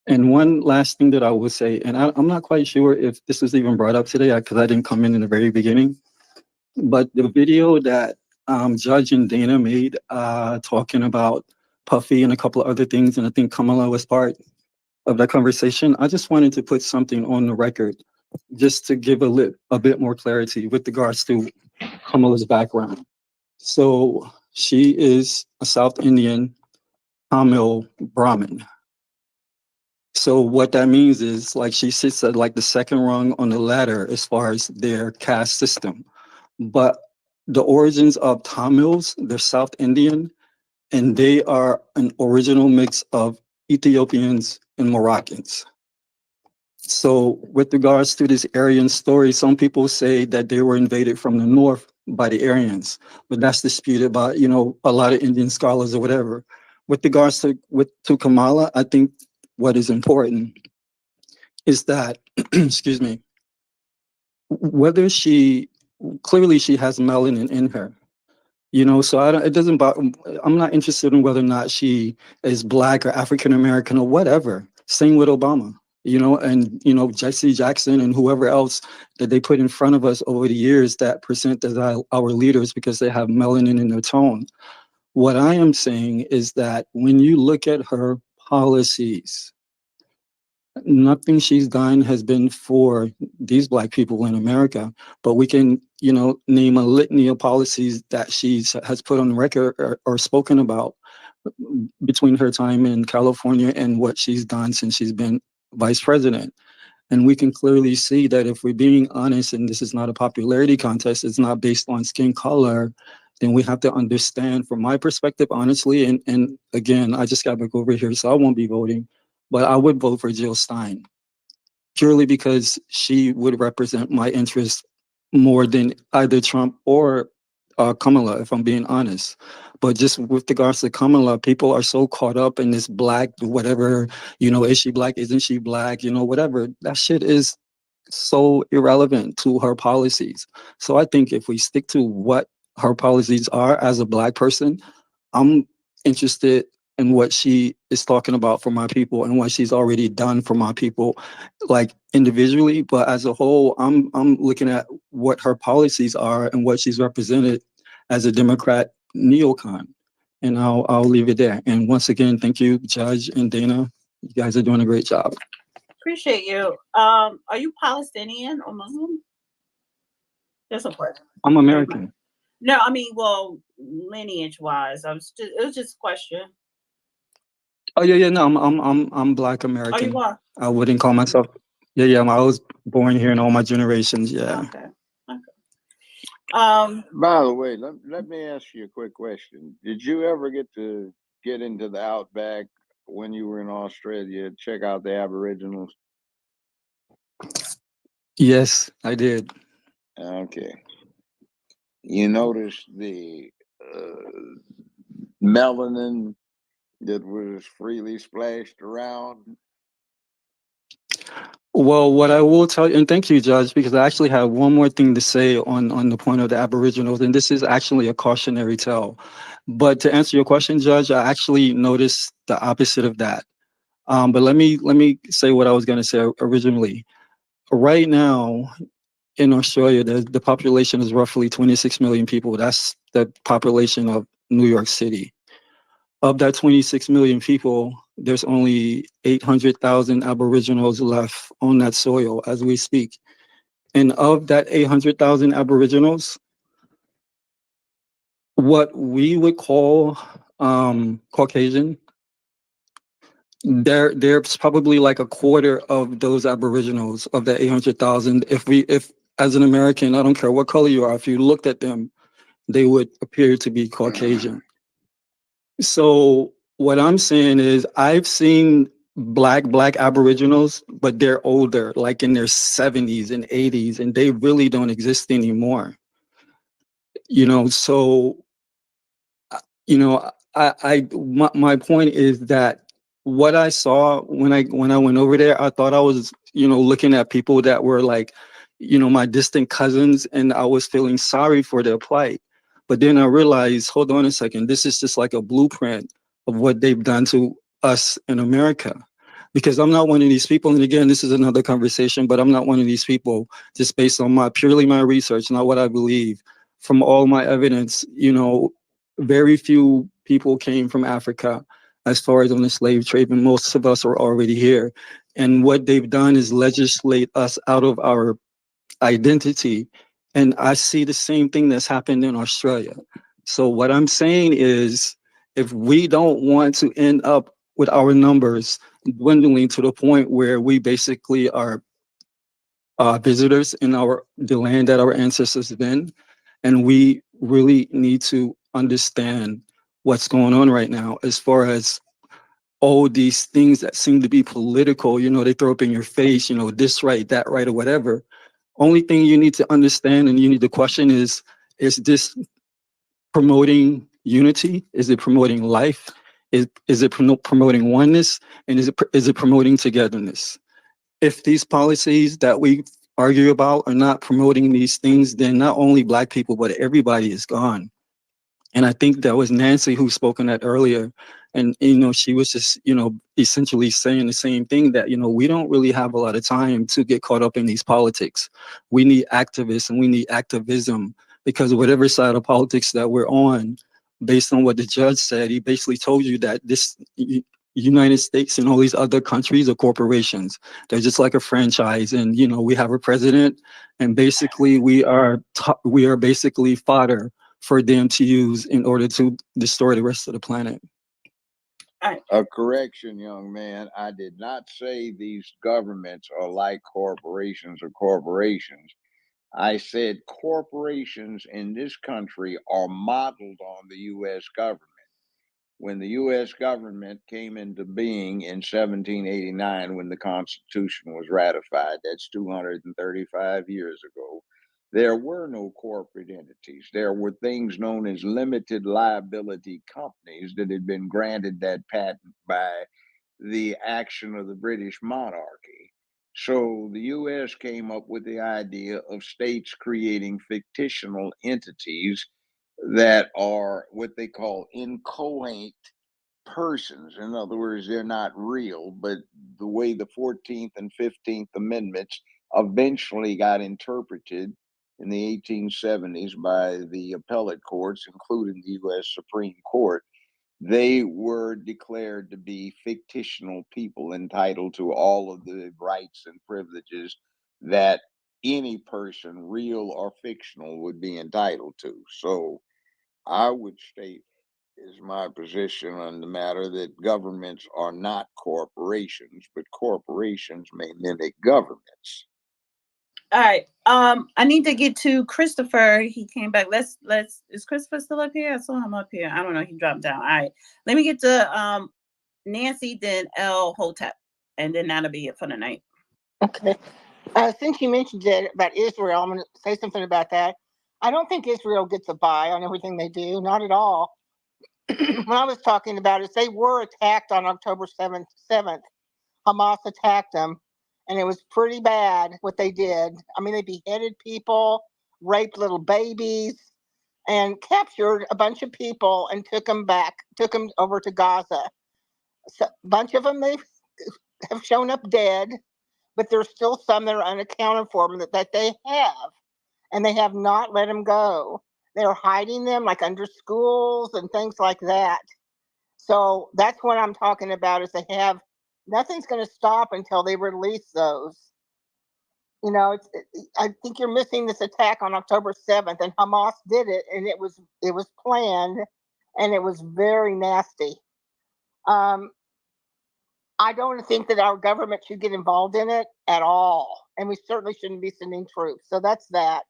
And one last thing that I will say, and I'm not quite sure if this was even brought up today because I didn't come in the very beginning, but the video that Judge and Dana made talking about Puffy and a couple of other things, and I think Kamala was part of that conversation, I just wanted to put something on the record just to give a bit more clarity with regards to Kamala's background. So she is a South Indian Tamil Brahmin. So what that means is, like, she sits at like the second rung on the ladder as far as their caste system. But the origins of Tamils, they're South Indian, and they are an original mix of Ethiopians and Moroccans. So with regards to this Aryan story, some people say that they were invaded from the north by the Aryans, but that's disputed by, a lot of Indian scholars or whatever. With regards to Kamala, I think what is important is that, excuse me, whether clearly she has melanin in her, so it doesn't bother, I'm not interested in whether or not she is black or African American or whatever. Same with Obama, and Jesse Jackson and whoever else that they put in front of us over the years that present as our leaders because they have melanin in their tone. What I am saying is that when you look at her policies, nothing she's done has been for these black people in America, but we can, name a litany of policies that has put on record or spoken about between her time in California and what she's done since she's been vice president. And we can clearly see that if we're being honest, and this is not a popularity contest, it's not based on skin color, then we have to understand from my perspective, honestly, and again, I just got back over here, so I won't be voting, but I would vote for Jill Stein purely because she would represent my interests more than either Trump or Kamala, if I'm being honest. But just with regards to Kamala, people are so caught up in this black, whatever, is she black? Isn't she black? Whatever. That shit is so irrelevant to her policies. So I think if we stick to what her policies are as a black person, I'm interested in what she is talking about for my people and what she's already done for my people, like individually, but as a whole, I'm looking at what her policies are and what she's represented as a Democrat neocon. And I'll leave it there. And once again, thank you, Judge and Dana. You guys are doing a great job. Appreciate you. Are you Palestinian or Muslim? That's a question. I'm American. No, I mean, well, lineage wise, it was just a question. Oh yeah, no, I'm Black American. Oh, you are? I wouldn't call myself. Yeah, I was born here in all my generations. Yeah. Okay. By the way, let me ask you a quick question. Did you ever get into the outback when you were in Australia? Check out the Aboriginals. Yes, I did. Okay. You notice the melanin that was freely splashed around? Well, what I will tell you, and thank you, Judge, because I actually have one more thing to say on the point of the Aboriginals, and this is actually a cautionary tale. But to answer your question, Judge, I actually noticed the opposite of that. But let me say what I was going to say originally. Right now in Australia, the population is roughly 26 million people. That's the population of New York City. Of that 26 million people, there's only 800,000 Aboriginals left on that soil as we speak. And of that 800,000 Aboriginals, what we would call Caucasian, there's probably like a quarter of those Aboriginals of the 800,000. If as an American, I don't care what color you are, if you looked at them, they would appear to be Caucasian. So what I'm saying is I've seen black Aboriginals, but they're older, like in their 70s and 80s, and they really don't exist anymore. So my point is that what I saw when I went over there, I thought I was, looking at people that were like, my distant cousins, and I was feeling sorry for their plight. But then I realized, hold on a second, this is just like a blueprint of what they've done to us in America. Because I'm not one of these people, and again, this is another conversation, but I'm not one of these people just based on purely my research, not what I believe. From all my evidence, very few people came from Africa as far as on the slave trade, and most of us are already here. And what they've done is legislate us out of our identity. And I see the same thing that's happened in Australia. So what I'm saying is, if we don't want to end up with our numbers dwindling to the point where we basically are visitors in the land that our ancestors have been, and we really need to understand what's going on right now as far as all these things that seem to be political, they throw up in your face, this right, that right, or whatever. Only thing you need to understand and you need to question is this promoting unity? Is it promoting life? Is it promoting oneness? And is it promoting togetherness? If these policies that we argue about are not promoting these things, then not only Black people, but everybody is gone. And I think that was Nancy who spoke on that earlier. And, she was just, essentially saying the same thing that, we don't really have a lot of time to get caught up in these politics. We need activists and we need activism, because whatever side of politics that we're on, based on what the judge said, he basically told you that this United States and all these other countries are corporations. They're just like a franchise. And, we have a president, and basically we are basically fodder for them to use in order to destroy the rest of the planet. A correction, young man. I did not say these governments are like corporations or corporations. I said corporations in this country are modeled on the U.S. government. When the U.S. government came into being in 1789, when the Constitution was ratified, that's 235 years ago, there were no corporate entities. There were things known as limited liability companies that had been granted that patent by the action of the British monarchy. So the U.S. came up with the idea of states creating fictional entities that are what they call inchoate persons. In other words, they're not real, but the way the 14th and 15th Amendments eventually got interpreted in the 1870s by the appellate courts, including the U.S. Supreme Court, they were declared to be fictional people entitled to all of the rights and privileges that any person, real or fictional, would be entitled to. So I would state, is my position on the matter, that governments are not corporations, but corporations may mimic governments. All right. I need to get to Christopher. He came back. Let's is Christopher still up here? I saw him up here. I don't know. He dropped down. All right. Let me get to Nancy, then L Hotep, and then that'll be it for the night. Okay. Since you mentioned it about Israel, I'm going to say something about that. I don't think Israel gets a buy on everything they do. Not at all. What I was talking about is they were attacked on October 7th. Hamas attacked them, and it was pretty bad what they did. I mean, they beheaded people, raped little babies, and captured a bunch of people and took them over to Gaza. So, a bunch of them, they have shown up dead, but there's still some that are unaccounted for that they have, and they have not let them go. They're hiding them like under schools and things like that. So that's what I'm talking about, is nothing's going to stop until they release those. I think you're missing this attack on October 7th, and Hamas did it, and it was planned, and it was very nasty. I don't think that our government should get involved in it at all, and we certainly shouldn't be sending troops. So that's that.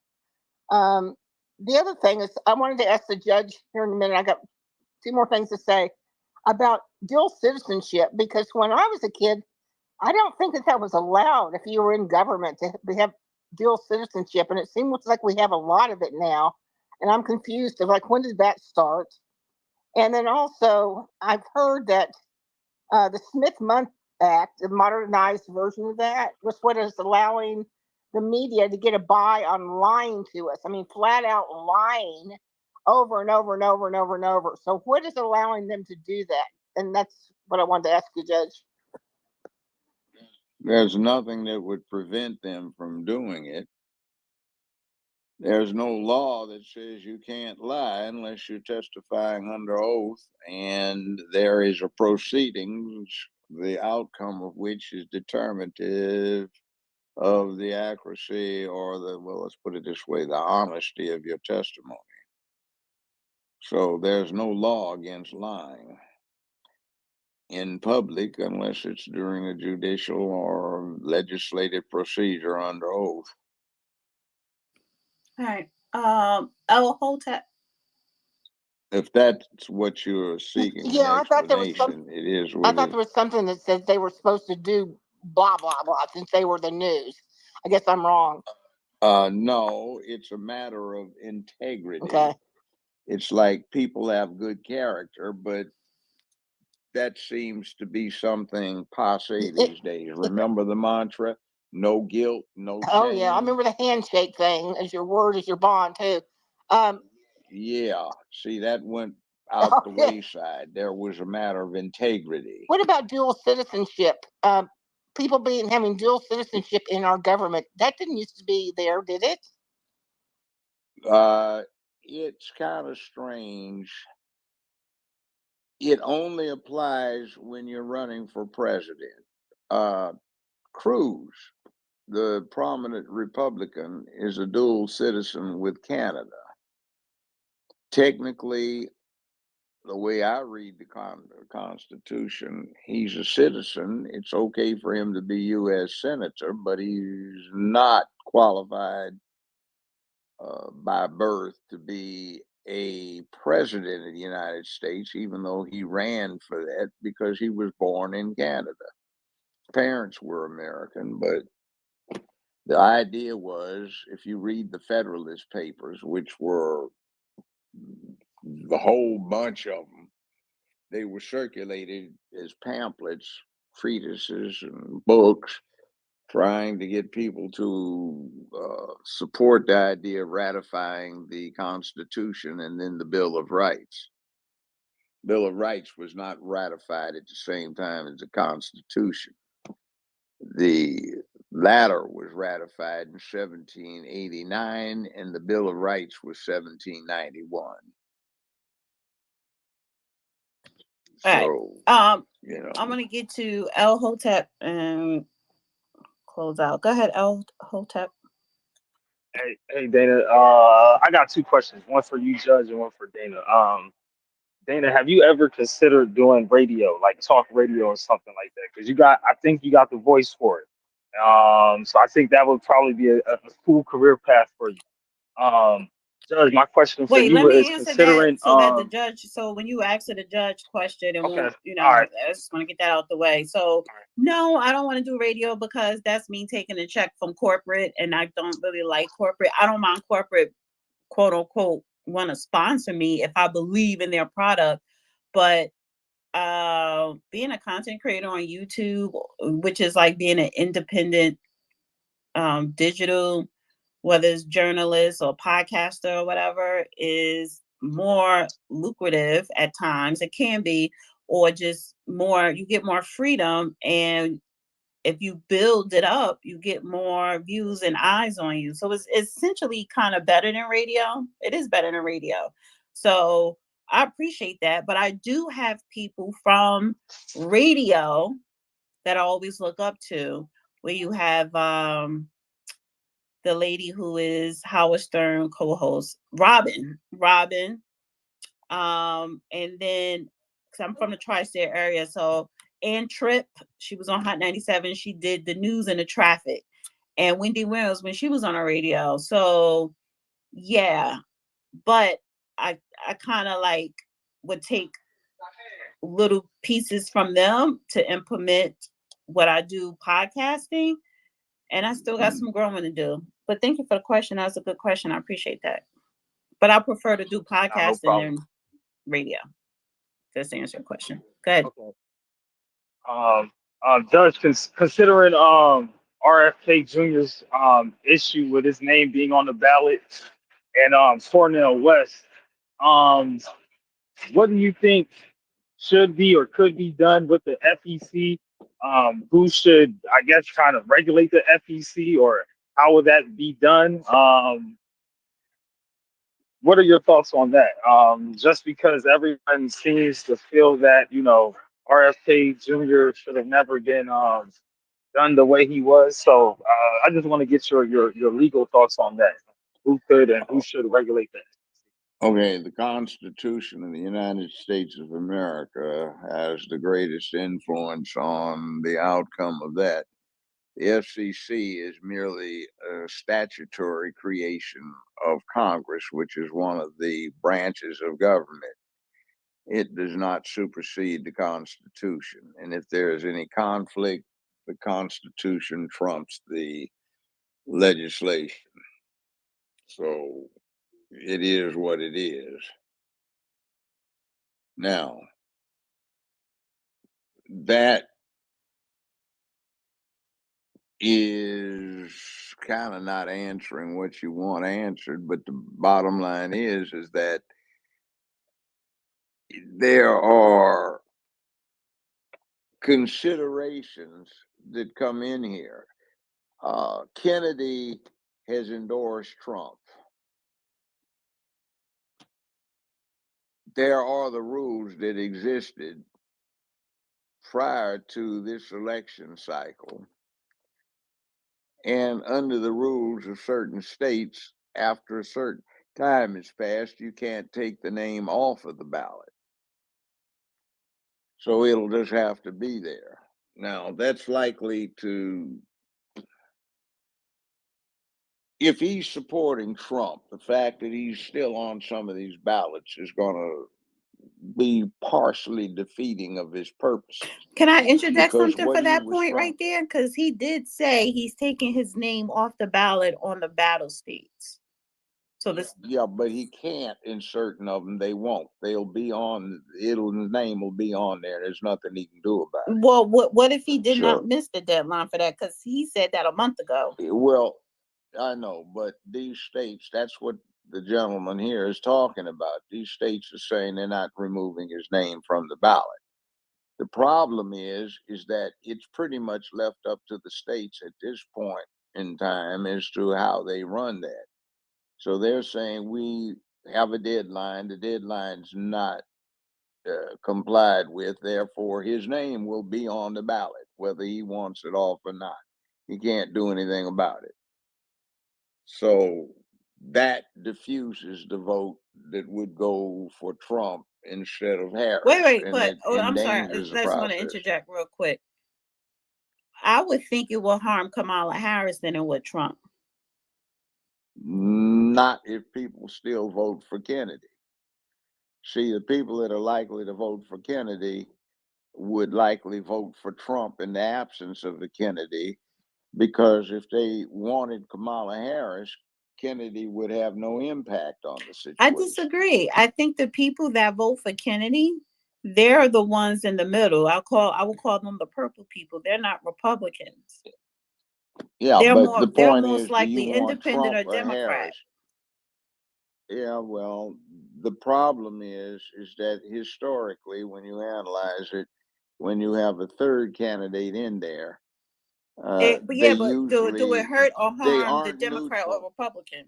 The other thing is, I wanted to ask the judge here in a minute. I got two more things to say about dual citizenship, because when I was a kid, I don't think that was allowed if you were in government to have dual citizenship, and it seems like we have a lot of it now, and I'm confused of when did that start? And then also, I've heard that the Smith-Mundt Act, the modernized version of that, was what is allowing the media to get a buy on lying to us. I mean, flat out lying over and over and over and over and over. So what is allowing them to do that? And that's what I wanted to ask you, Judge. There's nothing that would prevent them from doing it. There's no law that says you can't lie unless you're testifying under oath, and there is a proceedings, the outcome of which is determinative of the accuracy or let's put it this way, the honesty of your testimony. So there's no law against lying in public unless it's during a judicial or legislative procedure under oath. All right. El Hotep. If that's what you're seeking an Yeah, I thought there was some. explanation, it is I what thought it. there was something that says they were supposed to do blah blah blah since they were the news. I guess I'm wrong. No, it's a matter of integrity. Okay. It's like people have good character, but that seems to be something passe these days. Remember the mantra, no guilt, no Oh yeah, I shame? remember the handshake thing. As your word is your bond too. Um. Yeah, see, that went out the Okay. wayside. There was a matter of integrity. What about dual citizenship? People having dual citizenship in our government. That didn't used to be there, did it? It's kind of strange. It only applies when you're running for president. Cruz, the prominent Republican, is a dual citizen with Canada. Technically, the way I read the Constitution, he's a citizen. It's okay for him to be U.S. Senator, but he's not qualified by birth to be a president of the United States, even though he ran for that because he was born in Canada. Parents were American, but the idea was if you read the Federalist Papers, which were the whole bunch of them, they were circulated as pamphlets, treatises, and books trying to get people to support the idea of ratifying the Constitution and then the Bill of Rights. Bill of Rights was not ratified at the same time as the Constitution. The latter was ratified in 1789, and the Bill of Rights was 1791. All right. So, I'm gonna get to El Hotep and close out. Go ahead, El Hotep. Hey, Dana. I got two questions. One for you, Judge, and one for Dana. Dana, have you ever considered doing radio, like talk radio or something like that? Because I think you got the voice for it. So I think that would probably be a cool career path for you. Judge, my question for Wait, let you is me answer that considering. so that the judge. So when you answer the judge question, and Okay, we'll, all right. I just want to get that out the way. So no, I don't want to do radio because that's me taking a check from corporate, and I don't really like corporate. I don't mind corporate, quote unquote, want to sponsor me if I believe in their product, but being a content creator on YouTube, which is like being an independent digital, whether it's journalist or podcaster or whatever, is more lucrative at times. It can be, or just more, you get more freedom. And if you build it up, you get more views and eyes on you. So it's essentially kind of better than radio. It is better than radio. So I appreciate that. But I do have people from radio that I always look up to, where you have the lady who is Howard Stern co-host, Robin. And then, because I'm from the tri-state area, so Ann Tripp, she was on Hot 97. She did the news and the traffic. And Wendy Williams when she was on the radio. So yeah, but I kind of like would take little pieces from them to implement what I do podcasting. And I still got some growing to do. But thank you for the question. That was a good question. I appreciate that. But I prefer to do No podcasting than radio. Just to answer your question. Go ahead. Okay. Judge, considering RFK Jr.'s issue with his name being on the ballot and Cornel West, what do you think should be or could be done with the FEC? Who should, I guess, kind of regulate the FEC, or how would that be done? What are your thoughts on that? Just because everyone seems to feel that, RFK Jr. should have never been done the way he was. So I just want to get your legal thoughts on that. Who could and who should regulate that? Okay, the Constitution of the United States of America has the greatest influence on the outcome of that. The FCC is merely a statutory creation of Congress, which is one of the branches of government. it does not supersede the Constitution. And if there is any conflict, the Constitution trumps the legislation. So it is what it is. Now, that is kind of not answering what you want answered, but the bottom line is that there are considerations that come in here. Kennedy has endorsed Trump. There are the rules that existed prior to this election cycle. And under the rules of certain states, after a certain time has passed, you can't take the name off of the ballot. So it'll just have to be there. Now, that's likely to, if he's supporting Trump, the fact that he's still on some of these ballots is going to be partially defeating of his purposes. Can I interject Because something what for he that was point trying- right there? Because he did say he's taking his name off the ballot on the battle states. So this, Yeah, but he can't in certain of them. They won't. They'll be on. His name will be on there. There's nothing he can do about it. well, what if he did So- not miss the deadline for that? Because he said that a month ago. Well, I know, but these states, that's what the gentleman here is talking about. These states are saying they're not removing his name from the ballot. The problem is that it's pretty much left up to the states at this point in time as to how they run that. So they're saying we have a deadline. The deadline's not complied with. Therefore, his name will be on the ballot, whether he wants it off or not. He can't do anything about it. So that diffuses the vote that would go for Trump instead of Harris. Wait, and but it I'm sorry. I endangers the just want to process. interject real quick. I would think it will harm Kamala Harris than it would Trump. Not if people still vote for Kennedy. See, the people that are likely to vote for Kennedy would likely vote for Trump in the absence of the Kennedy, because if they wanted Kamala Harris, Kennedy would have no impact on the situation. I disagree. I think the people that vote for Kennedy, they're the ones in the middle. I will call them the purple people. They're not Republicans. Yeah, They're but the they're point most is, do likely you want independent Trump or or Democrat. Harris? Yeah, well, the problem is that historically, when you analyze it, when you have a third candidate in there, But they do usually, it hurt or they harm the aren't Democrat neutral. or Republican?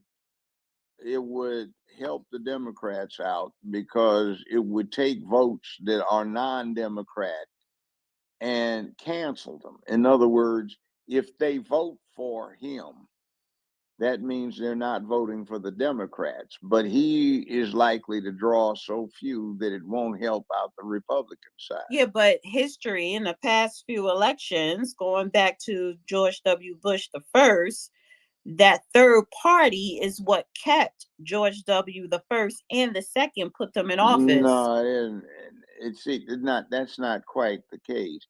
It would help the Democrats out because it would take votes that are non-Democrat and cancel them. In other words, if they vote for him, that means they're not voting for the Democrats, but he is likely to draw so few that it won't help out the Republican side. Yeah, but history in the past few elections, going back to George W. Bush the first, that third party is what kept George W. the first and the second, put them in office. No, that's not quite the case.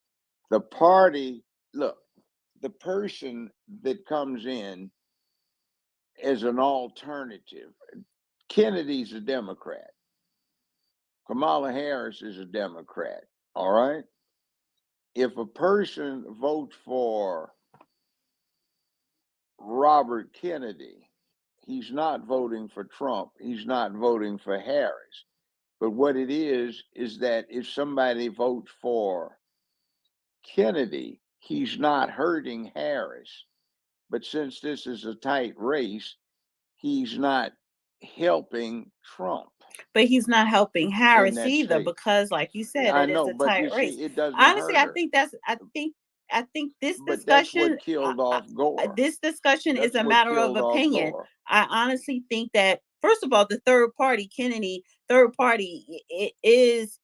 The party, look, the person that comes in as an alternative, Kennedy's a Democrat. Kamala Harris is a Democrat. All right. If a person votes for Robert Kennedy, he's not voting for Trump. He's not voting for Harris. But what it is that if somebody votes for Kennedy, he's not hurting Harris. But since this is a tight race, he's not helping Trump. But he's not helping Harris that either, state. because like you said, I it is know, a but tight you race. see, it doesn't Honestly, hurt I her. think this But that's discussion, what killed off Gore. this discussion is That's a what matter of killed off opinion. Gore. I honestly think that, first of all, the third party, Kennedy, third party, it is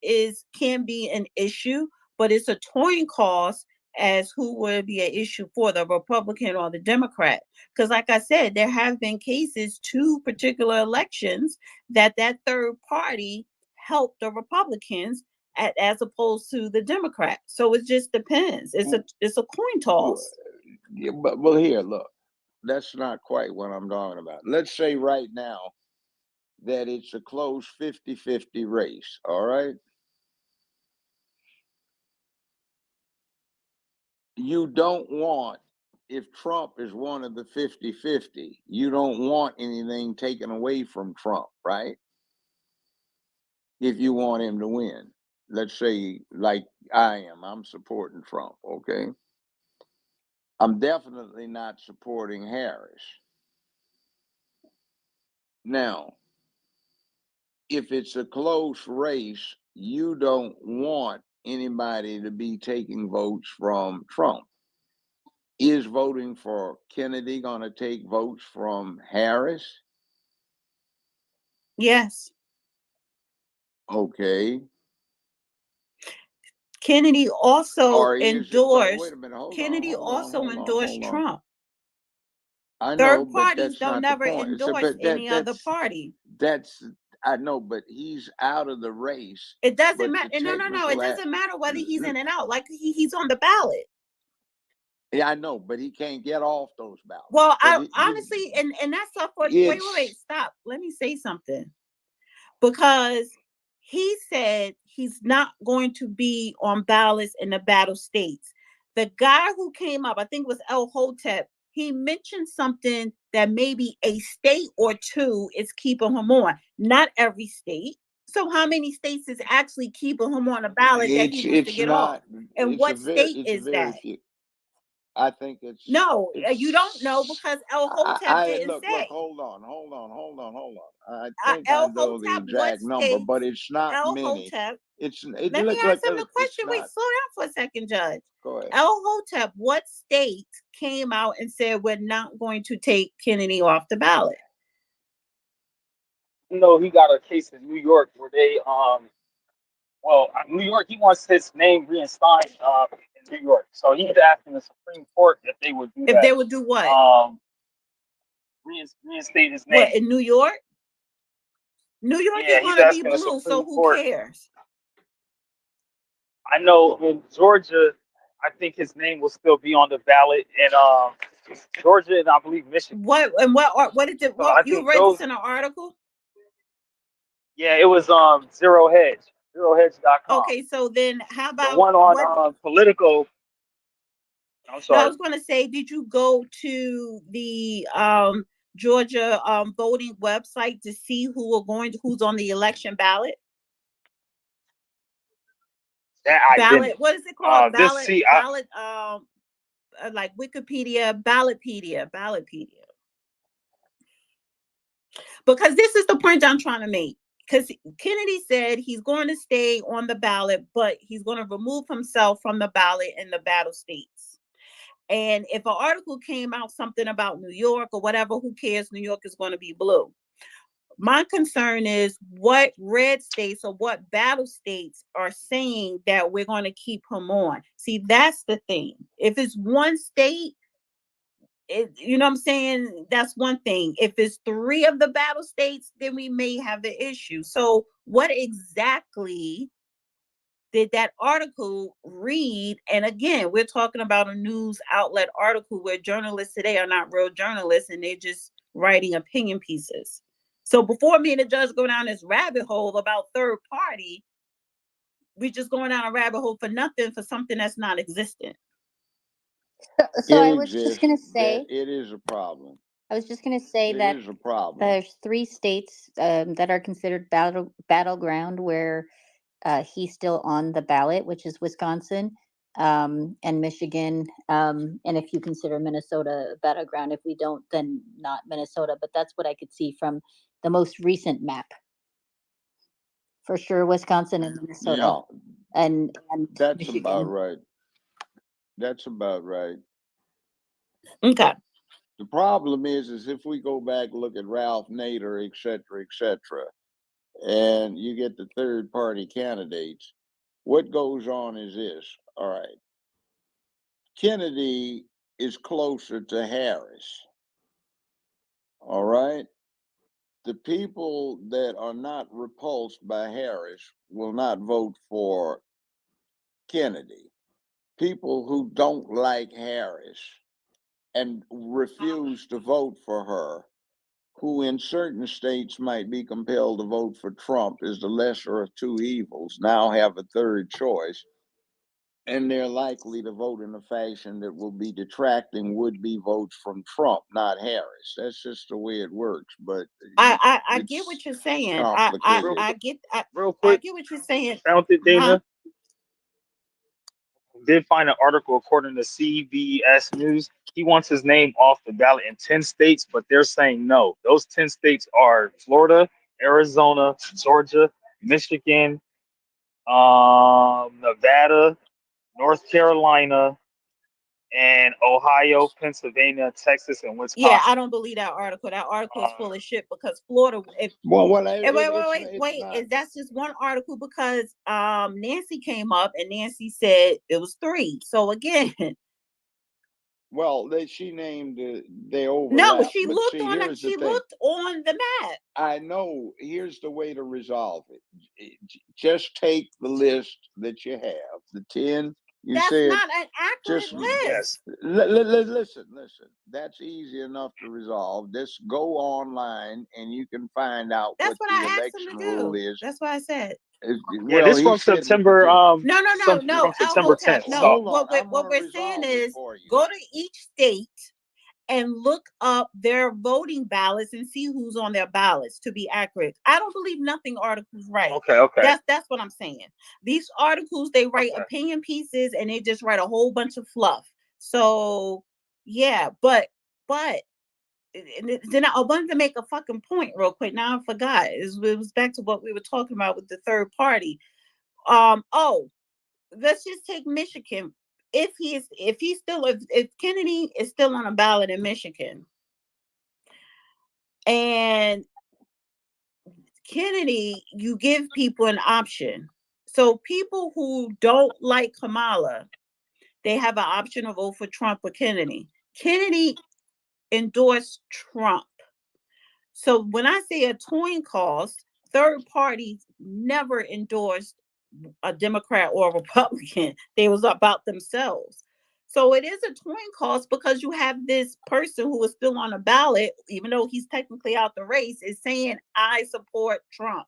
can be an issue, but it's a toying cost as who would be an issue for the Republican or the Democrat. Because like I said, there have been cases, 2 particular elections, that third party help the Republicans as opposed to the Democrats. So it just depends. It's a coin toss. Yeah, but well, here, look, that's not quite what I'm talking about. Let's say right now that it's a close 50-50 race, all right? You don't want, if Trump is one of the 50-50, you don't want anything taken away from Trump, right? If you want him to win. Let's say, like I'm supporting Trump, okay? I'm definitely not supporting Harris. Now, if it's a close race, you don't want anybody to be taking votes from Trump. Is voting for Kennedy going to take votes from Harris? Yes. Okay. Kennedy also Or endorsed. wait a minute, hold Kennedy on, also endorsed Trump. I know, Third but parties that's don't not the never point. endorse But any other party. I know, but he's out of the race. It doesn't But matter. the No. It technical doesn't matter whether he's in and out. Like he's on the ballot. Yeah, I know, but he can't get off those ballots. Well, But honestly, and that's up for. Wait, stop. Let me say something. Because he said he's not going to be on ballots in the battle states. The guy who came up, I think it was El Hotep, he mentioned something that maybe a state or two is keeping him on. Not every state. So how many states is actually keeping him on a ballot that he wants to get off? And what state is that? Few. I think it's no. You don't know because El Hotep didn't look, say. Hold on. I think El I know the Hotep, exact number, but it's not El many. Hotep. Let me ask him the question. Wait, slow down for a second, Judge. Go ahead. El Hotep, what state came out and said we're not going to take Kennedy off the ballot? You know, he got a case in New York where they New York, he wants his name reinstated in New York. So he's asking the Supreme Court if they would do that. If they would do what? Reinstate his name. What, in New York? New York is going to be blue, so who cares? I know in Georgia, I think his name will still be on the ballot, and Georgia and I believe Michigan. What did it? What you read this in an article? Yeah, it was Zero Hedge, ZeroHedge.com. Okay, so then how about the one on Politico? I'm sorry. No, I was going to say, did you go to the Georgia voting website to see who's on the election ballot? Ballot. What is it called? Ballot. Like Wikipedia, Ballotpedia. Because this is the point I'm trying to make. Because Kennedy said he's going to stay on the ballot, but he's going to remove himself from the ballot in the battle states. And if an article came out something about New York or whatever, who cares? New York is going to be blue. My concern is what red states or what battle states are saying that we're going to keep him on. See, that's the thing. If it's one state, you know what I'm saying? That's one thing. If it's 3 of the battle states, then we may have the issue. So what exactly did that article read? And again, we're talking about a news outlet article where journalists today are not real journalists and they're just writing opinion pieces. So before me and the judge go down this rabbit hole about third party, we're just going down a rabbit hole for nothing, for something that's not existent. So I was just going to say, it is a problem. I was just going to say that is a problem. There's 3 states that are considered battleground where he's still on the ballot, which is Wisconsin and Michigan. And if you consider Minnesota battleground, if we don't, then not Minnesota. But that's what I could see from the most recent map. For sure, Wisconsin and Minnesota. Yeah, and that's Michigan. about right. That's about right. Okay. The problem is if we go back, look at Ralph Nader, et cetera, and you get the third party candidates, what goes on is this. All right. Kennedy is closer to Harris. All right. the people that are not repulsed by Harris will not vote for Kennedy. People who don't like Harris and refuse to vote for her, who in certain states might be compelled to vote for Trump as the lesser of two evils, now have a third choice. And they're likely to vote in a fashion that will be detracting would-be votes from Trump, not Harris. That's just the way it works. But I get what you're saying. complicated. I get Real I quick, get what you're saying. found it, Huh? Dana. Did find an article according to CBS News. He wants his name off the ballot in 10 states, but they're saying no. Those 10 states are Florida, Arizona, Georgia, Michigan, Nevada, North Carolina, and Ohio, Pennsylvania, Texas, and Yeah, I Wisconsin. don't believe that article. That article is full of shit because Florida. Well, Wait. That's just one article because Nancy came up and Nancy said it was 3. So again, well, she named they no, overlap. she But looked see, on here's the thing. looked on the map. I know. Here's the way to resolve it. Just take the list that you have, the 10. You That's said not an accurate just list. listen. That's easy enough to resolve. Just go online and you can find out That's what what the I asked him election to rule do. is. That's what I said. Yeah, this He from said that September. No. From September 10th. So hold on. What we're saying resolve it is for you. go to each state and look up their voting ballots and see who's on their ballots to be accurate. I don't believe nothing articles write. okay. That's what I'm saying. These articles, they write opinion pieces and they just write a whole bunch of fluff. So yeah, but then I wanted to make a fucking point real quick. Now I forgot. It was back to what we were talking about with the third party. Let's just take Michigan. If Kennedy is still on a ballot in Michigan, and Kennedy, you give people an option. So people who don't like Kamala, they have an option to vote for Trump or Kennedy. Kennedy endorsed Trump. So when I say a coin cost, third parties never endorsed a Democrat or a Republican. They was about themselves. So it is a coin cost because you have this person who is still on a ballot, even though he's technically out the race, is saying, I support Trump.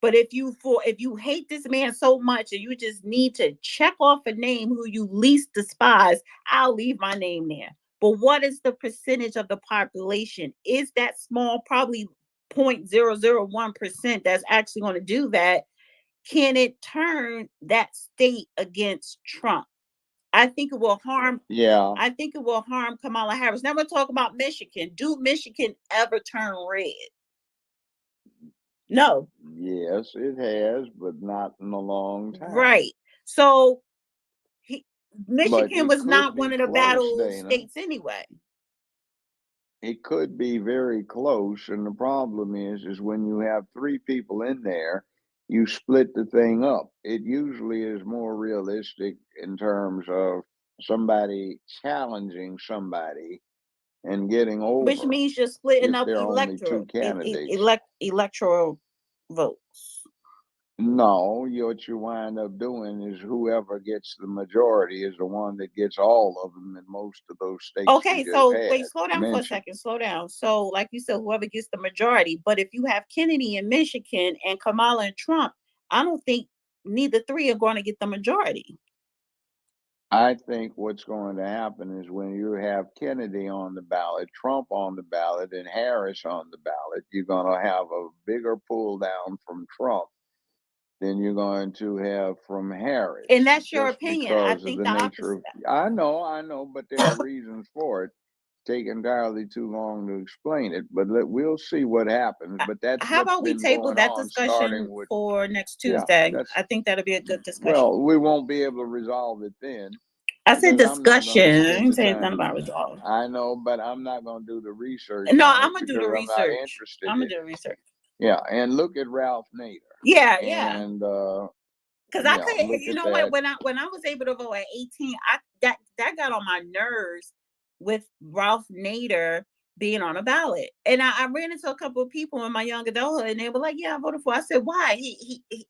But if you hate this man so much and you just need to check off a name who you least despise, I'll leave my name there. But what is the percentage of the population? Is that small, probably 0.001% that's actually going to do that? Can it turn that state against Trump? I think it will harm. Yeah. I think it will harm Kamala Harris. Now we're talking about Michigan. Do Michigan ever turn red? No. Yes, it has, but not in a long time. Right. So Michigan was could not be one of the close, battle Dana. states anyway. It could be very close, and the problem is when you have 3 people in there, you split the thing up. It usually is more realistic in terms of somebody challenging somebody and getting over. Which means you're splitting if up there are only 2 candidates. electoral votes. No, what you wind up doing is whoever gets the majority is the one that gets all of them in most of those states. Okay, so wait, slow down for a second. Slow down. So, like you said, whoever gets the majority. But if you have Kennedy in Michigan and Kamala and Trump, I don't think neither 3 are going to get the majority. I think what's going to happen is when you have Kennedy on the ballot, Trump on the ballot, and Harris on the ballot, you're going to have a bigger pull down from Trump than you're going to have from Harris. And that's your opinion. I think the opposite. I know, but there are reasons for it. Take entirely too long to explain it, but we'll see what happens. But that's how about we table that discussion for next Tuesday? I think that'll be a good discussion. Well, we won't be able to resolve it then. I said discussion. I didn't say nothing about resolve. I know, but I'm not going to do the research. No, I'm gonna do the research. I'm gonna do the research. Yeah, and look at Ralph Nader. Yeah. And because I couldn't, you know what? When I was able to vote at 18, that got on my nerves with Ralph Nader being on a ballot. And I ran into a couple of people in my young adulthood, and they were like, "Yeah, I voted for." I said, "Why?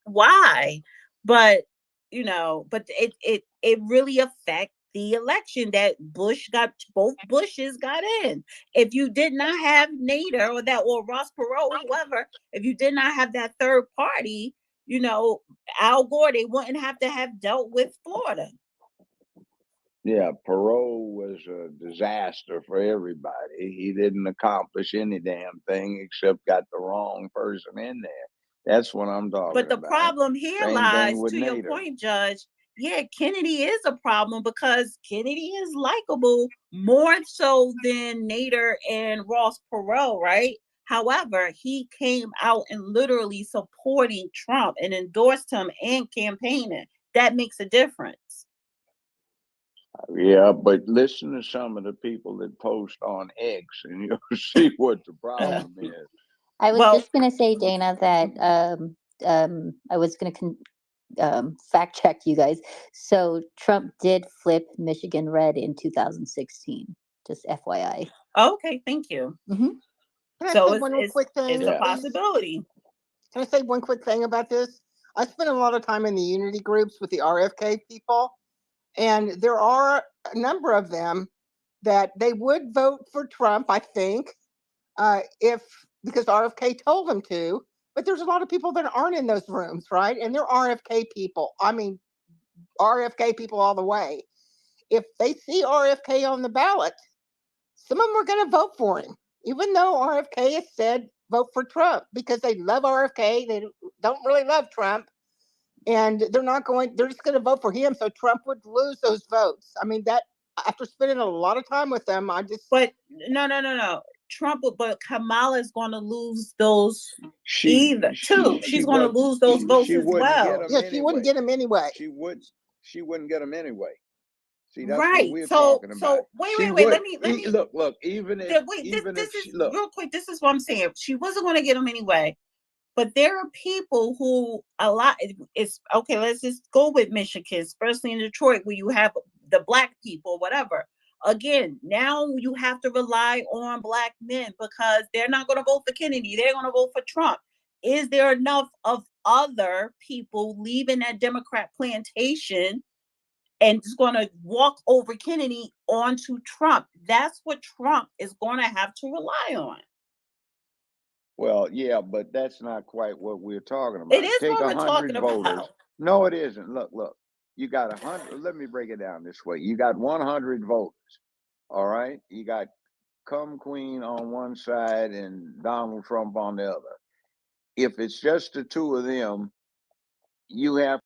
Why?" But but it really affect the election that both Bushes got in. If you did not have Nader or Ross Perot, whoever, if you did not have that third party, Al Gore, they wouldn't have to have dealt with Florida. Yeah, Perot was a disaster for everybody. He didn't accomplish any damn thing except got the wrong person in there. That's what I'm talking But the about. problem here Same thing lies, with to your Nader. point, Judge. Yeah, Kennedy is a problem because Kennedy is likable more so than Nader and Ross Perot, right? However, he came out and literally supporting Trump and endorsed him and campaigning. That makes a difference. Yeah, but listen to some of the people that post on X and you'll see what the problem is. I was Well, just going to say, Dana, that I was going to fact check you guys. So Trump did flip Michigan red in 2016. Just FYI. okay, thank you. Mhm. Can I So say one real quick thing, it's a Yeah. please? possibility. Can I say one quick thing about this? I spent a lot of time in the unity groups with the RFK people, and there are a number of them that they would vote for Trump, I think, if because RFK told them to. But there's a lot of people that aren't in those rooms, right? And they're RFK people. I mean, RFK people all the way. If they see RFK on the ballot, some of them are going to vote for him, even though RFK has said vote for Trump because they love RFK. They don't really love Trump. And they're just going to vote for him. So Trump would lose those votes. I mean, after spending a lot of time with them, But no. But Kamala is going to lose those She's She's going to lose those votes as well. Yeah, she wouldn't get them anyway. She wouldn't get them anyway. See, that's what Right. we're So talking about. so wait. She Let would me look. Even if this she is look, real quick. This is what I'm saying. She wasn't going to get them anyway. But there are people who it's okay. Let's just go with Michigan, especially in Detroit, where you have the black people, whatever. Again, now you have to rely on black men because they're not going to vote for Kennedy. They're going to vote for Trump. Is there enough of other people leaving that Democrat plantation and just going to walk over Kennedy onto Trump? That's what Trump is going to have to rely on. well, yeah, but that's not quite what we're talking about. It is Take what we're 100 talking voters. about. No, it isn't. Look. You got 100. Let me break it down this way. You got 100 voters. All right. You got Cum Queen on one side and Donald Trump on the other. If it's just the two of them, you have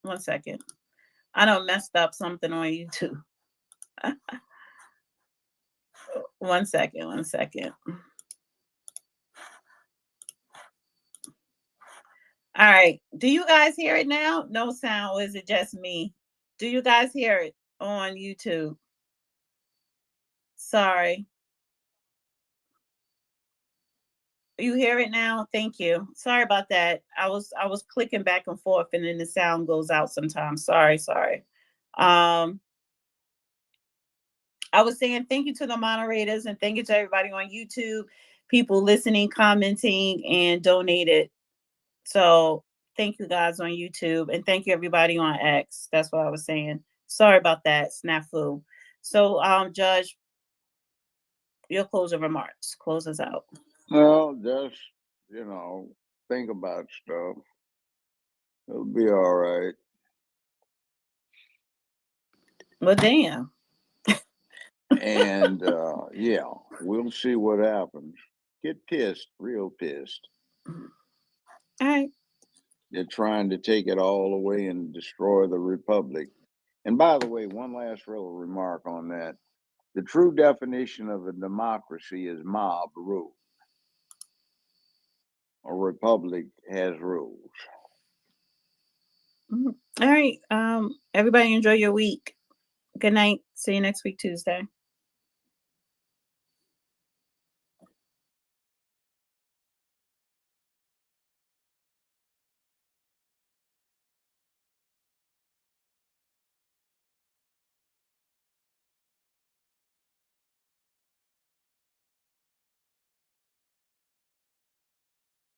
1 second. I done messed up something on YouTube. 1 second, 1 second. All right. Do you guys hear it now? No sound, or is it just me? Do you guys hear it on YouTube? Sorry. You hear it now? Thank you. Sorry about that. I was clicking back and forth and then the sound goes out sometimes. Sorry. I was saying thank you to the moderators and thank you to everybody on YouTube, people listening, commenting, and donated. So thank you guys on YouTube and thank you everybody on X. That's what I was saying. Sorry about that, snafu. So Judge, your closing remarks. Close us out. Well, just, think about stuff. It'll be all right. Well, damn. And yeah, we'll see what happens. Get pissed, real pissed. All right. They're trying to take it all away and destroy the republic. And by the way, one last little remark on that. The true definition of a democracy is mob rule. A republic has rules. All right. Everybody enjoy your week. Good night. See you next week, Tuesday.